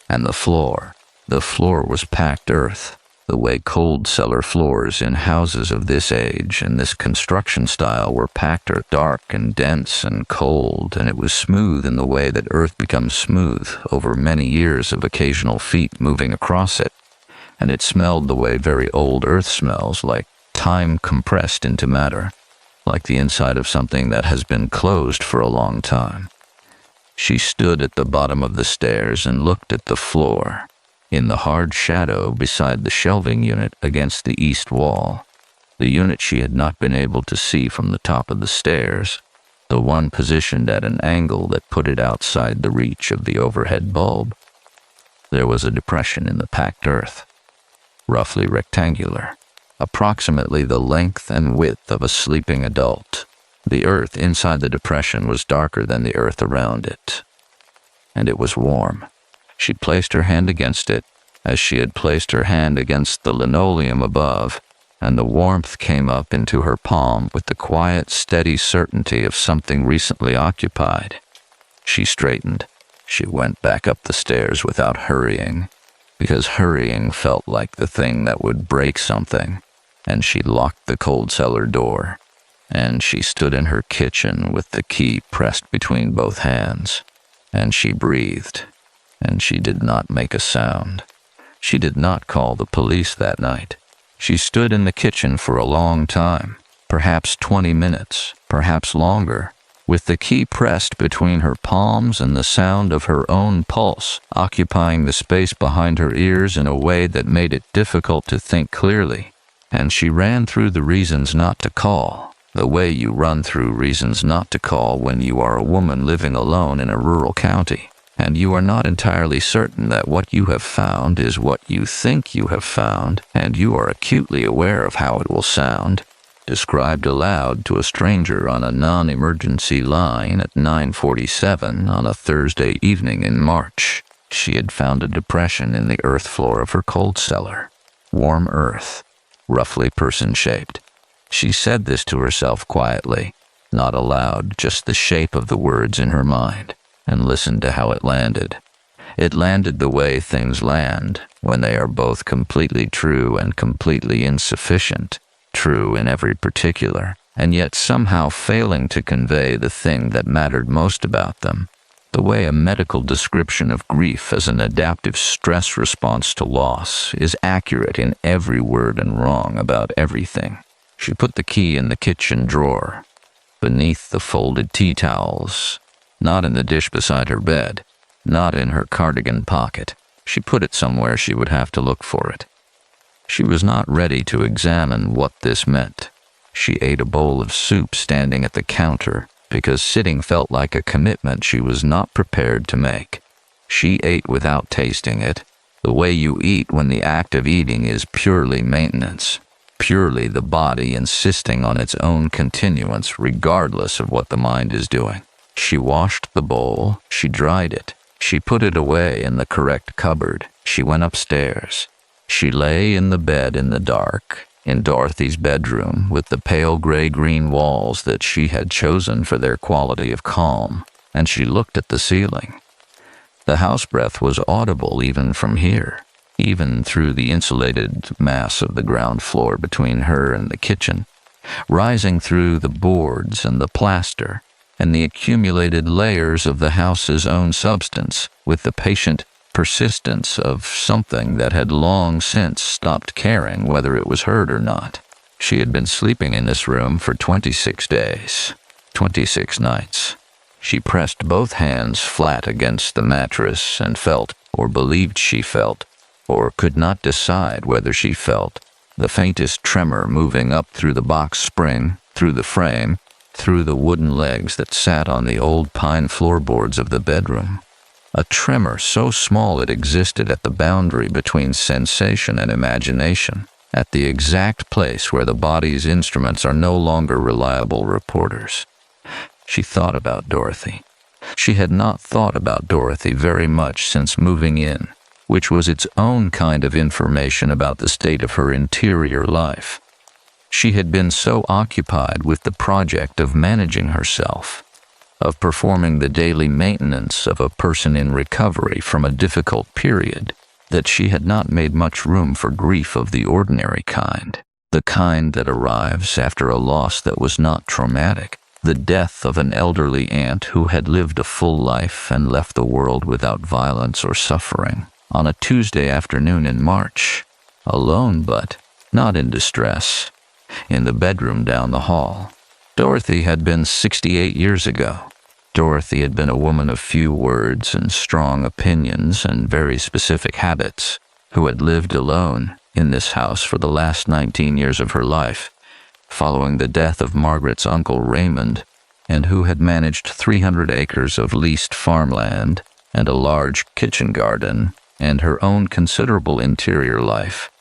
And the floor was packed earth, the way cold cellar floors in houses of this age and this construction style were packed earth, dark and dense and cold, and it was smooth in the way that earth becomes smooth over many years of occasional feet moving across it, and it smelled the way very old earth smells, like time compressed into matter, like the inside of something that has been closed for a long time. She stood at the bottom of the stairs and looked at the floor, in the hard shadow beside the shelving unit against the east wall, the unit she had not been able to see from the top of the stairs, the one positioned at an angle that put it outside the reach of the overhead bulb. There was a depression in the packed earth, roughly rectangular, approximately the length and width of a sleeping adult. The earth inside the depression was darker than the earth around it, and it was warm. She placed her hand against it, as she had placed her hand against the linoleum above, and the warmth came up into her palm with the quiet, steady certainty of something recently occupied. She straightened. She went back up the stairs without hurrying, because hurrying felt like the thing that would break something, and she locked the cold cellar door, and she stood in her kitchen with the key pressed between both hands, and she breathed. And she did not make a sound. She did not call the police that night. She stood in the kitchen for a long time, perhaps 20 minutes, perhaps longer, with the key pressed between her palms and the sound of her own pulse occupying the space behind her ears in a way that made it difficult to think clearly. And she ran through the reasons not to call, the way you run through reasons not to call when you are a woman living alone in a rural county, and you are not entirely certain that what you have found is what you think you have found, and you are acutely aware of how it will sound, described aloud to a stranger on a non-emergency line at 9:47 on a Thursday evening in March. She had found a depression in the earth floor of her cold cellar. Warm earth, roughly person-shaped. She said this to herself quietly, not aloud, just the shape of the words in her mind, and listened to how it landed. It landed the way things land, when they are both completely true and completely insufficient, true in every particular, and yet somehow failing to convey the thing that mattered most about them. The way a medical description of grief as an adaptive stress response to loss is accurate in every word and wrong about everything. She put the key in the kitchen drawer, beneath the folded tea towels, not in the dish beside her bed, not in her cardigan pocket. She put it somewhere she would have to look for it. She was not ready to examine what this meant. She ate a bowl of soup standing at the counter, because sitting felt like a commitment she was not prepared to make. She ate without tasting it, the way you eat when the act of eating is purely maintenance, purely the body insisting on its own continuance regardless of what the mind is doing. She washed the bowl, she dried it, she put it away in the correct cupboard, she went upstairs. She lay in the bed in the dark, in Dorothy's bedroom, with the pale gray-green walls that she had chosen for their quality of calm, and she looked at the ceiling. The house breath was audible even from here, even through the insulated mass of the ground floor between her and the kitchen, rising through the boards and the plaster, and the accumulated layers of the house's own substance, with the patient persistence of something that had long since stopped caring whether it was heard or not. She had been sleeping in this room for 26 days, 26 nights. She pressed both hands flat against the mattress and felt, or believed she felt, or could not decide whether she felt, the faintest tremor moving up through the box spring, through the frame, through the wooden legs that sat on the old pine floorboards of the bedroom. A tremor so small it existed at the boundary between sensation and imagination, at the exact place where the body's instruments are no longer reliable reporters. She thought about Dorothy. She had not thought about Dorothy very much since moving in, which was its own kind of information about the state of her interior life. She had been so occupied with the project of managing herself, of performing the daily maintenance of a person in recovery from a difficult period, that she had not made much room for grief of the ordinary kind, the kind that arrives after a loss that was not traumatic, the death of an elderly aunt who had lived a full life and left the world without violence or suffering, on a Tuesday afternoon in March, alone but not in distress, in the bedroom down the hall. Dorothy had been 68 years ago. Dorothy had been a woman of few words and strong opinions and very specific habits, who had lived alone in this house for the last 19 years of her life, following the death of Margaret's uncle Raymond, and who had managed 300 acres of leased farmland and a large kitchen garden and her own considerable interior life,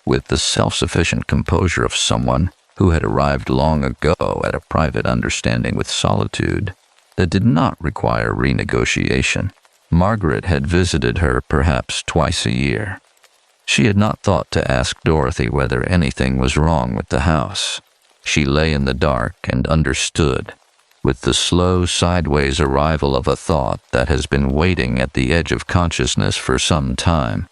with the self-sufficient composure of someone who had arrived long ago at a private understanding with solitude that did not require renegotiation. Margaret had visited her perhaps twice a year. She had not thought to ask Dorothy whether anything was wrong with the house. She lay in the dark and understood, with the slow sideways arrival of a thought that has been waiting at the edge of consciousness for some time,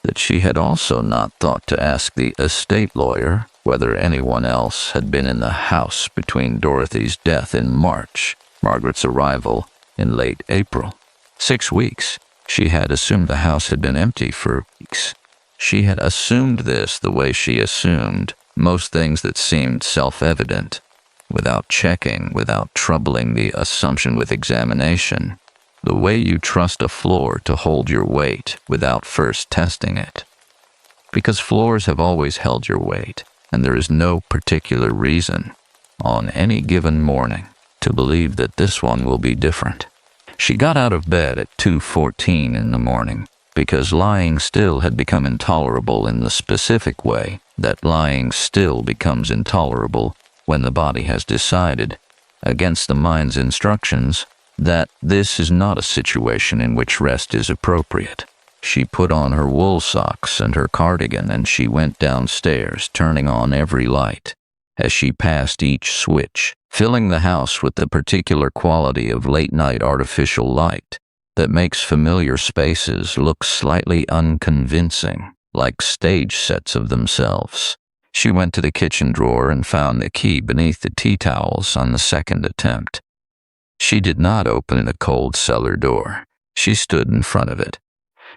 that she had also not thought to ask the estate lawyer whether anyone else had been in the house between Dorothy's death in March, Margaret's arrival in late April. 6 weeks. She had assumed the house had been empty for weeks. She had assumed this the way she assumed most things that seemed self-evident, without checking, without troubling the assumption with examination, the way you trust a floor to hold your weight without first testing it. Because floors have always held your weight, and there is no particular reason, on any given morning, to believe that this one will be different. She got out of bed at 2:14 in the morning, because lying still had become intolerable in the specific way that lying still becomes intolerable when the body has decided, against the mind's instructions, that this is not a situation in which rest is appropriate. She put on her wool socks and her cardigan, and she went downstairs, turning on every light, as she passed each switch, filling the house with the particular quality of late-night artificial light that makes familiar spaces look slightly unconvincing, like stage sets of themselves. She went to the kitchen drawer and found the key beneath the tea towels on the second attempt. She did not open the cold cellar door. She stood in front of it.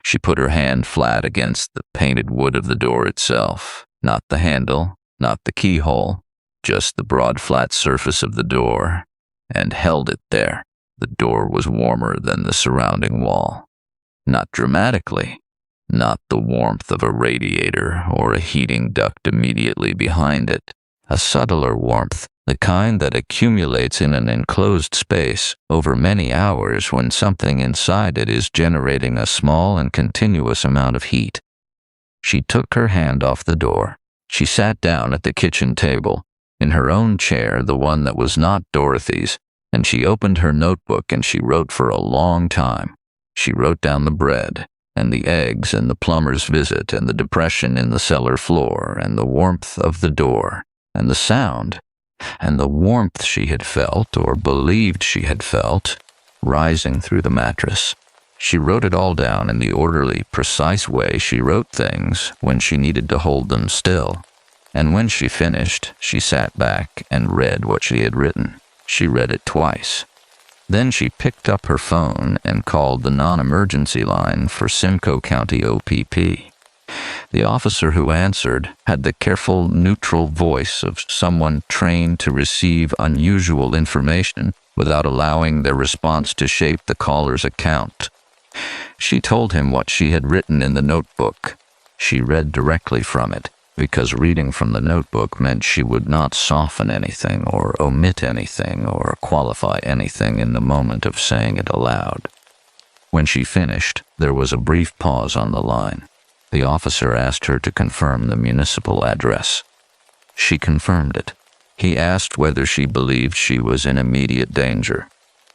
She put her hand flat against the painted wood of the door itself, not the handle, not the keyhole, just the broad flat surface of the door, and held it there. The door was warmer than the surrounding wall. Not dramatically, not the warmth of a radiator or a heating duct immediately behind it. A subtler warmth, the kind that accumulates in an enclosed space over many hours when something inside it is generating a small and continuous amount of heat. She took her hand off the door. She sat down at the kitchen table, in her own chair, the one that was not Dorothy's, and she opened her notebook and she wrote for a long time. She wrote down the bread, and the eggs, and the plumber's visit, and the depression in the cellar floor, and the warmth of the door, and the sound, and the warmth she had felt, or believed she had felt, rising through the mattress. She wrote it all down in the orderly, precise way she wrote things when she needed to hold them still. And when she finished, she sat back and read what she had written. She read it twice. Then she picked up her phone and called the non-emergency line for Simcoe County OPP. The officer who answered had the careful, neutral voice of someone trained to receive unusual information without allowing their response to shape the caller's account. She told him what she had written in the notebook. She read directly from it, because reading from the notebook meant she would not soften anything or omit anything or qualify anything in the moment of saying it aloud. When she finished, there was a brief pause on the line. The officer asked her to confirm the municipal address. She confirmed it. He asked whether she believed she was in immediate danger.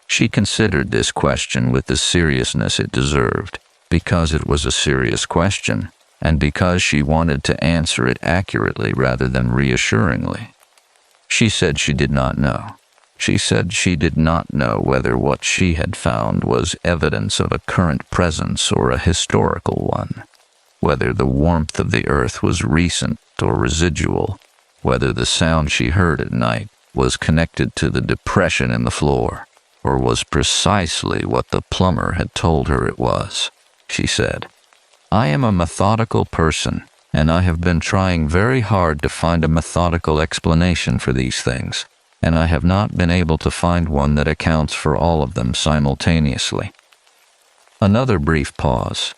She considered this question with the seriousness it deserved, because it was a serious question, and because she wanted to answer it accurately rather than reassuringly. She said she did not know. She said she did not know whether what she had found was evidence of a current presence or a historical one, whether the warmth of the earth was recent or residual, whether the sound she heard at night was connected to the depression in the floor, or was precisely what the plumber had told her it was. She said, "I am a methodical person, and I have been trying very hard to find a methodical explanation for these things, and I have not been able to find one that accounts for all of them simultaneously." Another brief pause.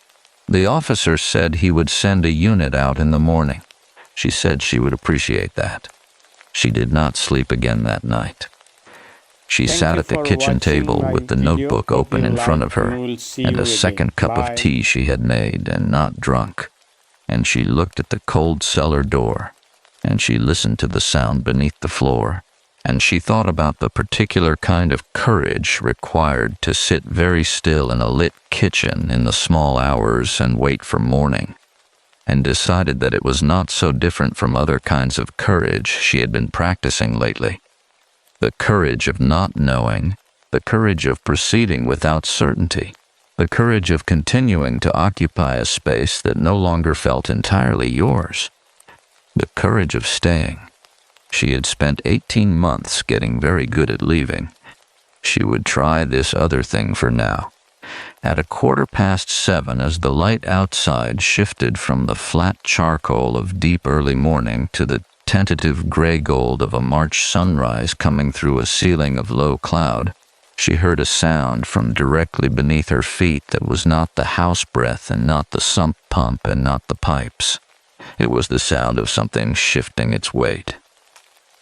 The officer said he would send a unit out in the morning. She said she would appreciate that. She did not sleep again that night. She sat at the kitchen table with the notebook open in front of her and a second cup of tea she had made and not drunk, and she looked at the cold cellar door, and she listened to the sound beneath the floor, and she thought about the particular kind of courage required to sit very still in a lit kitchen in the small hours and wait for morning, and decided that it was not so different from other kinds of courage she had been practicing lately. The courage of not knowing, the courage of proceeding without certainty, the courage of continuing to occupy a space that no longer felt entirely yours, the courage of staying. She had spent 18 months getting very good at leaving. She would try this other thing for now. At 7:15, as the light outside shifted from the flat charcoal of deep early morning to the tentative gray gold of a March sunrise coming through a ceiling of low cloud, she heard a sound from directly beneath her feet that was not the house breath and not the sump pump and not the pipes. It was the sound of something shifting its weight.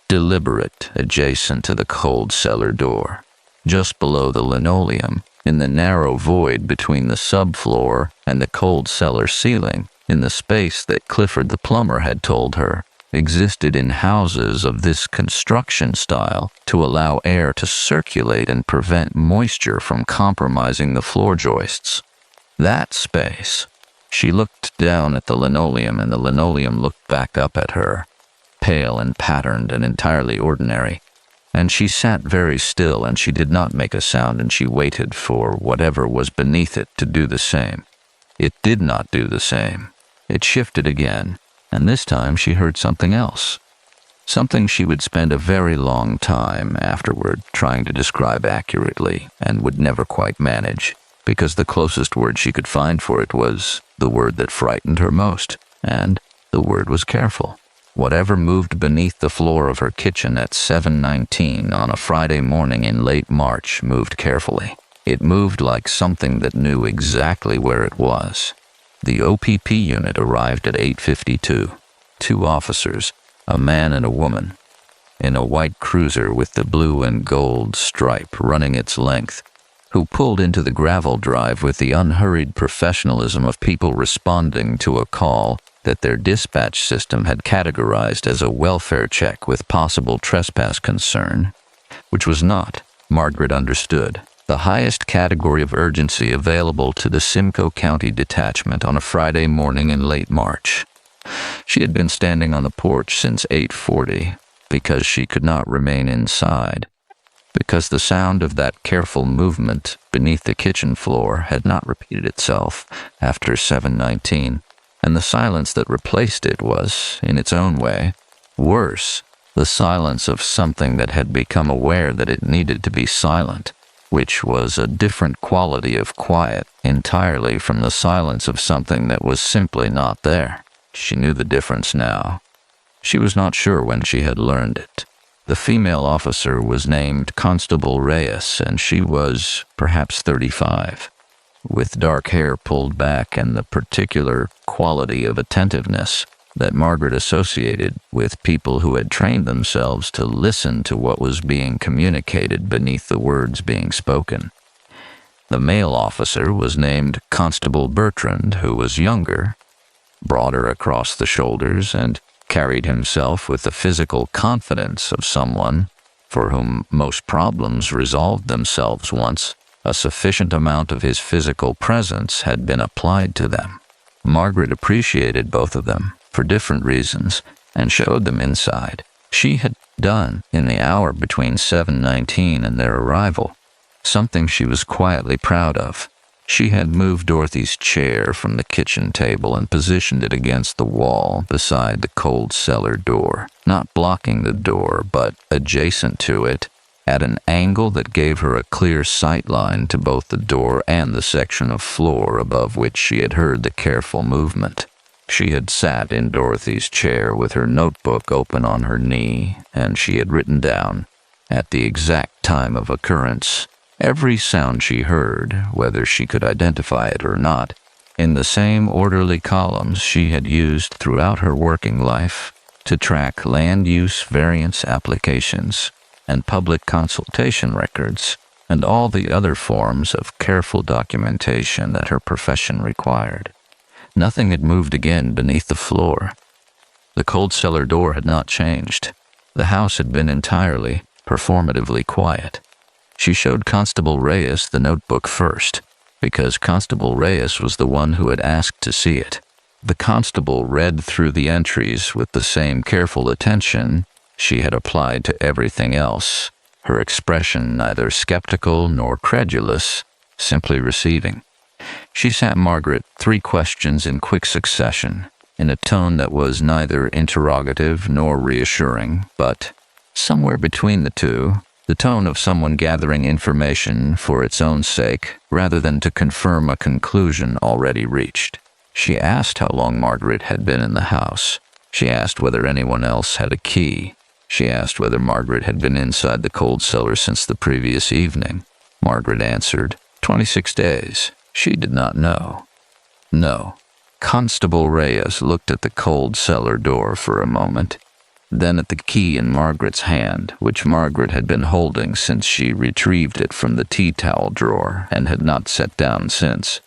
Deliberate, adjacent to the cold cellar door, just below the linoleum, in the narrow void between the subfloor and the cold cellar ceiling, in the space that Clifford the plumber had told her existed in houses of this construction style to allow air to circulate and prevent moisture from compromising the floor joists. That space. She looked down at the linoleum, and the linoleum looked back up at her, pale and patterned and entirely ordinary, and she sat very still, and she did not make a sound, and she waited for whatever was beneath it to do the same. It did not do the same. It shifted again, and this time she heard something else. Something she would spend a very long time afterward trying to describe accurately and would never quite manage, because the closest word she could find for it was the word that frightened her most, and the word was careful. Whatever moved beneath the floor of her kitchen at 7:19 on a Friday morning in late March moved carefully. It moved like something that knew exactly where it was. The OPP unit arrived at 8:52. 2 officers, a man and a woman, in a white cruiser with the blue and gold stripe running its length, who pulled into the gravel drive with the unhurried professionalism of people responding to a call that their dispatch system had categorized as a welfare check with possible trespass concern, which was not, Margaret understood, the highest category of urgency available to the Simcoe County Detachment on a Friday morning in late March. She had been standing on the porch since 8:40 because she could not remain inside, because the sound of that careful movement beneath the kitchen floor had not repeated itself after 7:19, and the silence that replaced it was, in its own way, worse, the silence of something that had become aware that it needed to be silent, which was a different quality of quiet entirely from the silence of something that was simply not there. She knew the difference now. She was not sure when she had learned it. The female officer was named Constable Reyes, and she was perhaps 35. With dark hair pulled back and the particular quality of attentiveness that Margaret associated with people who had trained themselves to listen to what was being communicated beneath the words being spoken. The male officer was named Constable Bertrand, who was younger, broader across the shoulders, and carried himself with the physical confidence of someone for whom most problems resolved themselves once a sufficient amount of his physical presence had been applied to them. Margaret appreciated both of them for different reasons and showed them inside. She had done, in the hour between 7:19 and their arrival, something she was quietly proud of. She had moved Dorothy's chair from the kitchen table and positioned it against the wall beside the cold cellar door, not blocking the door, but adjacent to it, at an angle that gave her a clear sight line to both the door and the section of floor above which she had heard the careful movement. She had sat in Dorothy's chair with her notebook open on her knee, and she had written down, at the exact time of occurrence, every sound she heard, whether she could identify it or not, in the same orderly columns she had used throughout her working life to track land use variance applications and public consultation records, and all the other forms of careful documentation that her profession required. Nothing had moved again beneath the floor. The cold cellar door had not changed. The house had been entirely, performatively quiet. She showed Constable Reyes the notebook first, because Constable Reyes was the one who had asked to see it. The constable read through the entries with the same careful attention she had applied to everything else, her expression neither skeptical nor credulous, simply receiving. She sat Margaret 3 questions in quick succession, in a tone that was neither interrogative nor reassuring, but, somewhere between the two, the tone of someone gathering information for its own sake, rather than to confirm a conclusion already reached. She asked how long Margaret had been in the house. She asked whether anyone else had a key. She asked whether Margaret had been inside the cold cellar since the previous evening. Margaret answered, 26 days. She did not know. No. Constable Reyes looked at the cold cellar door for a moment, then at the key in Margaret's hand, which Margaret had been holding since she retrieved it from the tea towel drawer and had not set down since.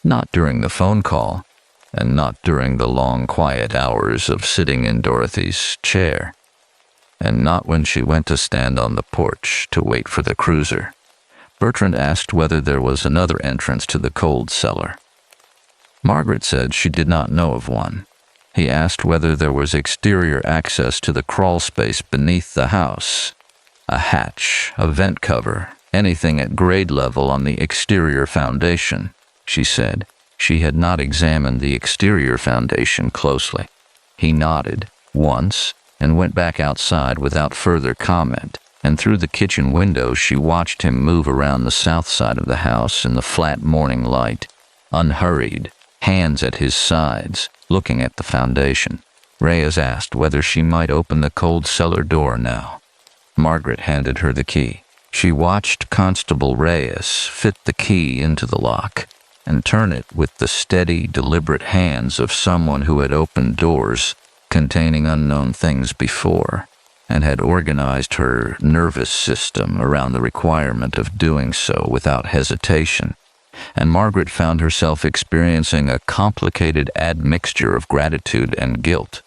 Not during the phone call, and not during the long quiet hours of sitting in Dorothy's chair, and not when she went to stand on the porch to wait for the cruiser. Bertrand asked whether there was another entrance to the cold cellar. Margaret said she did not know of one. He asked whether there was exterior access to the crawl space beneath the house. A hatch, a vent cover, anything at grade level on the exterior foundation, she said. She had not examined the exterior foundation closely. He nodded once and went back outside without further comment, and through the kitchen window she watched him move around the south side of the house in the flat morning light, unhurried, hands at his sides, looking at the foundation. Reyes asked whether she might open the cold cellar door now. Margaret handed her the key. She watched Constable Reyes fit the key into the lock and turn it with the steady, deliberate hands of someone who had opened doors containing unknown things before, and had organized her nervous system around the requirement of doing so without hesitation. And Margaret found herself experiencing a complicated admixture of gratitude and guilt.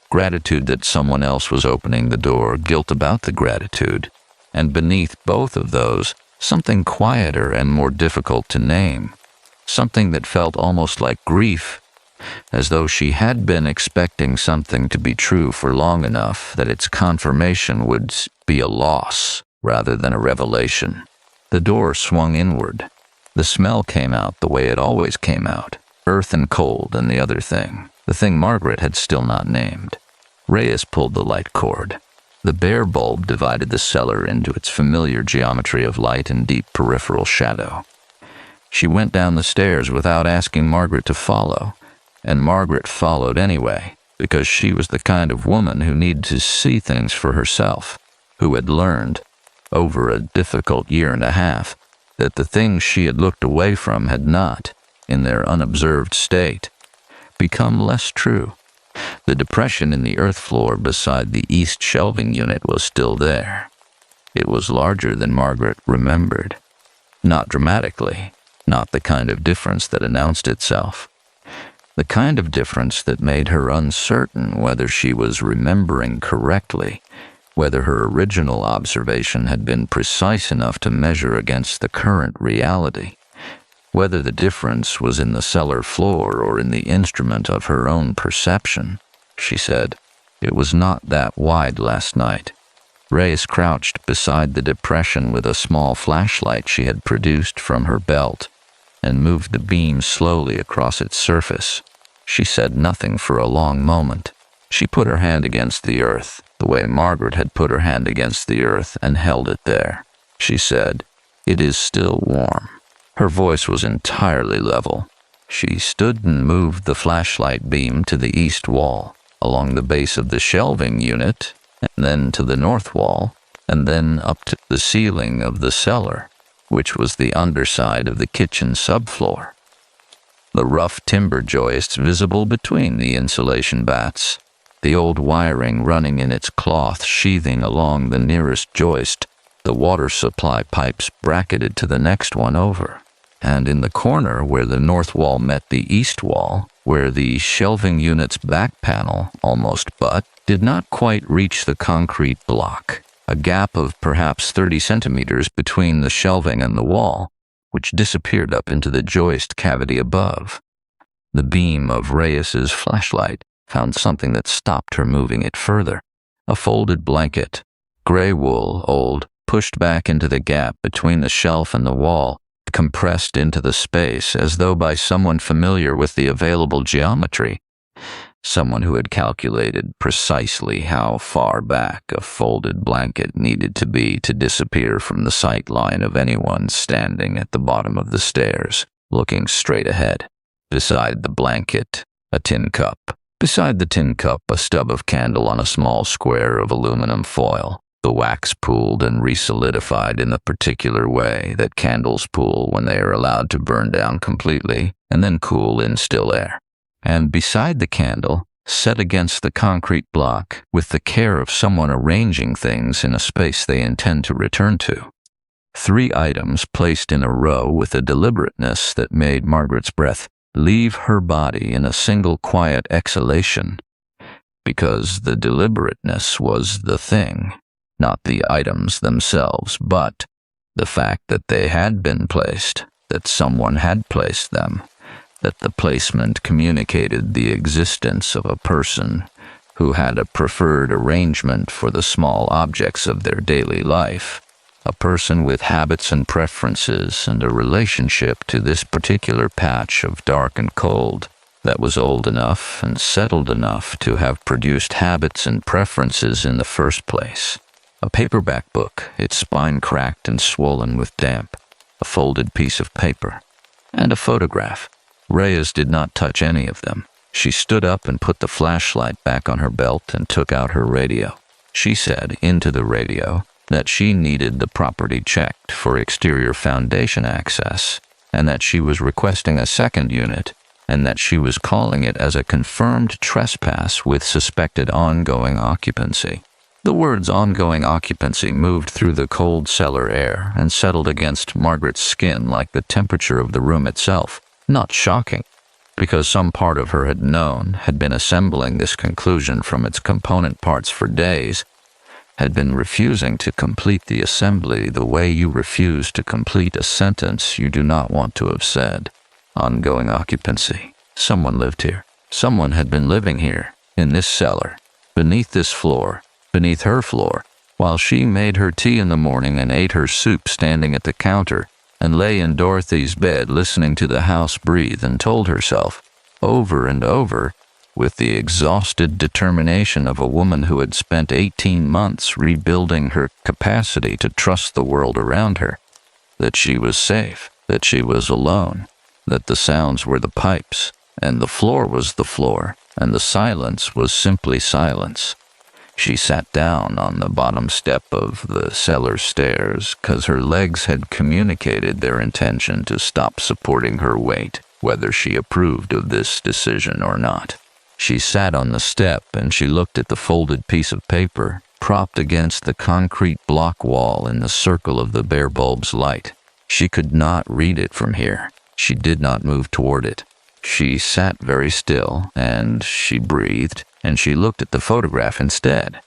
Gratitude that someone else was opening the door, guilt about the gratitude, and beneath both of those, something quieter and more difficult to name, something that felt almost like grief, as though she had been expecting something to be true for long enough that its confirmation would be a loss rather than a revelation. The door swung inward. The smell came out the way it always came out, earth and cold and the other thing, the thing Margaret had still not named. Reyes pulled the light cord. The bare bulb divided the cellar into its familiar geometry of light and deep peripheral shadow. She went down the stairs without asking Margaret to follow, and Margaret followed anyway, because she was the kind of woman who needed to see things for herself, who had learned, over a difficult year and a half, that the things she had looked away from had not, in their unobserved state, become less true. The depression in the earth floor beside the east shelving unit was still there. It was larger than Margaret remembered. Not dramatically, not the kind of difference that announced itself. The kind of difference that made her uncertain whether she was remembering correctly, whether her original observation had been precise enough to measure against the current reality, whether the difference was in the cellar floor or in the instrument of her own perception. She said, "It was not that wide last night." Reyes crouched beside the depression with a small flashlight she had produced from her belt and moved the beam slowly across its surface. She said nothing for a long moment. She put her hand against the earth, the way Margaret had put her hand against the earth, and held it there. She said, "It is still warm." Her voice was entirely level. She stood and moved the flashlight beam to the east wall, along the base of the shelving unit, and then to the north wall, and then up to the ceiling of the cellar, which was the underside of the kitchen subfloor. The rough timber joists visible between the insulation bats, the old wiring running in its cloth sheathing along the nearest joist, the water supply pipes bracketed to the next one over, and in the corner where the north wall met the east wall, where the shelving unit's back panel almost but did not quite reach the concrete block, a gap of perhaps 30 centimeters between the shelving and the wall, which disappeared up into the joist cavity above. The beam of Reyes's flashlight found something that stopped her moving it further. A folded blanket, gray wool, old, pushed back into the gap between the shelf and the wall, compressed into the space as though by someone familiar with the available geometry, someone who had calculated precisely how far back a folded blanket needed to be to disappear from the sight line of anyone standing at the bottom of the stairs, looking straight ahead. Beside the blanket, a tin cup. Beside the tin cup, a stub of candle on a small square of aluminum foil, the wax pooled and resolidified in the particular way that candles pool when they are allowed to burn down completely and then cool in still air. And beside the candle, set against the concrete block, with the care of someone arranging things in a space they intend to return to, 3 items placed in a row with a deliberateness that made Margaret's breath leave her body in a single quiet exhalation, because the deliberateness was the thing, not the items themselves, but the fact that they had been placed, that someone had placed them, that the placement communicated the existence of a person who had a preferred arrangement for the small objects of their daily life, a person with habits and preferences and a relationship to this particular patch of dark and cold that was old enough and settled enough to have produced habits and preferences in the first place. A paperback book, its spine cracked and swollen with damp, a folded piece of paper, and a photograph. Reyes did not touch any of them. She stood up and put the flashlight back on her belt and took out her radio. She said into the radio that she needed the property checked for exterior foundation access, and that she was requesting a second unit, and that she was calling it as a confirmed trespass with suspected ongoing occupancy. The words ongoing occupancy moved through the cold cellar air and settled against Margaret's skin like the temperature of the room itself. Not shocking, because some part of her had been assembling this conclusion from its component parts for days, had been refusing to complete the assembly the way you refuse to complete a sentence you do not want to have said. Ongoing occupancy. Someone lived here. Someone had been living here, in this cellar, beneath this floor, beneath her floor, while she made her tea in the morning and ate her soup standing at the counter, and lay in Dorothy's bed listening to the house breathe and told herself, over and over, with the exhausted determination of a woman who had spent 18 months rebuilding her capacity to trust the world around her, that she was safe, that she was alone, that the sounds were the pipes, and the floor was the floor, and the silence was simply silence. She sat down on the bottom step of the cellar stairs, 'cause her legs had communicated their intention to stop supporting her weight, whether she approved of this decision or not. She sat on the step and she looked at the folded piece of paper, propped against the concrete block wall in the circle of the bare bulb's light. She could not read it from here. She did not move toward it. She sat very still, and she breathed, and she looked at the photograph instead.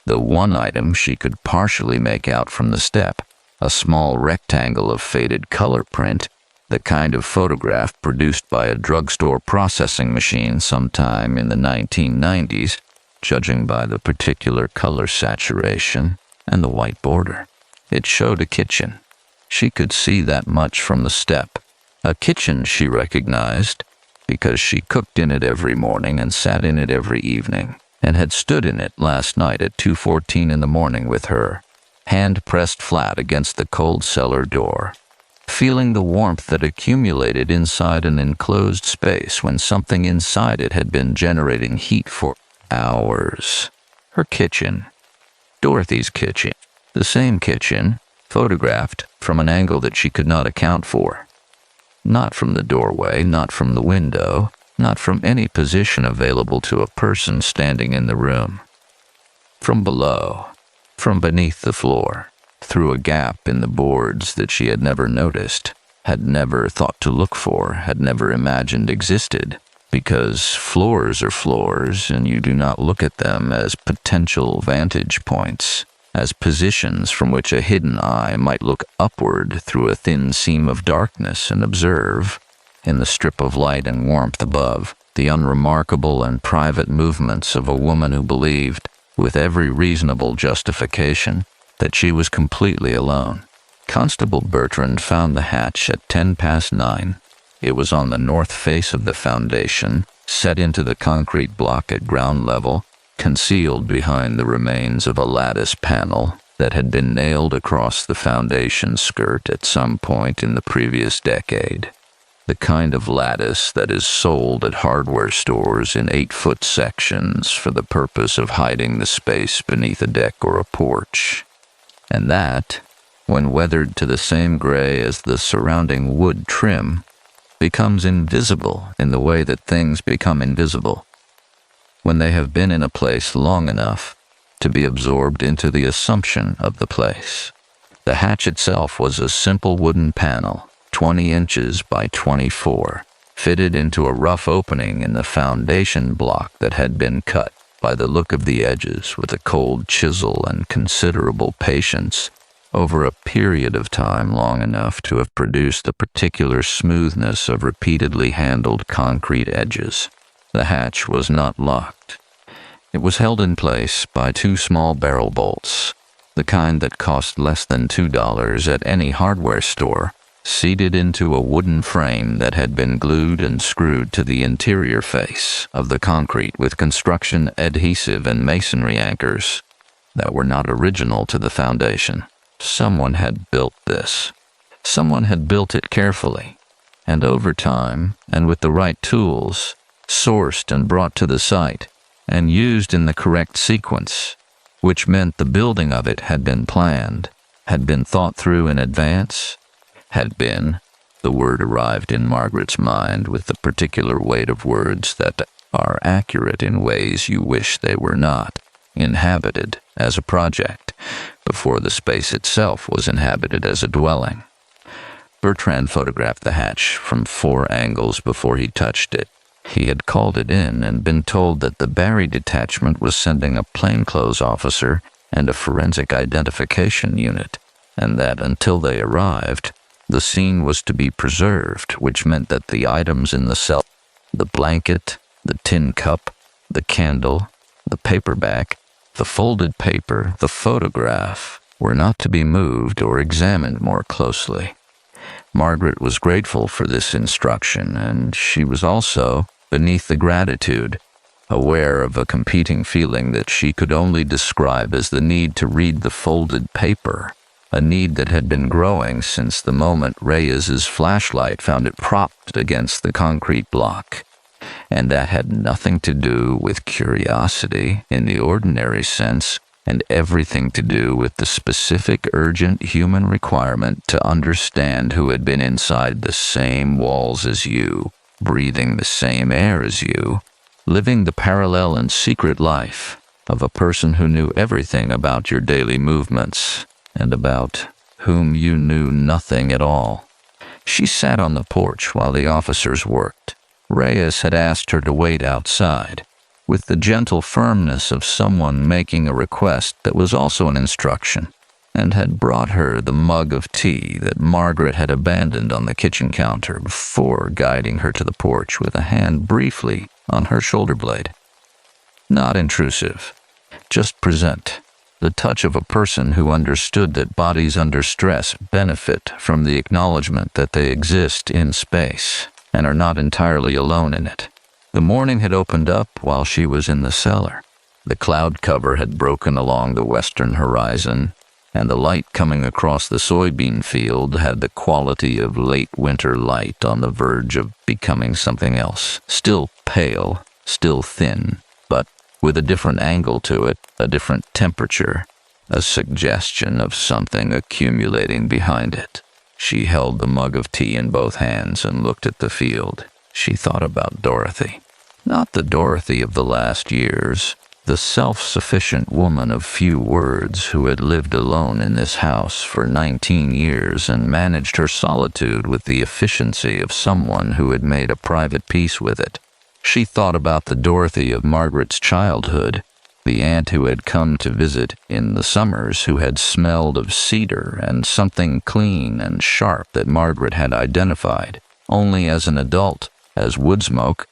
The one item she could partially make out from the step, a small rectangle of faded color print, the kind of photograph produced by a drugstore processing machine sometime in the 1990s, judging by the particular color saturation and the white border. It showed a kitchen. She could see that much from the step. A kitchen she recognized, because she cooked in it every morning and sat in it every evening, and had stood in it last night at 2:14 in the morning with her, hand pressed flat against the cold cellar door, feeling the warmth that accumulated inside an enclosed space when something inside it had been generating heat for hours. Her kitchen. Dorothy's kitchen. The same kitchen, photographed from an angle that she could not account for. Not from the doorway, not from the window, not from any position available to a person standing in the room. From below, from beneath the floor, through a gap in the boards that she had never noticed, had never thought to look for, had never imagined existed, because floors are floors and you do not look at them as potential vantage points, as positions from which a hidden eye might look upward through a thin seam of darkness and observe, in the strip of light and warmth above, the unremarkable and private movements of a woman who believed, with every reasonable justification, that she was completely alone. Constable Bertrand found the hatch at 9:10. It was on the north face of the foundation, set into the concrete block at ground level, concealed behind the remains of a lattice panel that had been nailed across the foundation skirt at some point in the previous decade. The kind of lattice that is sold at hardware stores in 8-foot sections for the purpose of hiding the space beneath a deck or a porch. And that, when weathered to the same gray as the surrounding wood trim, becomes invisible in the way that things become invisible, when they have been in a place long enough to be absorbed into the assumption of the place. The hatch itself was a simple wooden panel, 20 inches by 24, fitted into a rough opening in the foundation block that had been cut, by the look of the edges, with a cold chisel and considerable patience, over a period of time long enough to have produced the particular smoothness of repeatedly handled concrete edges. The hatch was not locked. It was held in place by two small barrel bolts, the kind that cost less than $2 at any hardware store, seated into a wooden frame that had been glued and screwed to the interior face of the concrete with construction adhesive and masonry anchors that were not original to the foundation. Someone had built this. Someone had built it carefully, and over time, and with the right tools, sourced and brought to the site, and used in the correct sequence, which meant the building of it had been planned, had been thought through in advance, the word arrived in Margaret's mind with the particular weight of words that are accurate in ways you wish they were not, inhabited as a project, before the space itself was inhabited as a dwelling. Bertrand photographed the hatch from 4 angles before he touched it. He had called it in and been told that the Barry detachment was sending a plainclothes officer and a forensic identification unit, and that until they arrived, the scene was to be preserved, which meant that the items in the cell, the blanket, the tin cup, the candle, the paperback, the folded paper, the photograph, were not to be moved or examined more closely. Margaret was grateful for this instruction, and she was also, beneath the gratitude, aware of a competing feeling that she could only describe as the need to read the folded paper, a need that had been growing since the moment Reyes's flashlight found it propped against the concrete block. And that had nothing to do with curiosity in the ordinary sense, and everything to do with the specific urgent human requirement to understand who had been inside the same walls as you, breathing the same air as you, living the parallel and secret life of a person who knew everything about your daily movements, and about whom you knew nothing at all. She sat on the porch while the officers worked. Reyes had asked her to wait outside, with the gentle firmness of someone making a request that was also an instruction, and had brought her the mug of tea that Margaret had abandoned on the kitchen counter before guiding her to the porch with a hand briefly on her shoulder blade. Not intrusive, just present, the touch of a person who understood that bodies under stress benefit from the acknowledgement that they exist in space and are not entirely alone in it. The morning had opened up while she was in the cellar. The cloud cover had broken along the western horizon, and the light coming across the soybean field had the quality of late winter light on the verge of becoming something else. Still pale, still thin, but with a different angle to it, a different temperature, a suggestion of something accumulating behind it. She held the mug of tea in both hands and looked at the field. She thought about Dorothy. Not the Dorothy of the last years, the self-sufficient woman of few words who had lived alone in this house for 19 years and managed her solitude with the efficiency of someone who had made a private peace with it. She thought about the Dorothy of Margaret's childhood, the aunt who had come to visit in the summers, who had smelled of cedar and something clean and sharp that Margaret had identified only as an adult as wood smoke,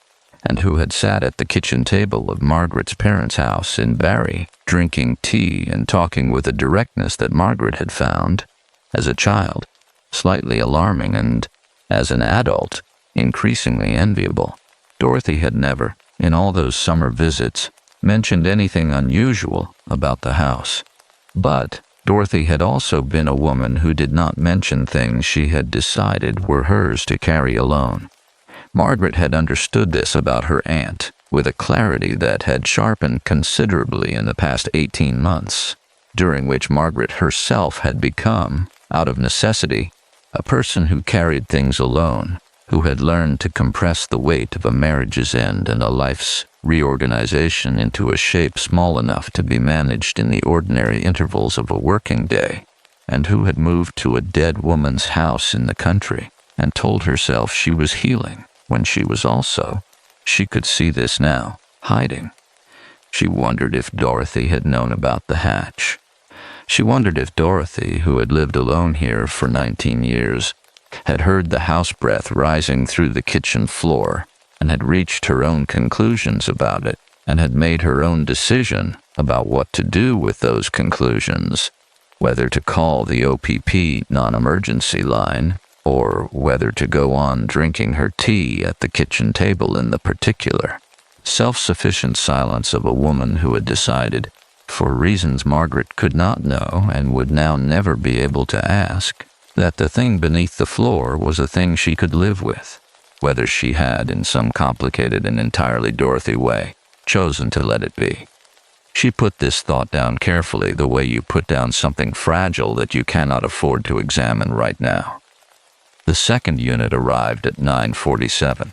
and who had sat at the kitchen table of Margaret's parents' house in Barry, drinking tea and talking with a directness that Margaret had found, as a child, slightly alarming, and, as an adult, increasingly enviable. Dorothy had never, in all those summer visits, mentioned anything unusual about the house. But Dorothy had also been a woman who did not mention things she had decided were hers to carry alone. Margaret had understood this about her aunt, with a clarity that had sharpened considerably in the past 18 months, during which Margaret herself had become, out of necessity, a person who carried things alone, who had learned to compress the weight of a marriage's end and a life's reorganization into a shape small enough to be managed in the ordinary intervals of a working day, and who had moved to a dead woman's house in the country and told herself she was healing when she was also, she could see this now, hiding. She wondered if Dorothy had known about the hatch. She wondered if Dorothy, who had lived alone here for 19 years, had heard the house breath rising through the kitchen floor and had reached her own conclusions about it and had made her own decision about what to do with those conclusions, whether to call the OPP non-emergency line or whether to go on drinking her tea at the kitchen table in the particular, self-sufficient silence of a woman who had decided, for reasons Margaret could not know and would now never be able to ask, that the thing beneath the floor was a thing she could live with, whether she had, in some complicated and entirely Dorothy way, chosen to let it be. She put this thought down carefully, the way you put down something fragile that you cannot afford to examine right now. The second unit arrived at 9:47.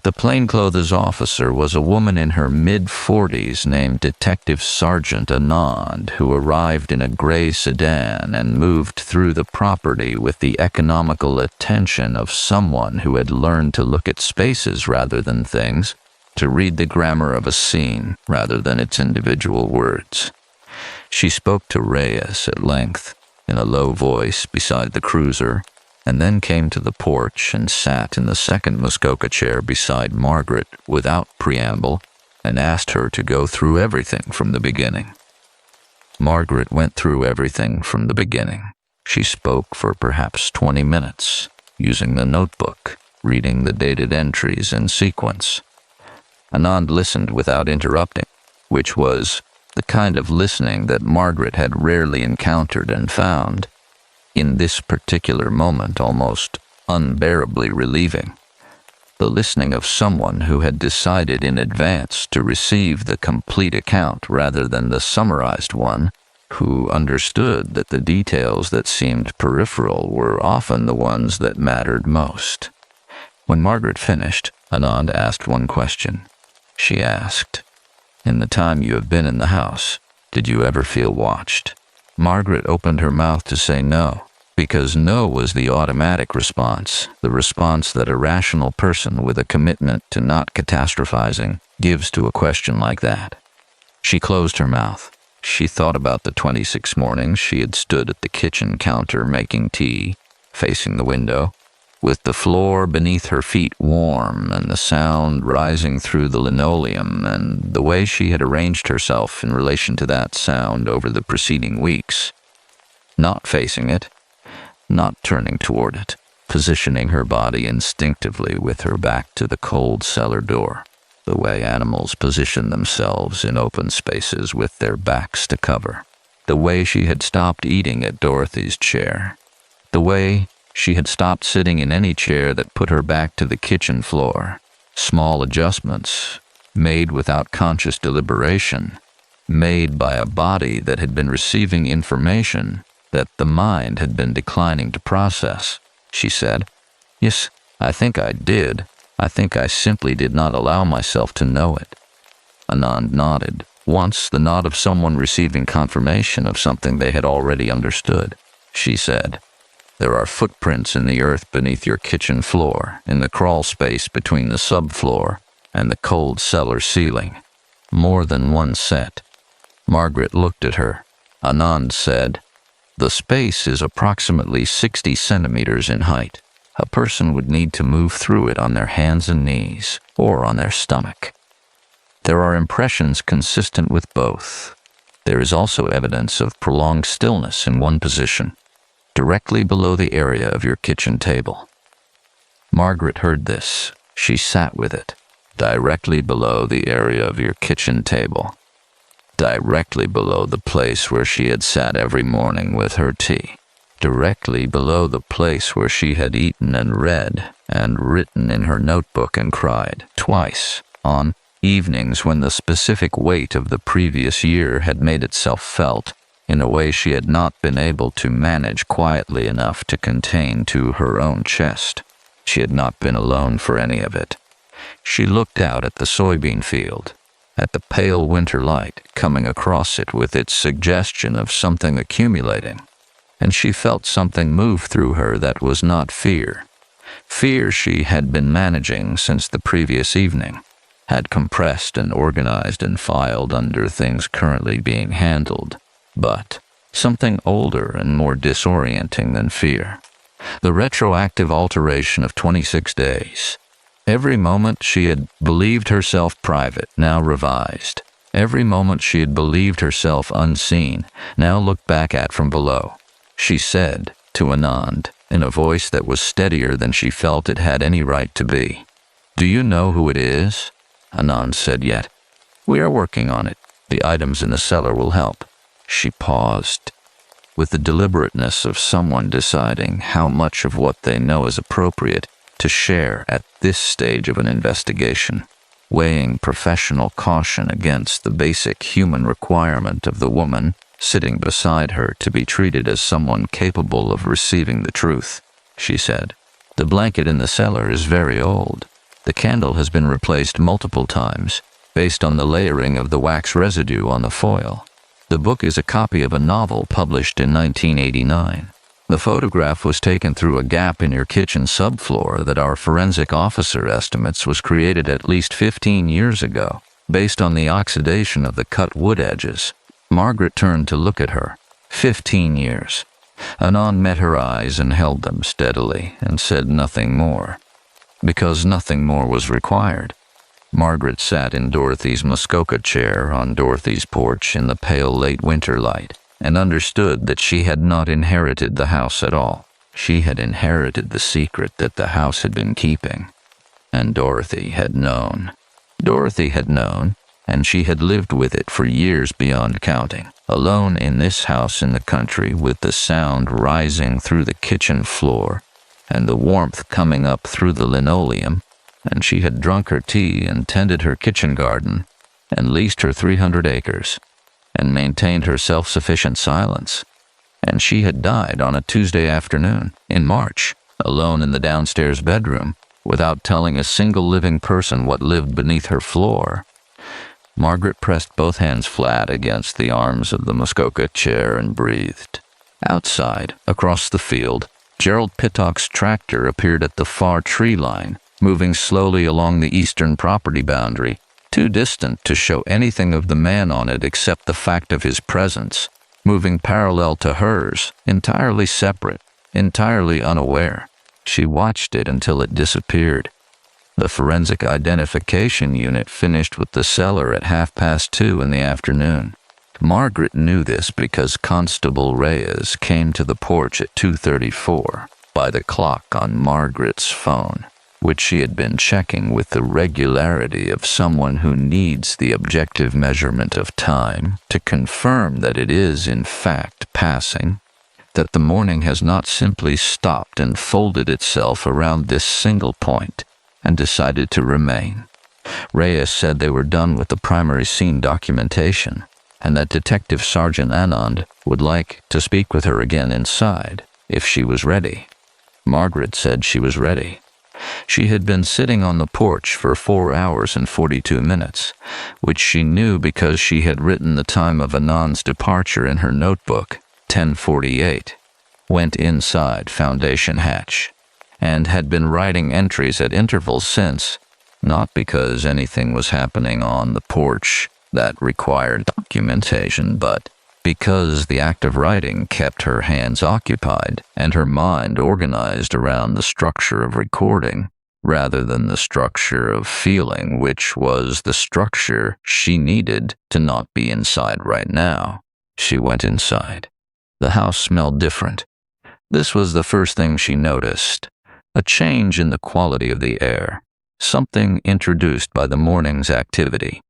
The plainclothes officer was a woman in her mid-40s named Detective Sergeant Anand, who arrived in a gray sedan and moved through the property with the economical attention of someone who had learned to look at spaces rather than things, to read the grammar of a scene rather than its individual words. She spoke to Reyes at length, in a low voice beside the cruiser, and then came to the porch and sat in the second Muskoka chair beside Margaret without preamble and asked her to go through everything from the beginning. Margaret went through everything from the beginning. She spoke for perhaps 20 minutes, using the notebook, reading the dated entries in sequence. Anand listened without interrupting, which was the kind of listening that Margaret had rarely encountered and found, in this particular moment, almost unbearably relieving. The listening of someone who had decided in advance to receive the complete account rather than the summarized one, who understood that the details that seemed peripheral were often the ones that mattered most. When Margaret finished, Anand asked one question. She asked, "In the time you have been in the house, did you ever feel watched?" Margaret opened her mouth to say no, because no was the automatic response, the response that a rational person with a commitment to not catastrophizing gives to a question like that. She closed her mouth. She thought about the 26 mornings she had stood at the kitchen counter making tea, facing the window, with the floor beneath her feet warm and the sound rising through the linoleum, and the way she had arranged herself in relation to that sound over the preceding weeks. Not facing it, not turning toward it, positioning her body instinctively with her back to the cold cellar door, the way animals position themselves in open spaces with their backs to cover, the way she had stopped eating at Dorothy's chair, the way she had stopped sitting in any chair that put her back to the kitchen floor. Small adjustments, made without conscious deliberation, made by a body that had been receiving information that the mind had been declining to process. She said, "Yes, I think I did. I think I simply did not allow myself to know it." Anand nodded, once the nod of someone receiving confirmation of something they had already understood. She said, "There are footprints in the earth beneath your kitchen floor, in the crawl space between the subfloor and the cold cellar ceiling. More than one set." Margaret looked at her. Anand said, "The space is approximately 60 centimeters in height. A person would need to move through it on their hands and knees, or on their stomach. There are impressions consistent with both. There is also evidence of prolonged stillness in one position, directly below the area of your kitchen table." Margaret heard this. She sat with it, directly below the area of your kitchen table, directly below the place where she had sat every morning with her tea, directly below the place where she had eaten and read and written in her notebook and cried, twice, on evenings when the specific weight of the previous year had made itself felt in a way she had not been able to manage quietly enough to contain to her own chest. She had not been alone for any of it. She looked out at the soybean field, at the pale winter light coming across it with its suggestion of something accumulating, and she felt something move through her that was not fear. Fear she had been managing since the previous evening, had compressed and organized and filed under things currently being handled, but something older and more disorienting than fear. The retroactive alteration of 26 days. Every moment she had believed herself private, now revised. Every moment she had believed herself unseen, now looked back at from below. She said to Anand, in a voice that was steadier than she felt it had any right to be, "Do you know who it is?" Anand said, "Yet. We are working on it. The items in the cellar will help." She paused, with the deliberateness of someone deciding how much of what they know is appropriate to share at this stage of an investigation, weighing professional caution against the basic human requirement of the woman sitting beside her to be treated as someone capable of receiving the truth. She said, "The blanket in the cellar is very old. The candle has been replaced multiple times, based on the layering of the wax residue on the foil. The book is a copy of a novel published in 1989. The photograph was taken through a gap in your kitchen subfloor that our forensic officer estimates was created at least 15 years ago, based on the oxidation of the cut wood edges." Margaret turned to look at her. 15 years. Anand met her eyes and held them steadily and said nothing more, because nothing more was required. Margaret sat in Dorothy's Muskoka chair on Dorothy's porch in the pale late winter light, and understood that she had not inherited the house at all. She had inherited the secret that the house had been keeping. And Dorothy had known. Dorothy had known, and she had lived with it for years beyond counting, alone in this house in the country, with the sound rising through the kitchen floor and the warmth coming up through the linoleum, and she had drunk her tea and tended her kitchen garden and leased her 300 acres and maintained her self-sufficient silence. And she had died on a Tuesday afternoon in March, alone in the downstairs bedroom, without telling a single living person what lived beneath her floor. Margaret pressed both hands flat against the arms of the Muskoka chair and breathed. Outside, across the field, Gerald Pittock's tractor appeared at the far tree line, moving slowly along the eastern property boundary, too distant to show anything of the man on it except the fact of his presence, moving parallel to hers, entirely separate, entirely unaware. She watched it until it disappeared. The forensic identification unit finished with the cellar at 2:30 in the afternoon. Margaret knew this because Constable Reyes came to the porch at 2:34 by the clock on Margaret's phone, which she had been checking with the regularity of someone who needs the objective measurement of time to confirm that it is in fact passing, that the morning has not simply stopped and folded itself around this single point and decided to remain. Reyes said they were done with the primary scene documentation, and that Detective Sergeant Anand would like to speak with her again inside, if she was ready. Margaret said she was ready. She had been sitting on the porch for 4 hours and 42 minutes, which she knew because she had written the time of Anand's departure in her notebook, 10:48, went inside Foundation Hatch, and had been writing entries at intervals since, not because anything was happening on the porch that required documentation, but because the act of writing kept her hands occupied and her mind organized around the structure of recording rather than the structure of feeling, which was the structure she needed to not be inside right now. She went inside. The house smelled different. This was the first thing she noticed. A change in the quality of the air, something introduced by the morning's activity,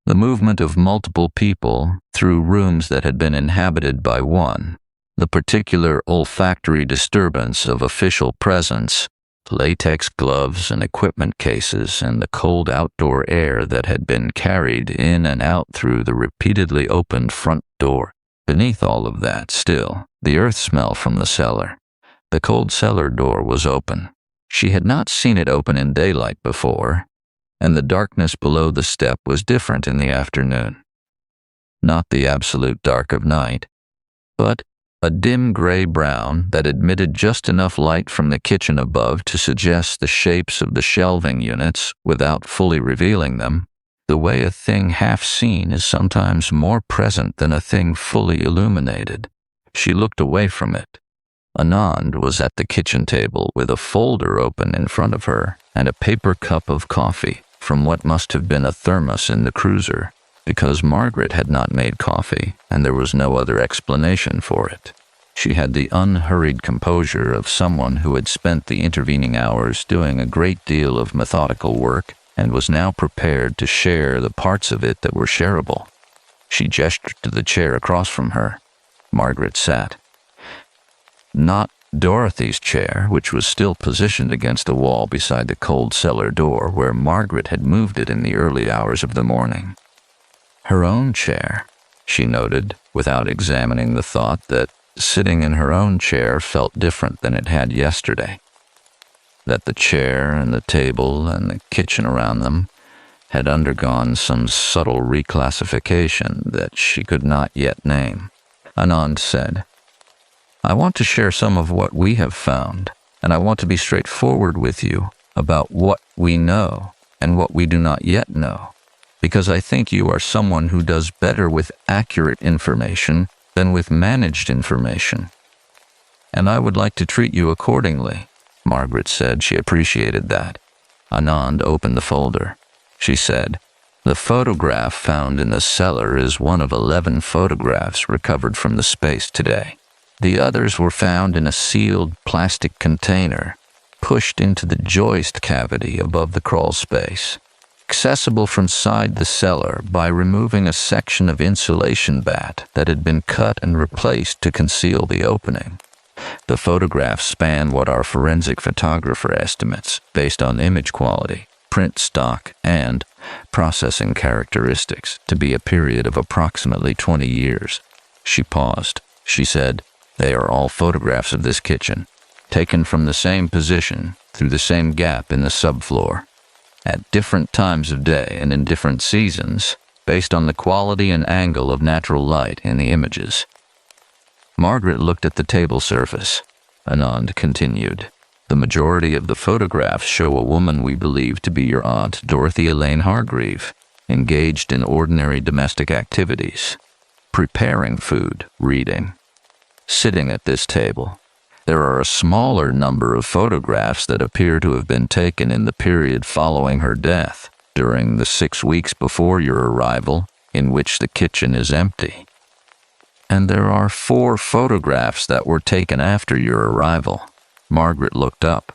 the movement of multiple people through rooms that had been inhabited by one, the particular olfactory disturbance of official presence, latex gloves and equipment cases, and the cold outdoor air that had been carried in and out through the repeatedly opened front door. Beneath all of that, still, the earth smell from the cellar. The cold cellar door was open. She had not seen it open in daylight before, and the darkness below the step was different in the afternoon. Not the absolute dark of night, but a dim gray-brown that admitted just enough light from the kitchen above to suggest the shapes of the shelving units without fully revealing them, the way a thing half seen is sometimes more present than a thing fully illuminated. She looked away from it. Anand was at the kitchen table with a folder open in front of her and a paper cup of coffee from what must have been a thermos in the cruiser, because Margaret had not made coffee and there was no other explanation for it. She had the unhurried composure of someone who had spent the intervening hours doing a great deal of methodical work and was now prepared to share the parts of it that were shareable. She gestured to the chair across from her. Margaret sat. Not Dorothy's chair, which was still positioned against the wall beside the cold cellar door where Margaret had moved it in the early hours of the morning. Her own chair, she noted, without examining the thought that sitting in her own chair felt different than it had yesterday. That the chair and the table and the kitchen around them had undergone some subtle reclassification that she could not yet name. Anand said, "I want to share some of what we have found, and I want to be straightforward with you about what we know and what we do not yet know, because I think you are someone who does better with accurate information than with managed information. And I would like to treat you accordingly." Margaret said she appreciated that. Anand opened the folder. She said, "The photograph found in the cellar is one of 11 photographs recovered from the space today. The others were found in a sealed plastic container, pushed into the joist cavity above the crawl space, accessible from side the cellar by removing a section of insulation bat that had been cut and replaced to conceal the opening. The photographs span what our forensic photographer estimates, based on image quality, print stock, and processing characteristics, to be a period of approximately 20 years. She paused. She said, "They are all photographs of this kitchen, taken from the same position, through the same gap in the subfloor, at different times of day and in different seasons, based on the quality and angle of natural light in the images." Margaret looked at the table surface. Anand continued, "The majority of the photographs show a woman we believe to be your aunt, Dorothy Elaine Hargreave, engaged in ordinary domestic activities, preparing food, reading, sitting at this table. There are a smaller number of photographs that appear to have been taken in the period following her death, during the 6 weeks before your arrival, in which the kitchen is empty. And there are 4 photographs that were taken after your arrival." Margaret looked up.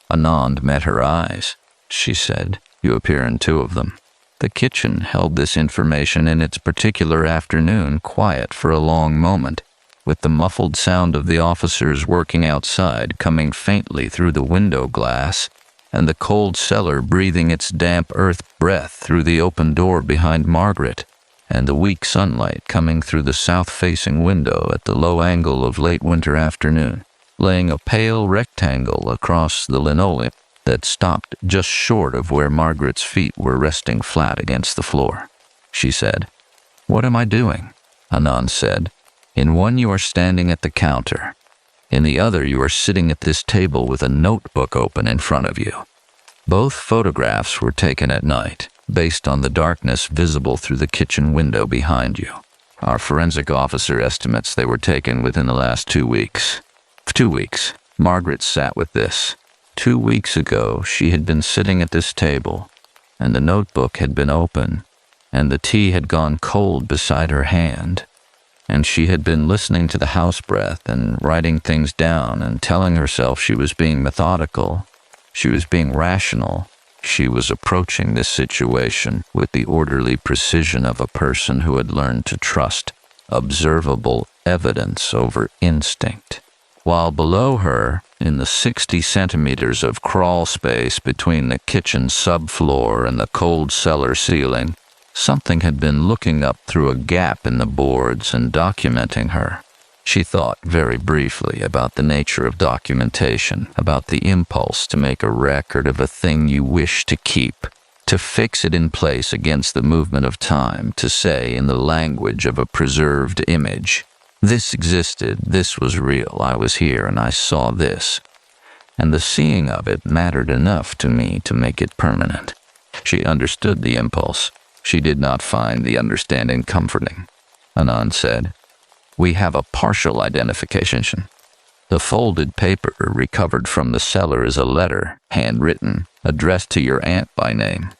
Anand met her eyes. She said, "You appear in 2 of them." The kitchen held this information in its particular afternoon quiet for a long moment, with the muffled sound of the officers working outside coming faintly through the window glass, and the cold cellar breathing its damp earth breath through the open door behind Margaret, and the weak sunlight coming through the south-facing window at the low angle of late winter afternoon, laying a pale rectangle across the linoleum that stopped just short of where Margaret's feet were resting flat against the floor. She said, "What am I doing?" Anand said, "In one you are standing at the counter. In the other you are sitting at this table with a notebook open in front of you. Both photographs were taken at night, based on the darkness visible through the kitchen window behind you. Our forensic officer estimates they were taken within the last 2 weeks. 2 weeks. Margaret sat with this. 2 weeks ago, she had been sitting at this table, and the notebook had been open, and the tea had gone cold beside her hand, and she had been listening to the house breath and writing things down and telling herself she was being methodical, she was being rational. She was approaching this situation with the orderly precision of a person who had learned to trust observable evidence over instinct. While below her, in the 60 centimeters of crawl space between the kitchen subfloor and the cold cellar ceiling, something had been looking up through a gap in the boards and documenting her. She thought very briefly about the nature of documentation, about the impulse to make a record of a thing you wish to keep, to fix it in place against the movement of time, to say in the language of a preserved image, "This existed, this was real, I was here and I saw this." And the seeing of it mattered enough to me to make it permanent. She understood the impulse. She did not find the understanding comforting. Anand said, We have a partial identification. The folded paper recovered from the cellar is a letter, handwritten, addressed to your aunt by name.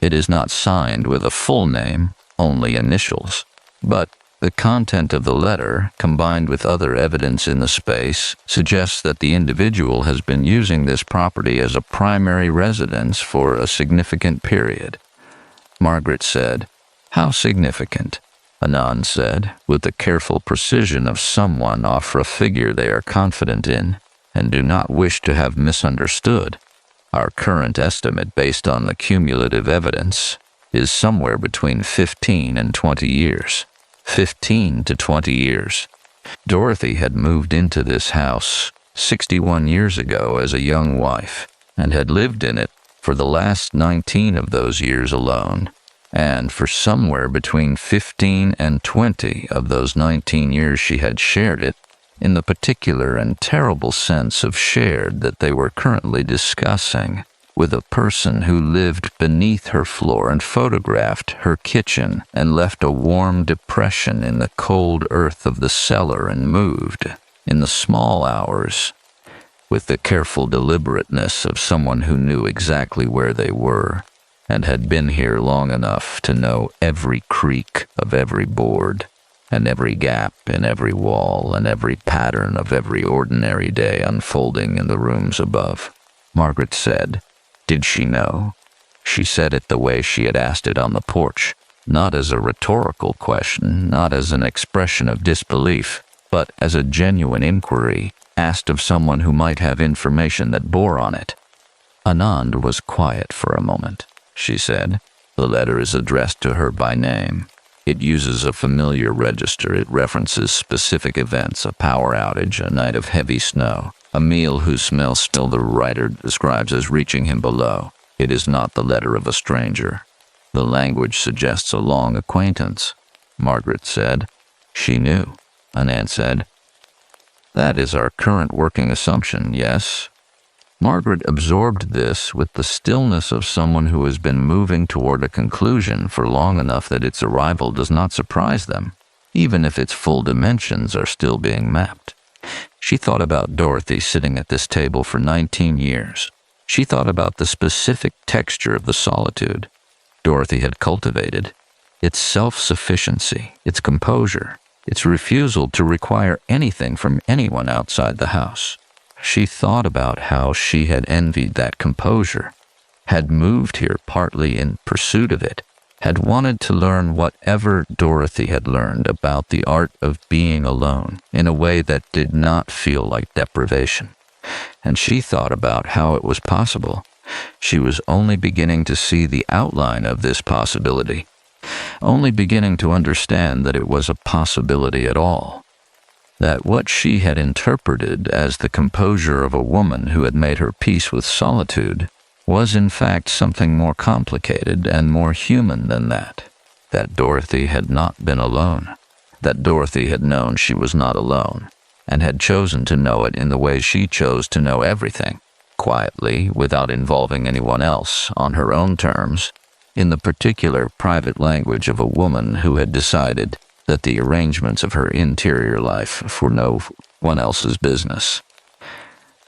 It is not signed with a full name, only initials. But the content of the letter, combined with other evidence in the space, suggests that the individual has been using this property as a primary residence for a significant period. Margaret said, "How significant?" Anand said, with the careful precision of someone offer a figure they are confident in and do not wish to have misunderstood. Our current estimate based on the cumulative evidence is somewhere between 15 and 20 years. 15 to 20 years. Dorothy had moved into this house 61 years ago as a young wife and had lived in it for the last 19 of those years alone. And for somewhere between 15 and 20 of those 19 years she had shared it, in the particular and terrible sense of shared that they were currently discussing, with a person who lived beneath her floor and photographed her kitchen and left a warm depression in the cold earth of the cellar and moved, in the small hours, with the careful deliberateness of someone who knew exactly where they were, and had been here long enough to know every creak of every board, and every gap in every wall, and every pattern of every ordinary day unfolding in the rooms above. Margaret said, "Did she know?" She said it the way she had asked it on the porch, not as a rhetorical question, not as an expression of disbelief, but as a genuine inquiry asked of someone who might have information that bore on it. Anand was quiet for a moment. She said, "The letter is addressed to her by name. It uses a familiar register. It references specific events, a power outage, a night of heavy snow, a meal whose smell still the writer describes as reaching him below. It is not the letter of a stranger. The language suggests a long acquaintance." Margaret said, "She knew." Anand said, "That is our current working assumption, yes?" Margaret absorbed this with the stillness of someone who has been moving toward a conclusion for long enough that its arrival does not surprise them, even if its full dimensions are still being mapped. She thought about Dorothy sitting at this table for 19 years. She thought about the specific texture of the solitude Dorothy had cultivated, its self-sufficiency, its composure, its refusal to require anything from anyone outside the house. She thought about how she had envied that composure, had moved here partly in pursuit of it, had wanted to learn whatever Dorothy had learned about the art of being alone in a way that did not feel like deprivation. And she thought about how it was possible. She was only beginning to see the outline of this possibility, only beginning to understand that it was a possibility at all. That what she had interpreted as the composure of a woman who had made her peace with solitude was in fact something more complicated and more human than that. That Dorothy had not been alone. That Dorothy had known she was not alone, and had chosen to know it in the way she chose to know everything, quietly, without involving anyone else, on her own terms, in the particular private language of a woman who had decided that the arrangements of her interior life were no one else's business.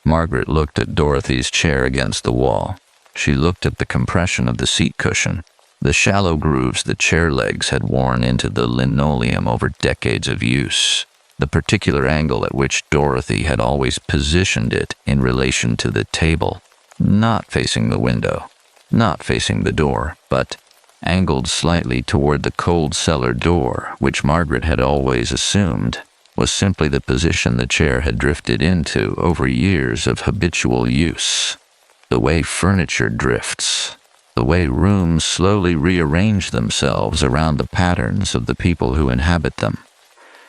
Margaret looked at Dorothy's chair against the wall. She looked at the compression of the seat cushion, the shallow grooves the chair legs had worn into the linoleum over decades of use, the particular angle at which Dorothy had always positioned it in relation to the table, not facing the window, not facing the door, but angled slightly toward the cold cellar door, which Margaret had always assumed was simply the position the chair had drifted into over years of habitual use. The way furniture drifts, the way rooms slowly rearrange themselves around the patterns of the people who inhabit them.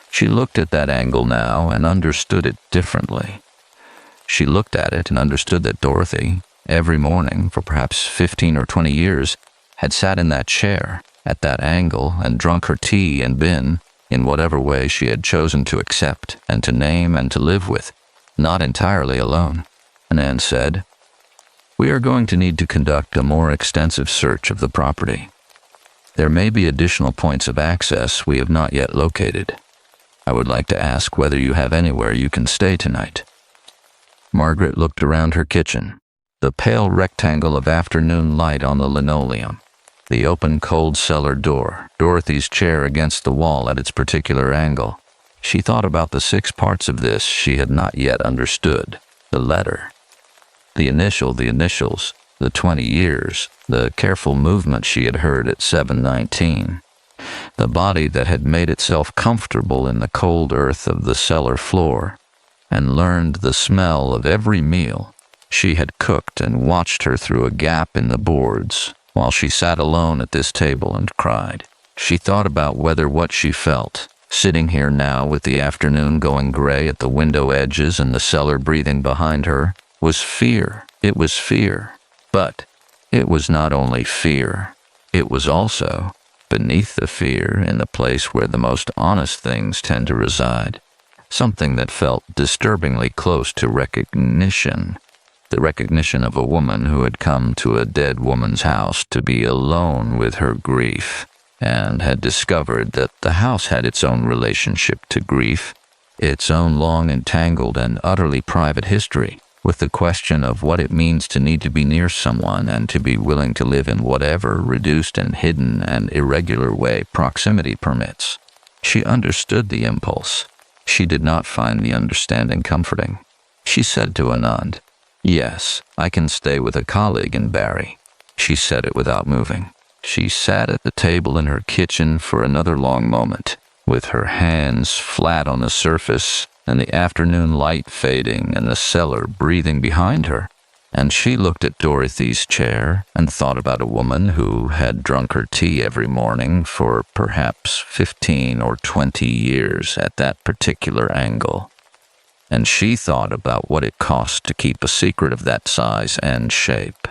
She looked at that angle now and understood it differently. She looked at it and understood that Dorothy, every morning for perhaps 15 or 20 years, had sat in that chair, at that angle, and drunk her tea and been, in whatever way she had chosen to accept and to name and to live with, not entirely alone. Anand said, "We are going to need to conduct a more extensive search of the property. There may be additional points of access we have not yet located." I would like to ask whether you have anywhere you can stay tonight." Margaret looked around her kitchen. The pale rectangle of afternoon light on the linoleum, the open cold cellar door, Dorothy's chair against the wall at its particular angle. She thought about the 6 parts of this she had not yet understood. The letter, the initials, the 20 years, the careful movement she had heard at 7:19, the body that had made itself comfortable in the cold earth of the cellar floor and learned the smell of every meal she had cooked and watched her through a gap in the boards while she sat alone at this table and cried. She thought about whether what she felt, sitting here now with the afternoon going gray at the window edges and the cellar breathing behind her, was fear. It was fear. But it was not only fear. It was also, beneath the fear, in the place where the most honest things tend to reside, something that felt disturbingly close to recognition. The recognition of a woman who had come to a dead woman's house to be alone with her grief, and had discovered that the house had its own relationship to grief, its own long entangled and utterly private history, with the question of what it means to need to be near someone and to be willing to live in whatever reduced and hidden and irregular way proximity permits. She understood the impulse. She did not find the understanding comforting. She said to Anand, "Yes, I can stay with a colleague in Barry." She said it without moving. She sat at the table in her kitchen for another long moment, with her hands flat on the surface and the afternoon light fading and the cellar breathing behind her. And she looked at Dorothy's chair and thought about a woman who had drunk her tea every morning for perhaps 15 or 20 years at that particular angle. And she thought about what it cost to keep a secret of that size and shape.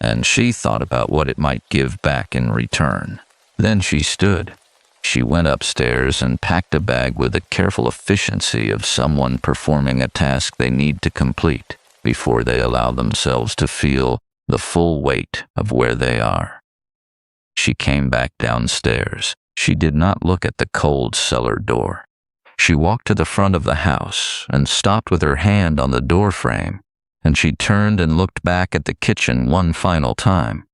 And she thought about what it might give back in return. Then she stood. She went upstairs and packed a bag with the careful efficiency of someone performing a task they need to complete before they allow themselves to feel the full weight of where they are. She came back downstairs. She did not look at the cold cellar door. She walked to the front of the house and stopped with her hand on the door frame, and she turned and looked back at the kitchen one final time.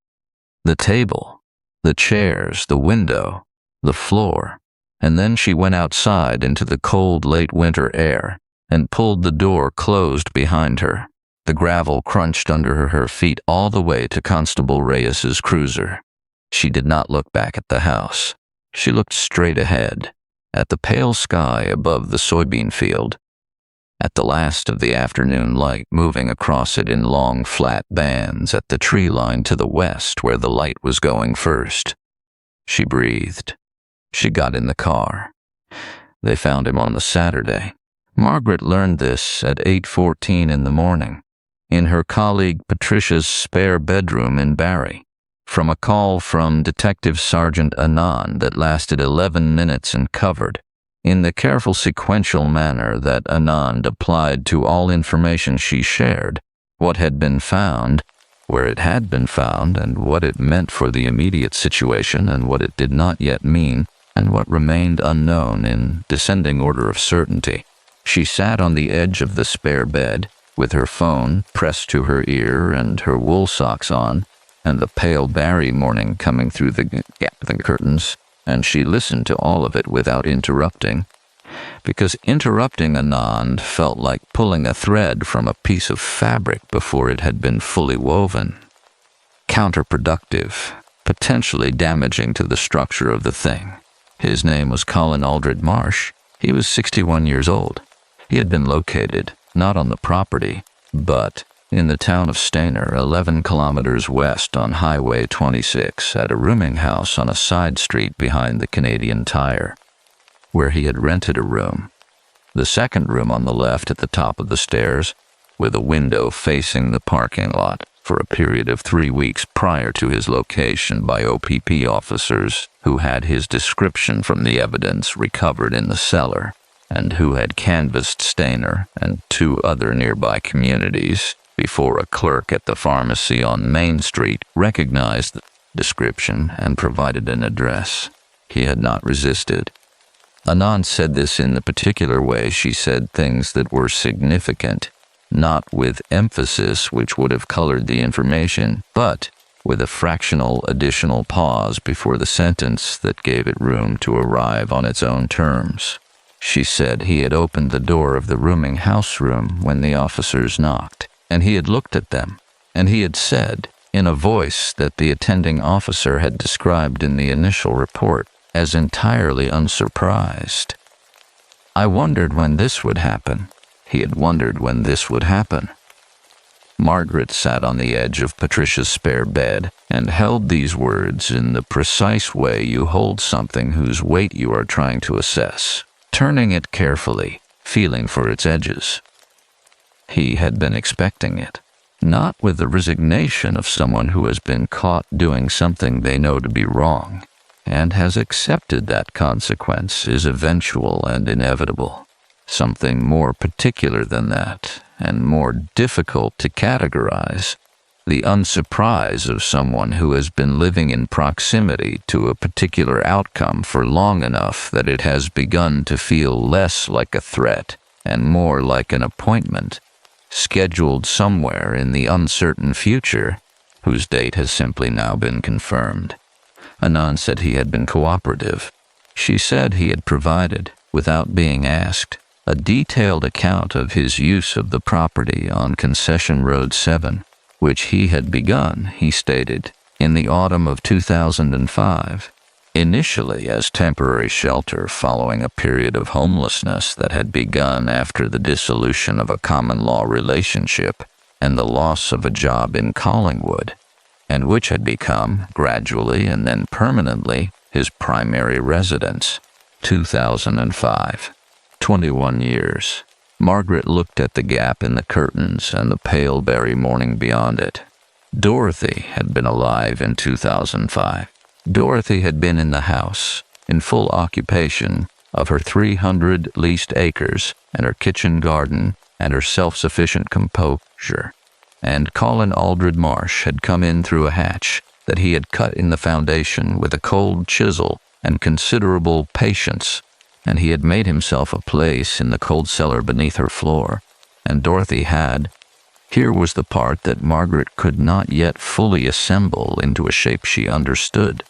The table, the chairs, the window, the floor, and then she went outside into the cold late winter air and pulled the door closed behind her. The gravel crunched under her feet all the way to Constable Reyes's cruiser. She did not look back at the house. She looked straight ahead, at the pale sky above the soybean field, at the last of the afternoon light moving across it in long flat bands at the tree line to the west where the light was going first. She breathed. She got in the car. They found him on the Saturday. Margaret learned this at 8:14 in the morning, in her colleague Patricia's spare bedroom in Barry, from a call from Detective Sergeant Anand that lasted 11 minutes and covered, in the careful sequential manner that Anand applied to all information she shared, what had been found, where it had been found, and what it meant for the immediate situation, and what it did not yet mean, and what remained unknown in descending order of certainty. She sat on the edge of the spare bed, with her phone pressed to her ear and her wool socks on, and the pale Barry morning coming through the gap in the curtains, and she listened to all of it without interrupting, because interrupting Anand felt like pulling a thread from a piece of fabric before it had been fully woven. Counterproductive, potentially damaging to the structure of the thing. His name was Colin Aldred Marsh. He was 61 years old. He had been located, not on the property, but in the town of Stainer, 11 kilometers west on Highway 26, at a rooming house on a side street behind the Canadian Tire, where he had rented a room. The second room on the left at the top of the stairs, with a window facing the parking lot, for a period of 3 weeks prior to his location by OPP officers who had his description from the evidence recovered in the cellar, and who had canvassed Stainer and 2 other nearby communities before a clerk at the pharmacy on Main Street recognized the description and provided an address. He had not resisted. Anand said this in the particular way she said things that were significant, not with emphasis which would have colored the information, but with a fractional additional pause before the sentence that gave it room to arrive on its own terms. She said he had opened the door of the rooming house room when the officers knocked, and he had looked at them, and he had said, in a voice that the attending officer had described in the initial report as entirely unsurprised. I wondered when this would happen. He had wondered when this would happen. Margaret sat on the edge of Patricia's spare bed and held these words in the precise way you hold something whose weight you are trying to assess, turning it carefully, feeling for its edges. He had been expecting it, not with the resignation of someone who has been caught doing something they know to be wrong, and has accepted that consequence is eventual and inevitable. Something more particular than that, and more difficult to categorize. The unsurprise of someone who has been living in proximity to a particular outcome for long enough that it has begun to feel less like a threat and more like an appointment, scheduled somewhere in the uncertain future, whose date has simply now been confirmed. Anand said he had been cooperative. She said he had provided, without being asked, a detailed account of his use of the property on Concession Road 7, which he had begun, he stated, in the autumn of 2005, initially as temporary shelter following a period of homelessness that had begun after the dissolution of a common-law relationship and the loss of a job in Collingwood, and which had become, gradually and then permanently, his primary residence. 2005. 21 years. Margaret looked at the gap in the curtains and the pale berry morning beyond it. Dorothy had been alive in 2005. Dorothy had been in the house, in full occupation of her 300 leased acres and her kitchen garden and her self-sufficient composure. And Colin Aldred Marsh had come in through a hatch that he had cut in the foundation with a cold chisel and considerable patience, and he had made himself a place in the cold cellar beneath her floor, and Dorothy had. Here was the part that Margaret could not yet fully assemble into a shape she understood.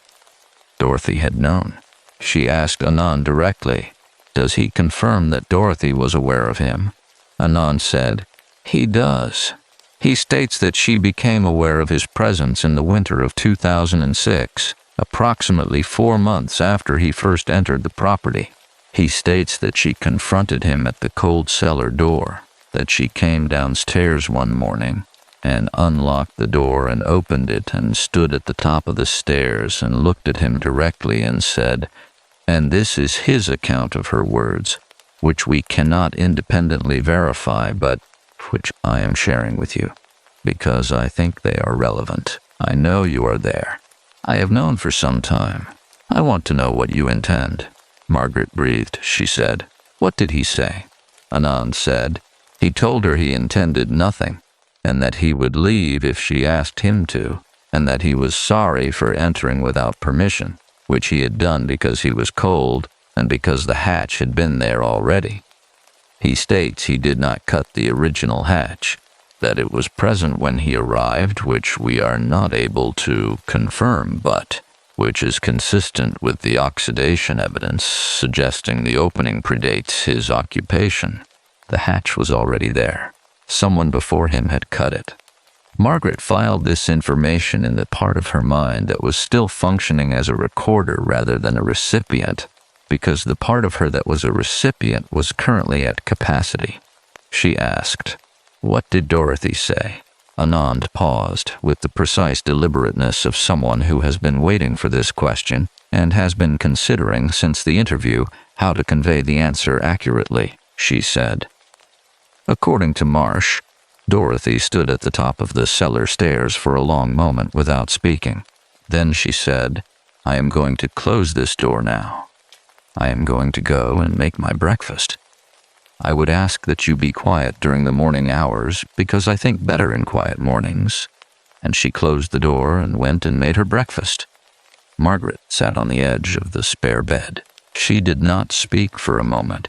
Dorothy had known. She asked Anand directly, "Does he confirm that Dorothy was aware of him?" Anand said, "He does. He states that she became aware of his presence in the winter of 2006, approximately 4 months after he first entered the property. He states that she confronted him at the cold cellar door, that she came downstairs one morning and unlocked the door and opened it and stood at the top of the stairs and looked at him directly and said, and this is his account of her words, which we cannot independently verify, but which I am sharing with you, because I think they are relevant. I know you are there. I have known for some time. I want to know what you intend." Margaret breathed. She said, "What did he say?" Anand said, "He told her he intended nothing, and that he would leave if she asked him to, and that he was sorry for entering without permission, which he had done because he was cold and because the hatch had been there already. He states he did not cut the original hatch, that it was present when he arrived, which we are not able to confirm, but which is consistent with the oxidation evidence suggesting the opening predates his occupation. The hatch was already there. Someone before him had cut it." Margaret filed this information in the part of her mind that was still functioning as a recorder rather than a recipient, because the part of her that was a recipient was currently at capacity. She asked, "What did Dorothy say?" Anand paused with the precise deliberateness of someone who has been waiting for this question and has been considering since the interview how to convey the answer accurately. She said, "According to Marsh, Dorothy stood at the top of the cellar stairs for a long moment without speaking. Then she said, 'I am going to close this door now. I am going to go and make my breakfast. I would ask that you be quiet during the morning hours because I think better in quiet mornings.' And she closed the door and went and made her breakfast." Margaret sat on the edge of the spare bed. She did not speak for a moment.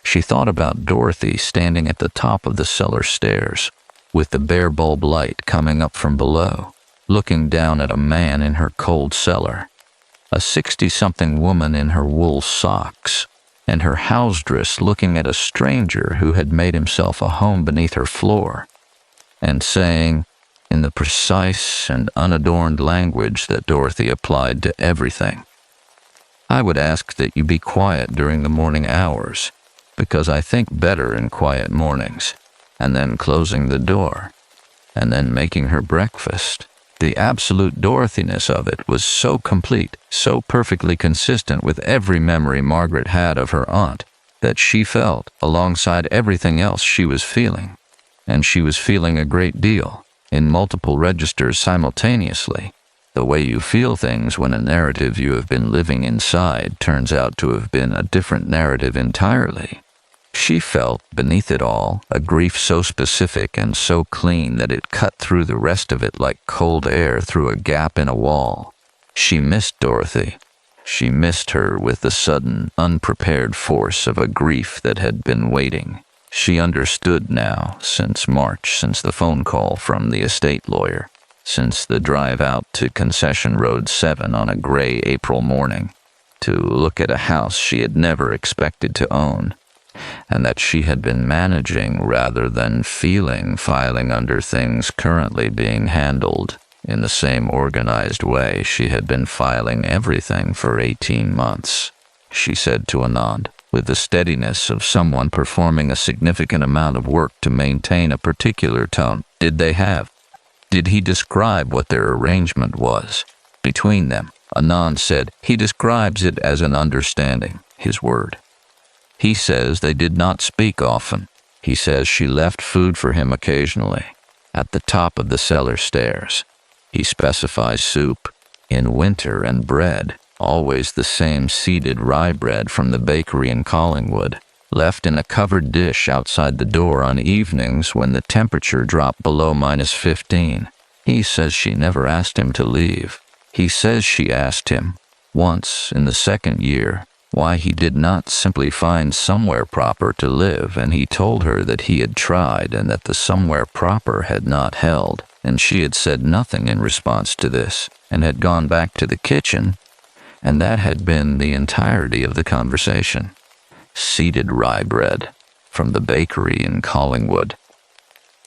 She thought about Dorothy standing at the top of the cellar stairs, with the bare bulb light coming up from below, looking down at a man in her cold cellar, a 60-something woman in her wool socks, and her house-dress looking at a stranger who had made himself a home beneath her floor, and saying, in the precise and unadorned language that Dorothy applied to everything, "I would ask that you be quiet during the morning hours, because I think better in quiet mornings," and then closing the door, and then making her breakfast. The absolute Dorothiness of it was so complete, so perfectly consistent with every memory Margaret had of her aunt, that she felt, alongside everything else she was feeling, and she was feeling a great deal, in multiple registers simultaneously, the way you feel things when a narrative you have been living inside turns out to have been a different narrative entirely. She felt, beneath it all, a grief so specific and so clean that it cut through the rest of it like cold air through a gap in a wall. She missed Dorothy. She missed her with the sudden, unprepared force of a grief that had been waiting. She understood now, since March, since the phone call from the estate lawyer, since the drive out to Concession Road 7 on a gray April morning, to look at a house she had never expected to own, and that she had been managing rather than feeling, filing under things currently being handled in the same organized way she had been filing everything for 18 months. She said to Anand, with the steadiness of someone performing a significant amount of work to maintain a particular tone, Did he describe what their arrangement was between them? Anand said, "He describes it as an understanding," his word. He says they did not speak often. He says she left food for him occasionally, at the top of the cellar stairs. He specifies soup, in winter, and bread, always the same seeded rye bread from the bakery in Collingwood, left in a covered dish outside the door on evenings when the temperature dropped below -15. He says she never asked him to leave. He says she asked him, once in the second year, why he did not simply find somewhere proper to live, and he told her that he had tried and that the somewhere proper had not held, and she had said nothing in response to this, and had gone back to the kitchen, and that had been the entirety of the conversation. Seeded rye bread from the bakery in Collingwood.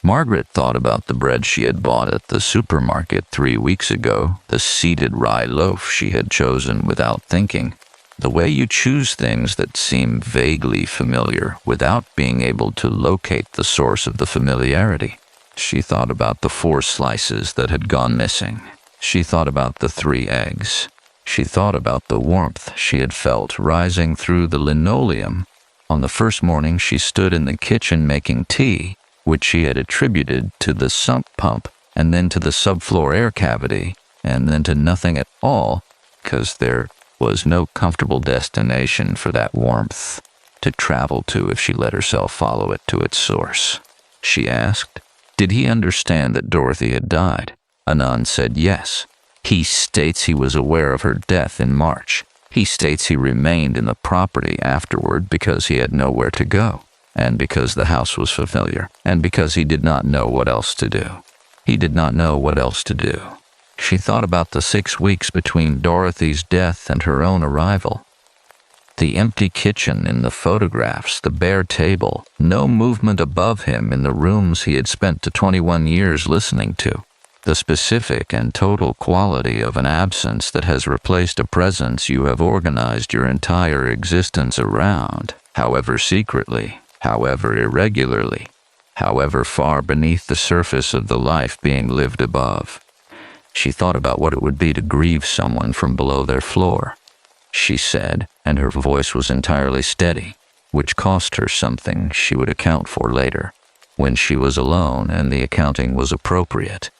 Margaret thought about the bread she had bought at the supermarket 3 weeks ago, the seeded rye loaf she had chosen without thinking. The way you choose things that seem vaguely familiar without being able to locate the source of the familiarity. She thought about the 4 slices that had gone missing. She thought about the 3 eggs. She thought about the warmth she had felt rising through the linoleum on the first morning she stood in the kitchen making tea, which she had attributed to the sump pump, and then to the subfloor air cavity, and then to nothing at all, because there was no comfortable destination for that warmth to travel to if she let herself follow it to its source. She asked, did he understand that Dorothy had died? Anand said yes. He states he was aware of her death in March. He states he remained in the property afterward because he had nowhere to go, and because the house was familiar, and because he did not know what else to do. He did not know what else to do. She thought about the 6 weeks between Dorothy's death and her own arrival. The empty kitchen in the photographs, the bare table, no movement above him in the rooms he had spent the 21 years listening to. The specific and total quality of an absence that has replaced a presence you have organized your entire existence around, however secretly, however irregularly, however far beneath the surface of the life being lived above. She thought about what it would be to grieve someone from below their floor. She said, and her voice was entirely steady, which cost her something she would account for later, when she was alone and the accounting was appropriate.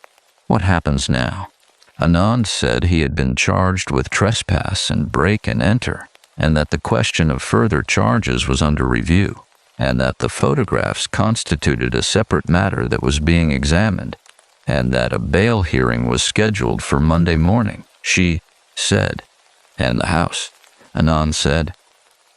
What happens now? Anand said he had been charged with trespass and break and enter, and that the question of further charges was under review, and that the photographs constituted a separate matter that was being examined, and that a bail hearing was scheduled for Monday morning. She said, and the house, Anand said,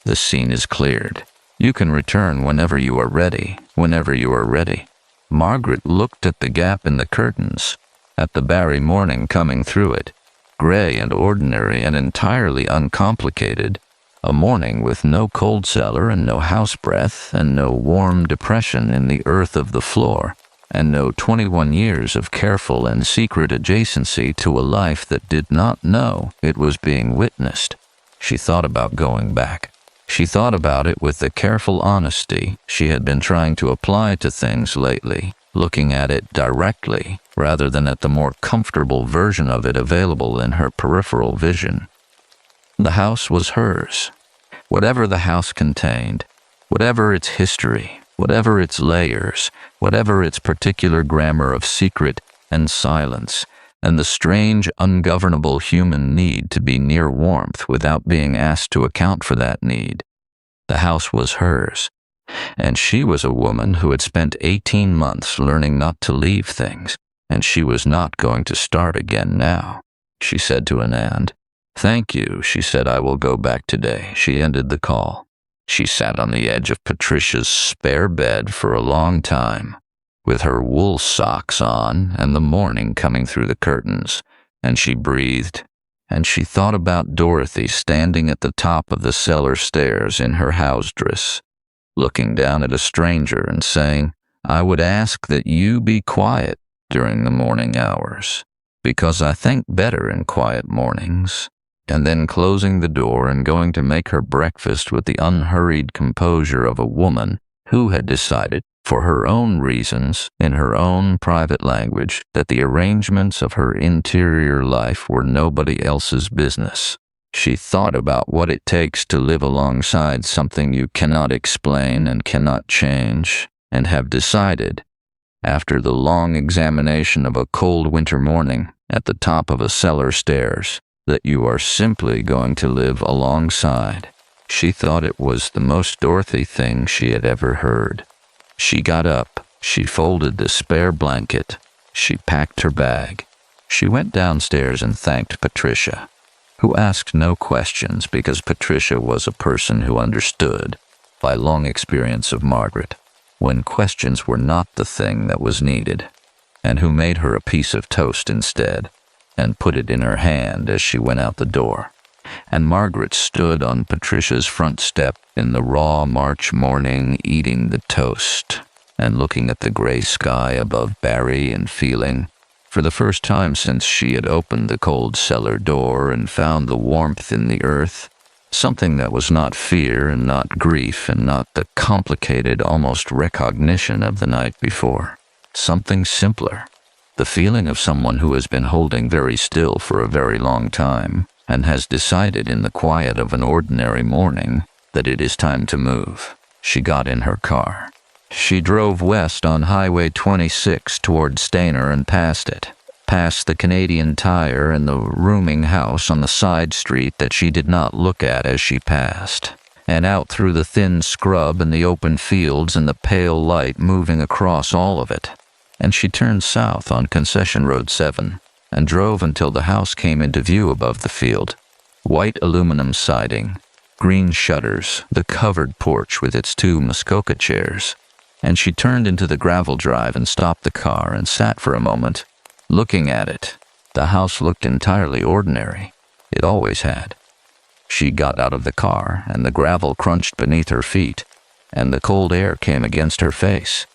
The scene is cleared. You can return whenever you are ready, whenever you are ready. Margaret looked at the gap in the curtains, at the Barry morning coming through it, gray and ordinary and entirely uncomplicated, a morning with no cold cellar and no house breath and no warm depression in the earth of the floor, and no 21 years of careful and secret adjacency to a life that did not know it was being witnessed. She thought about going back. She thought about it with the careful honesty she had been trying to apply to things lately, looking at it directly rather than at the more comfortable version of it available in her peripheral vision. The house was hers. Whatever the house contained, whatever its history, whatever its layers, whatever its particular grammar of secret and silence, and the strange, ungovernable human need to be near warmth without being asked to account for that need. The house was hers, and she was a woman who had spent 18 months learning not to leave things, and she was not going to start again now. She said to Anand. "Thank you," she said. "I will go back today." She ended the call. She sat on the edge of Patricia's spare bed for a long time, with her wool socks on and the morning coming through the curtains, and she breathed, and she thought about Dorothy standing at the top of the cellar stairs in her house dress, looking down at a stranger and saying, "I would ask that you be quiet during the morning hours, because I think better in quiet mornings," and then closing the door and going to make her breakfast with the unhurried composure of a woman who had decided, for her own reasons, in her own private language, that the arrangements of her interior life were nobody else's business. She thought about what it takes to live alongside something you cannot explain and cannot change, and have decided, after the long examination of a cold winter morning at the top of a cellar stairs, that you are simply going to live alongside. She thought it was the most Dorothy thing she had ever heard. She got up, she folded the spare blanket, she packed her bag. She went downstairs and thanked Patricia, who asked no questions because Patricia was a person who understood, by long experience of Margaret, when questions were not the thing that was needed, and who made her a piece of toast instead, and put it in her hand as she went out the door. And Margaret stood on Patricia's front step in the raw March morning eating the toast and looking at the gray sky above Barry and feeling, for the first time since she had opened the cold cellar door and found the warmth in the earth, something that was not fear and not grief and not the complicated almost recognition of the night before. Something simpler. The feeling of someone who has been holding very still for a very long time and has decided in the quiet of an ordinary morning that it is time to move. She got in her car. She drove west on Highway 26 toward Stainer and past it, past the Canadian Tire and the rooming house on the side street that she did not look at as she passed, and out through the thin scrub and the open fields and the pale light moving across all of it. And she turned south on Concession Road 7 and drove until the house came into view above the field. White aluminum siding, green shutters, the covered porch with its 2 Muskoka chairs. And she turned into the gravel drive and stopped the car and sat for a moment, looking at it. The house looked entirely ordinary. It always had. She got out of the car, and the gravel crunched beneath her feet, and the cold air came against her face.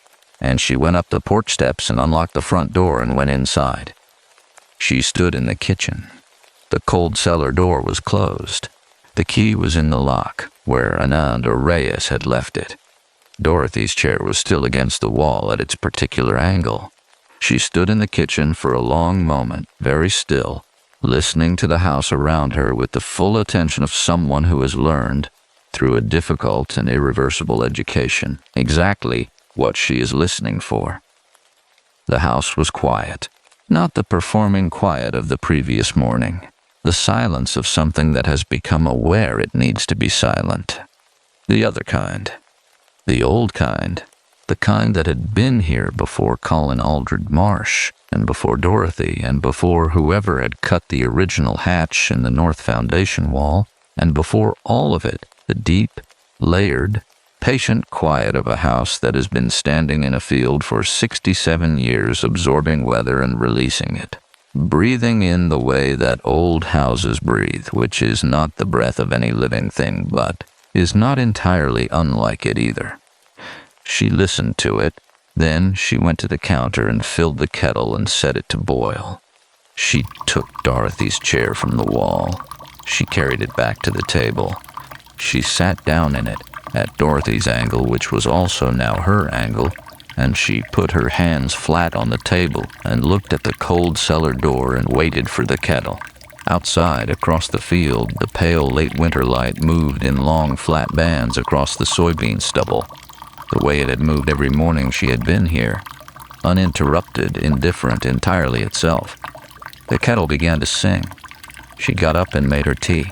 And she went up the porch steps and unlocked the front door and went inside. She stood in the kitchen. The cold cellar door was closed. The key was in the lock, where Anand or Reyes had left it. Dorothy's chair was still against the wall at its particular angle. She stood in the kitchen for a long moment, very still, listening to the house around her with the full attention of someone who has learned, through a difficult and irreversible education, exactly what she is listening for. The house was quiet, not the performing quiet of the previous morning, the silence of something that has become aware it needs to be silent. The other kind. The old kind. The kind that had been here before Colin Aldred Marsh, and before Dorothy, and before whoever had cut the original hatch in the north foundation wall, and before all of it, The deep, layered, patient quiet of a house that has been standing in a field for 67 years, absorbing weather and releasing it. Breathing in the way that old houses breathe, which is not the breath of any living thing, but is not entirely unlike it either. She listened to it, then she went to the counter and filled the kettle and set it to boil. She took Dorothy's chair from the wall. She carried it back to the table. She sat down in it, at Dorothy's angle, which was also now her angle, and she put her hands flat on the table and looked at the cold cellar door and waited for the kettle. Outside, across the field, the pale late winter light moved in long flat bands across the soybean stubble, the way it had moved every morning she had been here, uninterrupted, indifferent entirely itself. The kettle began to sing. She got up and made her tea.